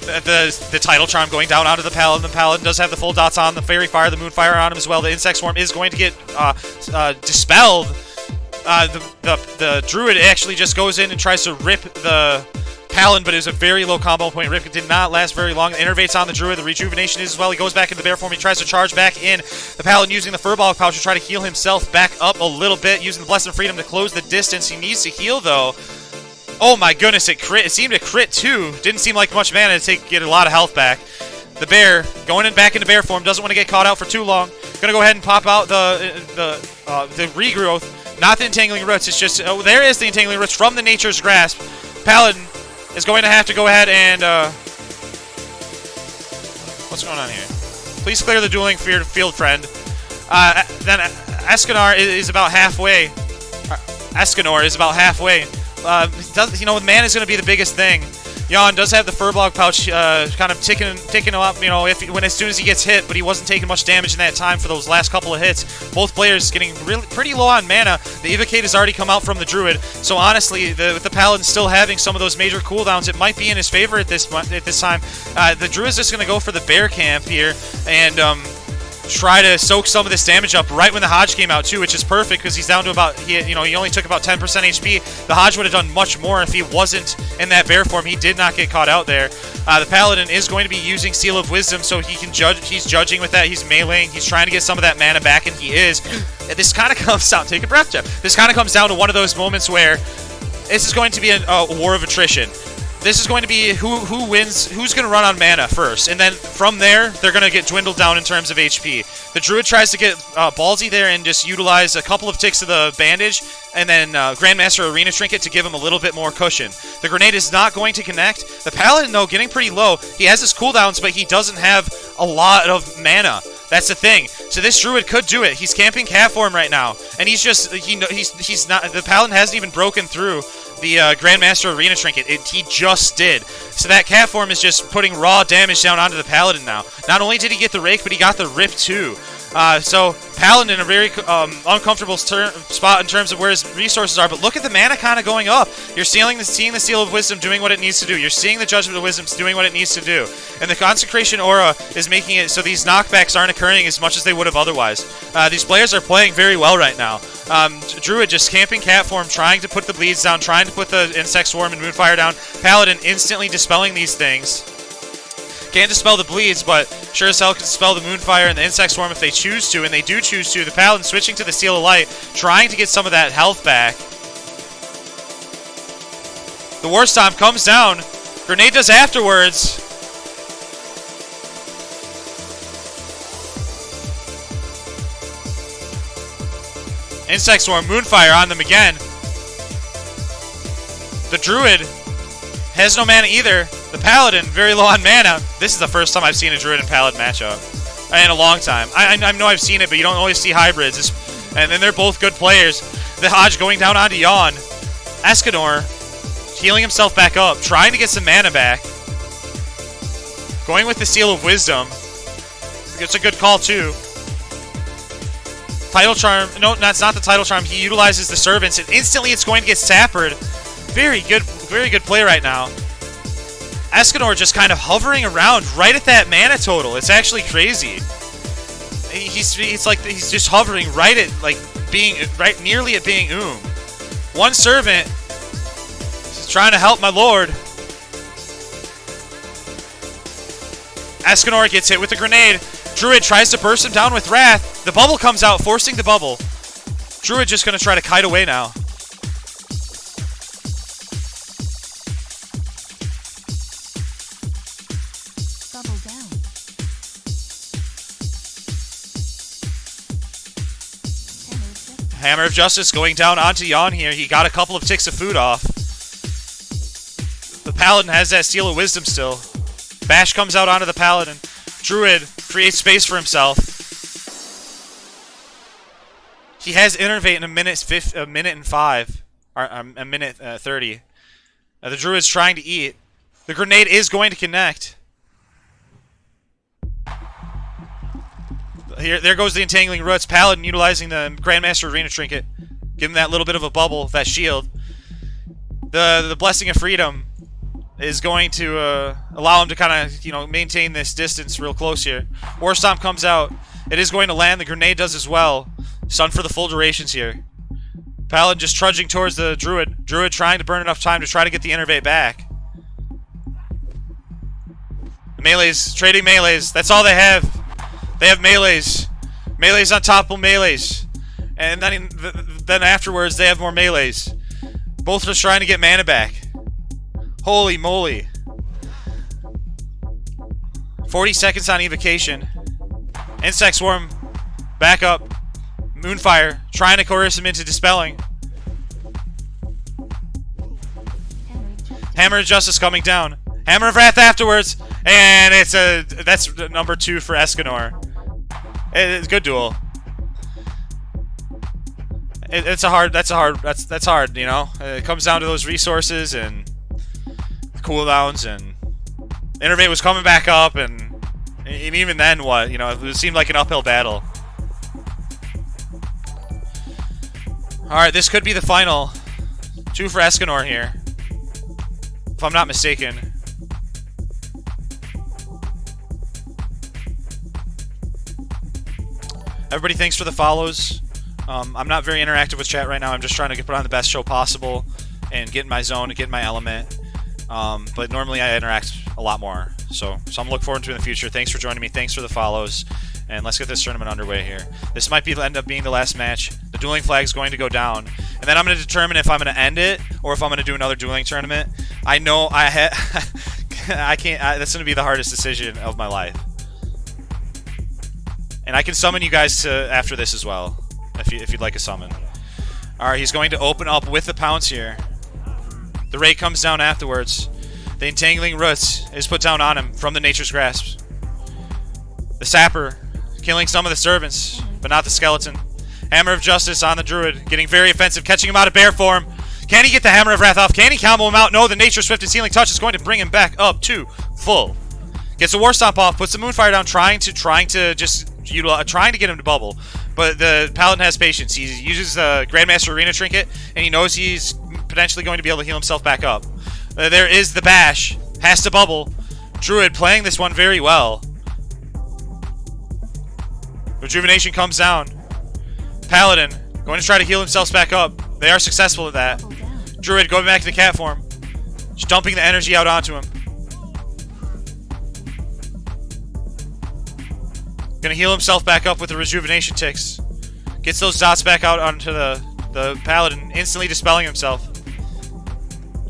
The Tidal Charm going down onto the Paladin. The Paladin does have the full dots on. The Fairy Fire, the Moonfire on him as well. The Insect Swarm is going to get dispelled. The Druid actually just goes in and tries to rip the Paladin, but it was a very low combo point. Rip did not last very long. It innervates on the Druid. The Rejuvenation is as well. He goes back into the bear form. He tries to charge back in. The Paladin using the Furball pouch to try to heal himself back up a little bit, using the Blessing of Freedom to close the distance. He needs to heal, though. Oh my goodness, it crit. It seemed to crit, too. Didn't seem like much mana to get a lot of health back. The bear, going back into bear form, doesn't want to get caught out for too long. Gonna go ahead and pop out the regrowth. Not the Entangling Roots, it's just... Oh, there is the Entangling Roots from the Nature's Grasp. Paladin is going to have to go ahead and... what's going on here? Please clear the dueling field, friend. Then Escanor is about halfway. Escanor is about halfway. You know, mana is going to be the biggest thing. Jan does have the Furbolg pouch kind of ticking him up, you know, as soon as he gets hit, but he wasn't taking much damage in that time for those last couple of hits. Both players getting pretty low on mana. The Evocate has already come out from the Druid, so honestly, with the Paladin still having some of those major cooldowns, it might be in his favor at this time. The Druid's just going to go for the Bear Camp here, and try to soak some of this damage up right when the Hodge came out too, which is perfect because he's down to about, he only took about 10% HP. The Hodge would have done much more if he wasn't in that bear form. He did not get caught out there. The Paladin is going to be using Seal of Wisdom, so he can judge. He's judging with that. He's meleeing. He's trying to get some of that mana back, and he is. This kind of comes down. Take a breath, Jeff. This kind of comes down to one of those moments where this is going to be a war of attrition. This is going to be who wins, who's going to run on mana first. And then from there, they're going to get dwindled down in terms of HP. The Druid tries to get ballsy there and just utilize a couple of ticks of the bandage and then Grandmaster Arena Trinket to give him a little bit more cushion. The grenade is not going to connect. The Paladin, though, getting pretty low. He has his cooldowns, but he doesn't have a lot of mana. That's the thing. So this Druid could do it. He's camping cat form right now, and he's just he's not. The Paladin hasn't even broken through the Grandmaster Arena Trinket. He just did. So that cat form is just putting raw damage down onto the Paladin now. Not only did he get the Rake, but he got the Rip too. So Paladin in a very uncomfortable spot in terms of where his resources are, but look at the mana kind of going up. You're seeing the Seal of Wisdom doing what it needs to do. You're seeing the Judgment of Wisdom doing what it needs to do. And the Consecration Aura is making it so these knockbacks aren't occurring as much as they would have otherwise. These players are playing very well right now. Druid just camping cat form, trying to put the bleeds down, trying to put the Insect Swarm and Moonfire down. Paladin instantly dispelling these things. Can't dispel the bleeds, but sure as hell can dispel the Moonfire and the Insect Swarm if they choose to, and they do choose to. The Paladin switching to the Seal of Light, trying to get some of that health back. The War Stomp comes down. Grenade does afterwards. Insect Swarm, Moonfire on them again. The Druid has no mana either. The Paladin, very low on mana. This is the first time I've seen a Druid and Paladin matchup in a long time. I know I've seen it, but you don't always see hybrids. And then they're both good players. The Hodge going down onto Yawn. Escanor healing himself back up, trying to get some mana back. Going with the Seal of Wisdom. It's a good call, too. Title Charm. No, that's not the Title Charm. He utilizes the Servants, and instantly it's going to get Sappered. Very good play right now. Escanor just kind of hovering around right at that mana total. It's actually crazy. It's like he's just hovering right at right nearly at being One servant is trying to help my lord. Escanor gets hit with a grenade. Druid tries to burst him down with Wrath. The bubble comes out, forcing the bubble. Druid just going to try to kite away now. Bubble down. Hammer of Justice going down onto Yawn here. He got a couple of ticks of food off. The Paladin has that Seal of Wisdom still. Bash comes out onto the Paladin. Druid creates space for himself. He has Innervate in a minute and 5. Or a minute 30. The Druid's trying to eat. The grenade is going to connect. There goes the Entangling Roots. Paladin utilizing the Grandmaster Arena Trinket. Give him that little bit of a bubble, that shield. The Blessing of Freedom is going to allow him to kind of, maintain this distance real close here. War Stomp comes out. It is going to land. The grenade does as well. Stun for the full durations here. Paladin just trudging towards the Druid. Druid trying to burn enough time to try to get the Innervate back. The melees, trading melees. That's all they have. They have melees. Melees on top of melees. And then afterwards, they have more melees. Both just trying to get mana back. Holy moly. 40 seconds on evocation. Insect Swarm. Back up. Moonfire. Trying to coerce him into dispelling. Hammer of Justice coming down. Hammer of Wrath afterwards. And that's number 2 for Escanor. It's a good duel. That's hard, you know? It comes down to those resources and cooldowns, and Innervate was coming back up, and even then, what? You know, it seemed like an uphill battle. Alright, this could be the final. 2 for Escanor here, if I'm not mistaken. Everybody, thanks for the follows. I'm not very interactive with chat right now. I'm just trying to put on the best show possible and get in my zone and get in my element. But normally I interact a lot more. So I'm looking forward to it in the future. Thanks for joining me. Thanks for the follows. And let's get this tournament underway here. This might end up being the last match. The dueling flag is going to go down. And then I'm going to determine if I'm going to end it or if I'm going to do another dueling tournament. I know I can't. That's going to be the hardest decision of my life. And I can summon you guys to after this as well, if you'd like a summon. Alright, he's going to open up with the pounce here. The rake comes down afterwards. The entangling roots is put down on him from the nature's grasp. The sapper killing some of the servants, but not the skeleton. Hammer of Justice on the druid, getting very offensive, catching him out of bear form. Can he get the Hammer of Wrath off? Can he combo him out? No, the Nature Swift and Sealing Touch is going to bring him back up to full. Gets the War Stomp off, puts the Moonfire down, trying to get him to bubble. But the Paladin has patience. He uses the Grandmaster Arena Trinket, and he knows he's potentially going to be able to heal himself back up. There is the bash. Has to bubble. Druid playing this one very well. Rejuvenation comes down. Paladin going to try to heal himself back up. They are successful at that. Druid going back to the cat form. Just dumping the energy out onto him. Gonna heal himself back up with the rejuvenation ticks. Gets those dots back out onto the Paladin, instantly dispelling himself.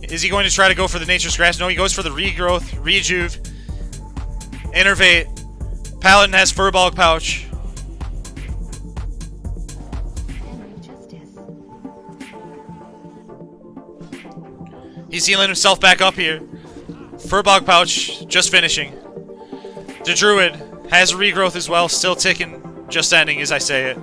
Is he going to try to go for the Nature's Grasp? No, he goes for the regrowth, rejuve, innervate. Paladin has Furbog Pouch. He's healing himself back up here. Furbog Pouch just finishing. The Druid has regrowth as well, still ticking, just ending as I say it.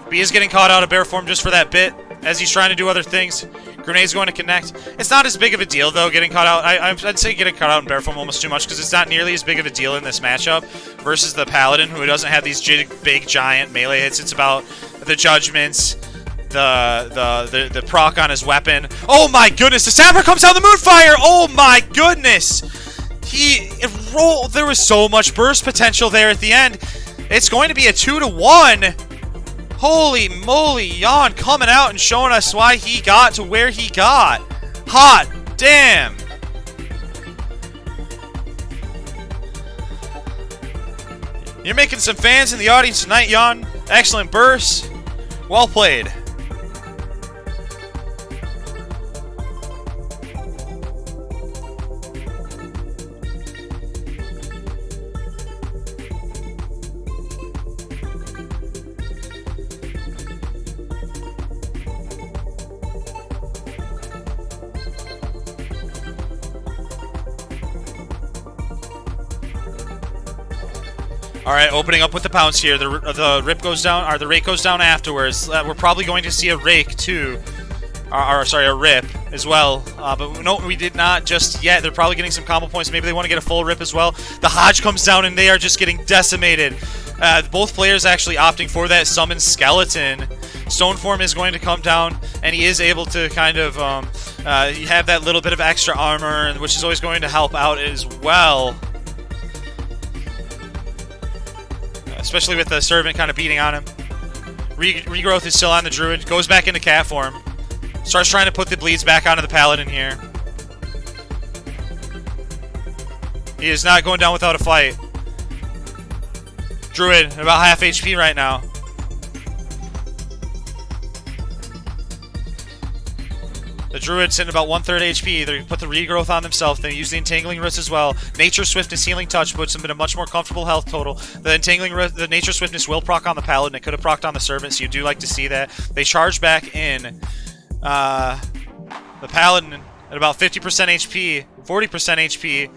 But he is getting caught out of bear form just for that bit as he's trying to do other things. Grenade's going to connect. It's not as big of a deal though, getting caught out. I'd say getting caught out in bear form almost too much because it's not nearly as big of a deal in this matchup versus the Paladin, who doesn't have these big giant melee hits. It's about the judgments, the proc on his weapon. Oh my goodness, the Sapper comes out the Moonfire! Oh my goodness! There was so much burst potential there at the end. It's going to be a 2-to-1. Holy moly, Jan coming out and showing us why he got to where he got. Hot damn. You're making some fans in the audience tonight, Jan. Excellent burst. Well played. All right, opening up with the pounce here. The rip goes down, or the rake goes down afterwards. We're probably going to see a rake too, sorry, a rip as well. But no, we did not just yet. They're probably getting some combo points. Maybe they want to get a full rip as well. The Hodge comes down, and they are just getting decimated. Both players actually opting for that summon skeleton. Stoneform is going to come down, and he is able to kind of have that little bit of extra armor, which is always going to help out as well. Especially with the Servant kind of beating on him. Regrowth is still on the Druid. Goes back into cat form. Starts trying to put the bleeds back onto the Paladin here. He is not going down without a fight. Druid, about half HP right now. The Druid's sitting about 1/3 HP. They put the regrowth on themselves. They use the Entangling Roots as well. Nature Swiftness Healing Touch puts them in a much more comfortable health total. The Entangling Root, the Nature Swiftness will proc on the Paladin. It could have procced on the Servant, so you do like to see that. They charge back in the Paladin at about 50% HP, 40% HP.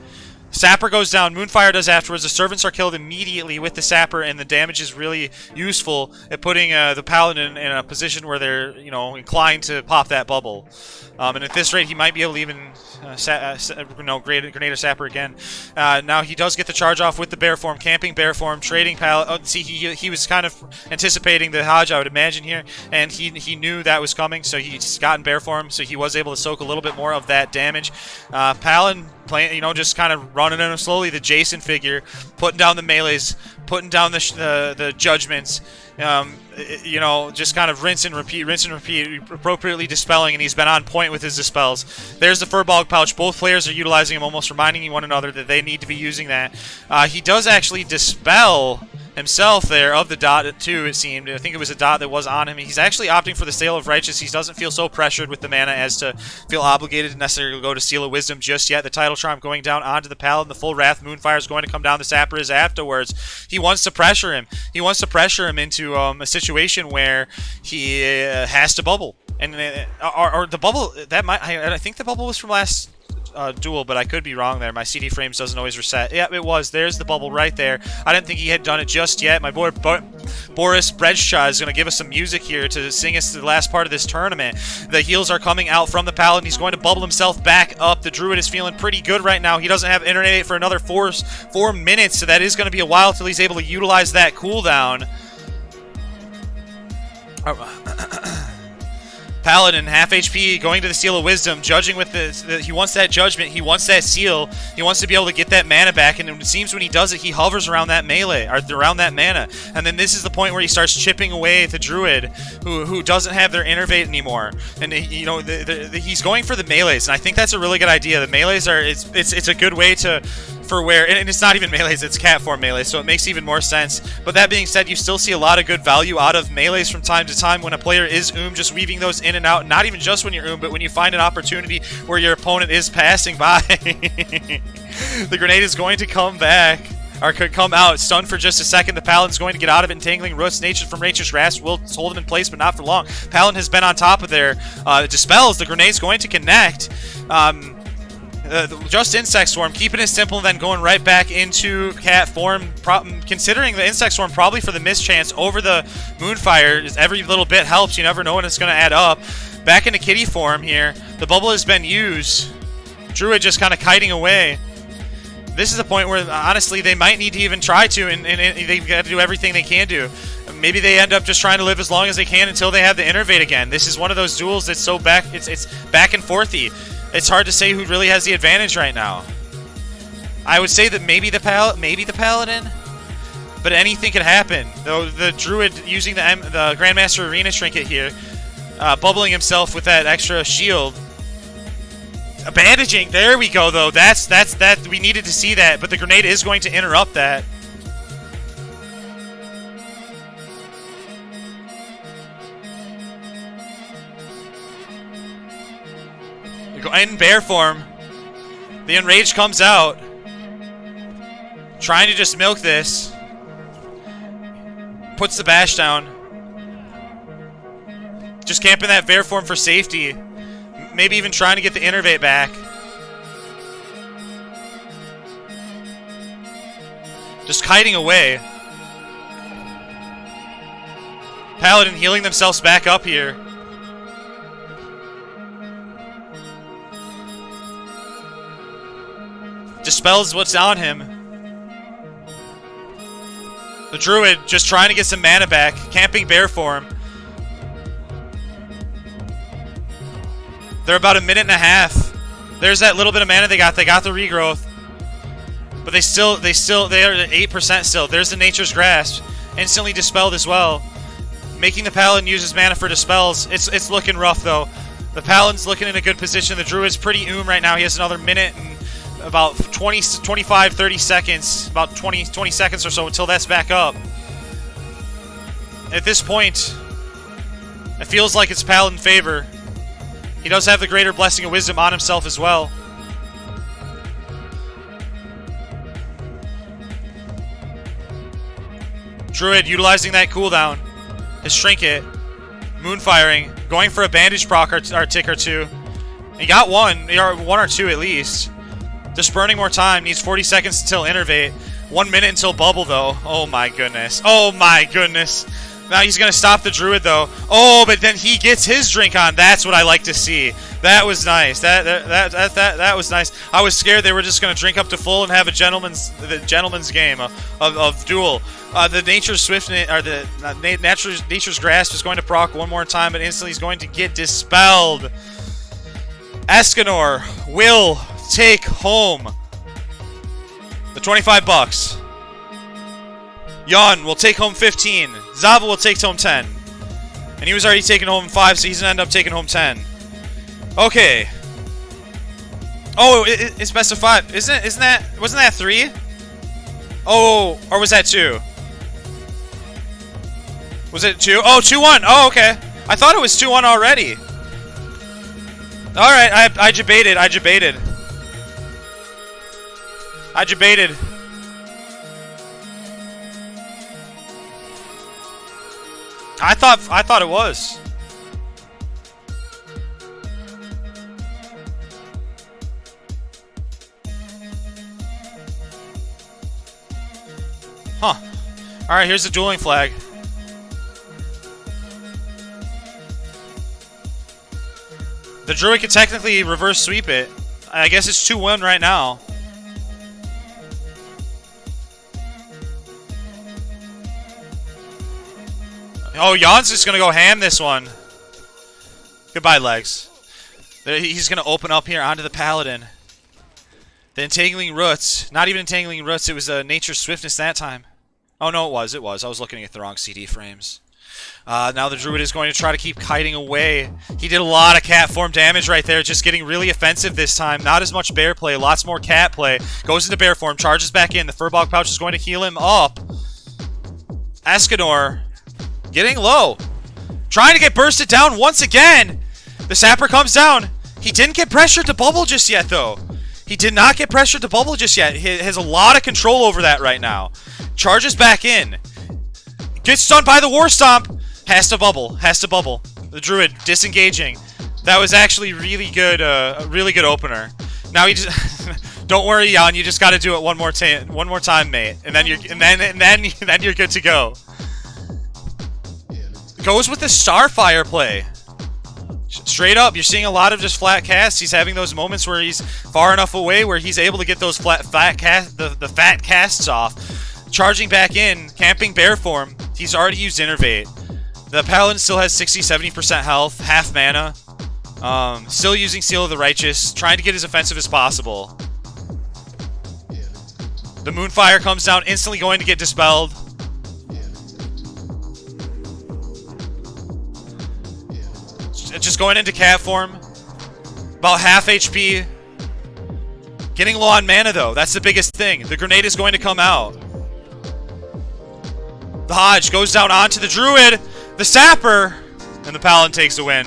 Sapper goes down. Moonfire does afterwards. The servants are killed immediately with the Sapper, and the damage is really useful at putting the Paladin in a position where they're, you know, inclined to pop that bubble. And at this rate, he might be able to even Grenade or Sapper again. Now he does get the charge off with the bear form, camping bear form, trading Paladin. Oh, see, he was kind of anticipating the Hodge, I would imagine here, and he knew that was coming, so he's gotten bear form, so he was able to soak a little bit more of that damage. Paladin playing, you know, just kind of running in slowly. The Jason figure, putting down the melees, putting down the judgments. You know, just kind of rinse and repeat, appropriately dispelling, and he's been on point with his dispels. There's the Furball pouch. Both players are utilizing him, almost reminding one another that they need to be using that. He does actually dispel himself there of the dot too, it seemed. I think it was a dot that was on him. He's actually opting for the Sale of Righteous. He doesn't feel so pressured with the mana as to feel obligated to necessarily go to Seal of Wisdom just yet. The Title Charm going down onto the Paladin. The full Wrath Moonfire is going to come down. The Sapper is afterwards. He wants to pressure him. He wants to pressure him into a situation where he has to bubble. And or the bubble, that might, I think the bubble was from last duel, but I could be wrong there. My CD frames doesn't always reset. Yeah, it was. There's the bubble right there. I didn't think he had done it just yet. My boy Boris Bredshaw is going to give us some music here to sing us the last part of this tournament. The heals are coming out from the Paladin. He's going to bubble himself back up. The Druid is feeling pretty good right now. He doesn't have internet for another 4 minutes, so that is going to be a while till he's able to utilize that cooldown. Paladin, half HP, going to the Seal of Wisdom, judging with he wants that judgment, he wants that seal, he wants to be able to get that mana back, and it seems when he does it, he hovers around that melee, or around that mana, and then this is the point where he starts chipping away at the Druid, who doesn't have their Innervate anymore, and you know, he's going for the melees, and I think that's a really good idea. The melees are, it's a good way to, for where, and it's not even melees, it's cat form melees, so it makes even more sense. But that being said, you still see a lot of good value out of melees from time to time when a player is just weaving those in and out, not even just when you're but when you find an opportunity where your opponent is passing by. The grenade is going to come back, or could come out, stunned for just a second. The Paladin's going to get out of it. Entangling Roots, Nature's Grasp will hold him in place, but not for long. Paladin has been on top of their dispels. The grenade's going to connect. Just Insect Swarm, keeping it simple, and then going right back into cat form, considering the Insect Swarm probably for the mischance over the Moonfire. Every little bit helps. You never know when it's going to add up. Back into kitty form here. The bubble has been used. Druid just kind of kiting away. This is a point where, honestly, they might need to even try to, and they've got to do everything they can do. Maybe they end up just trying to live as long as they can until they have the Innervate again. This is one of those duels that's so it's back and forthy. It's hard to say who really has the advantage right now. I would say that maybe the Paladin, but anything could happen. Though the Druid using the Grandmaster Arena Trinket here, bubbling himself with that extra shield. Bandaging, there we go though. That's we needed to see that, but the grenade is going to interrupt that. In bear form, the Enraged comes out, trying to just milk this. Puts the bash down. Just camping that bear form for safety. Maybe even trying to get the Innervate back. Just kiting away. Paladin healing themselves back up here. Dispels what's on him. The Druid just trying to get some mana back, camping bear form. They're about a minute and a half. There's that little bit of mana they got. They got the regrowth. But they are at 8% still. There's the Nature's Grasp. Instantly dispelled as well. Making the Paladin use his mana for dispels. It's looking rough though. The Paladin's looking in a good position. The Druid's pretty right now. He has another minute and about 25, 30 seconds, about 20 seconds or so until that's back up. At this point, it feels like it's Paladin favor. He does have the Greater Blessing of Wisdom on himself as well. Druid utilizing that cooldown. His Trinket. Moonfiring. Going for a bandage proc or tick or two. He got one or two at least. Just burning more time. Needs 40 seconds until Innervate. 1 minute until Bubble, though. Oh, my goodness. Oh, my goodness. Now he's going to stop the Druid, though. Oh, but then he gets his drink on. That's what I like to see. That was nice. That was nice. I was scared they were just going to drink up to full and have a gentleman's game of duel. The Nature's Swiftness, or the Nature's Grasp is going to proc one more time, but instantly he's going to get dispelled. Escanor will take home the 25 bucks. Yon will take home 15. Zabba will take home 10. And he was already taking home 5, so he's going to end up taking home 10. Okay. Oh, it's best of 5. Wasn't that 3? Oh, or was that 2? Was it 2? Oh, 2-1. Oh, okay. I thought it was 2-1 already. Alright, I debated. I thought it was. Huh. Alright, here's the dueling flag. The Druid could technically reverse sweep it. I guess it's 2-1 right now. Oh, Jan's just going to go ham this one. Goodbye, legs. He's going to open up here onto the Paladin. The Entangling Roots. Not even Entangling Roots. It was Nature's Swiftness that time. Oh, no, it was. It was. I was looking at the wrong CD frames. Now the Druid is going to try to keep kiting away. He did a lot of cat form damage right there, just getting really offensive this time. Not as much bear play, lots more cat play. Goes into bear form, charges back in. The Furbog Pouch is going to heal him up. Escanor getting low. Trying to get bursted down once again. The Sapper comes down. He didn't get pressured to bubble just yet, though. He did not get pressured to bubble just yet. He has a lot of control over that right now. Charges back in. Gets stunned by the War Stomp. Has to bubble. The Druid disengaging. That was actually really good. A really good opener. Now he just don't worry, Jan. You just got to do it one more time, mate, and then you're good to go. Goes with the Starfire play. Straight up, you're seeing a lot of just flat casts. He's having those moments where he's far enough away where he's able to get those fat casts off. Charging back in, camping bear form. He's already used Innervate. The Paladin still has 60-70% health, half mana. Still using Seal of the Righteous, trying to get as offensive as possible. The Moonfire comes down, instantly going to get dispelled. Just going into cat form. About half HP. Getting low on mana, though. That's the biggest thing. The grenade is going to come out. The Hodge goes down onto the Druid. The Sapper. And the Paladin takes the win.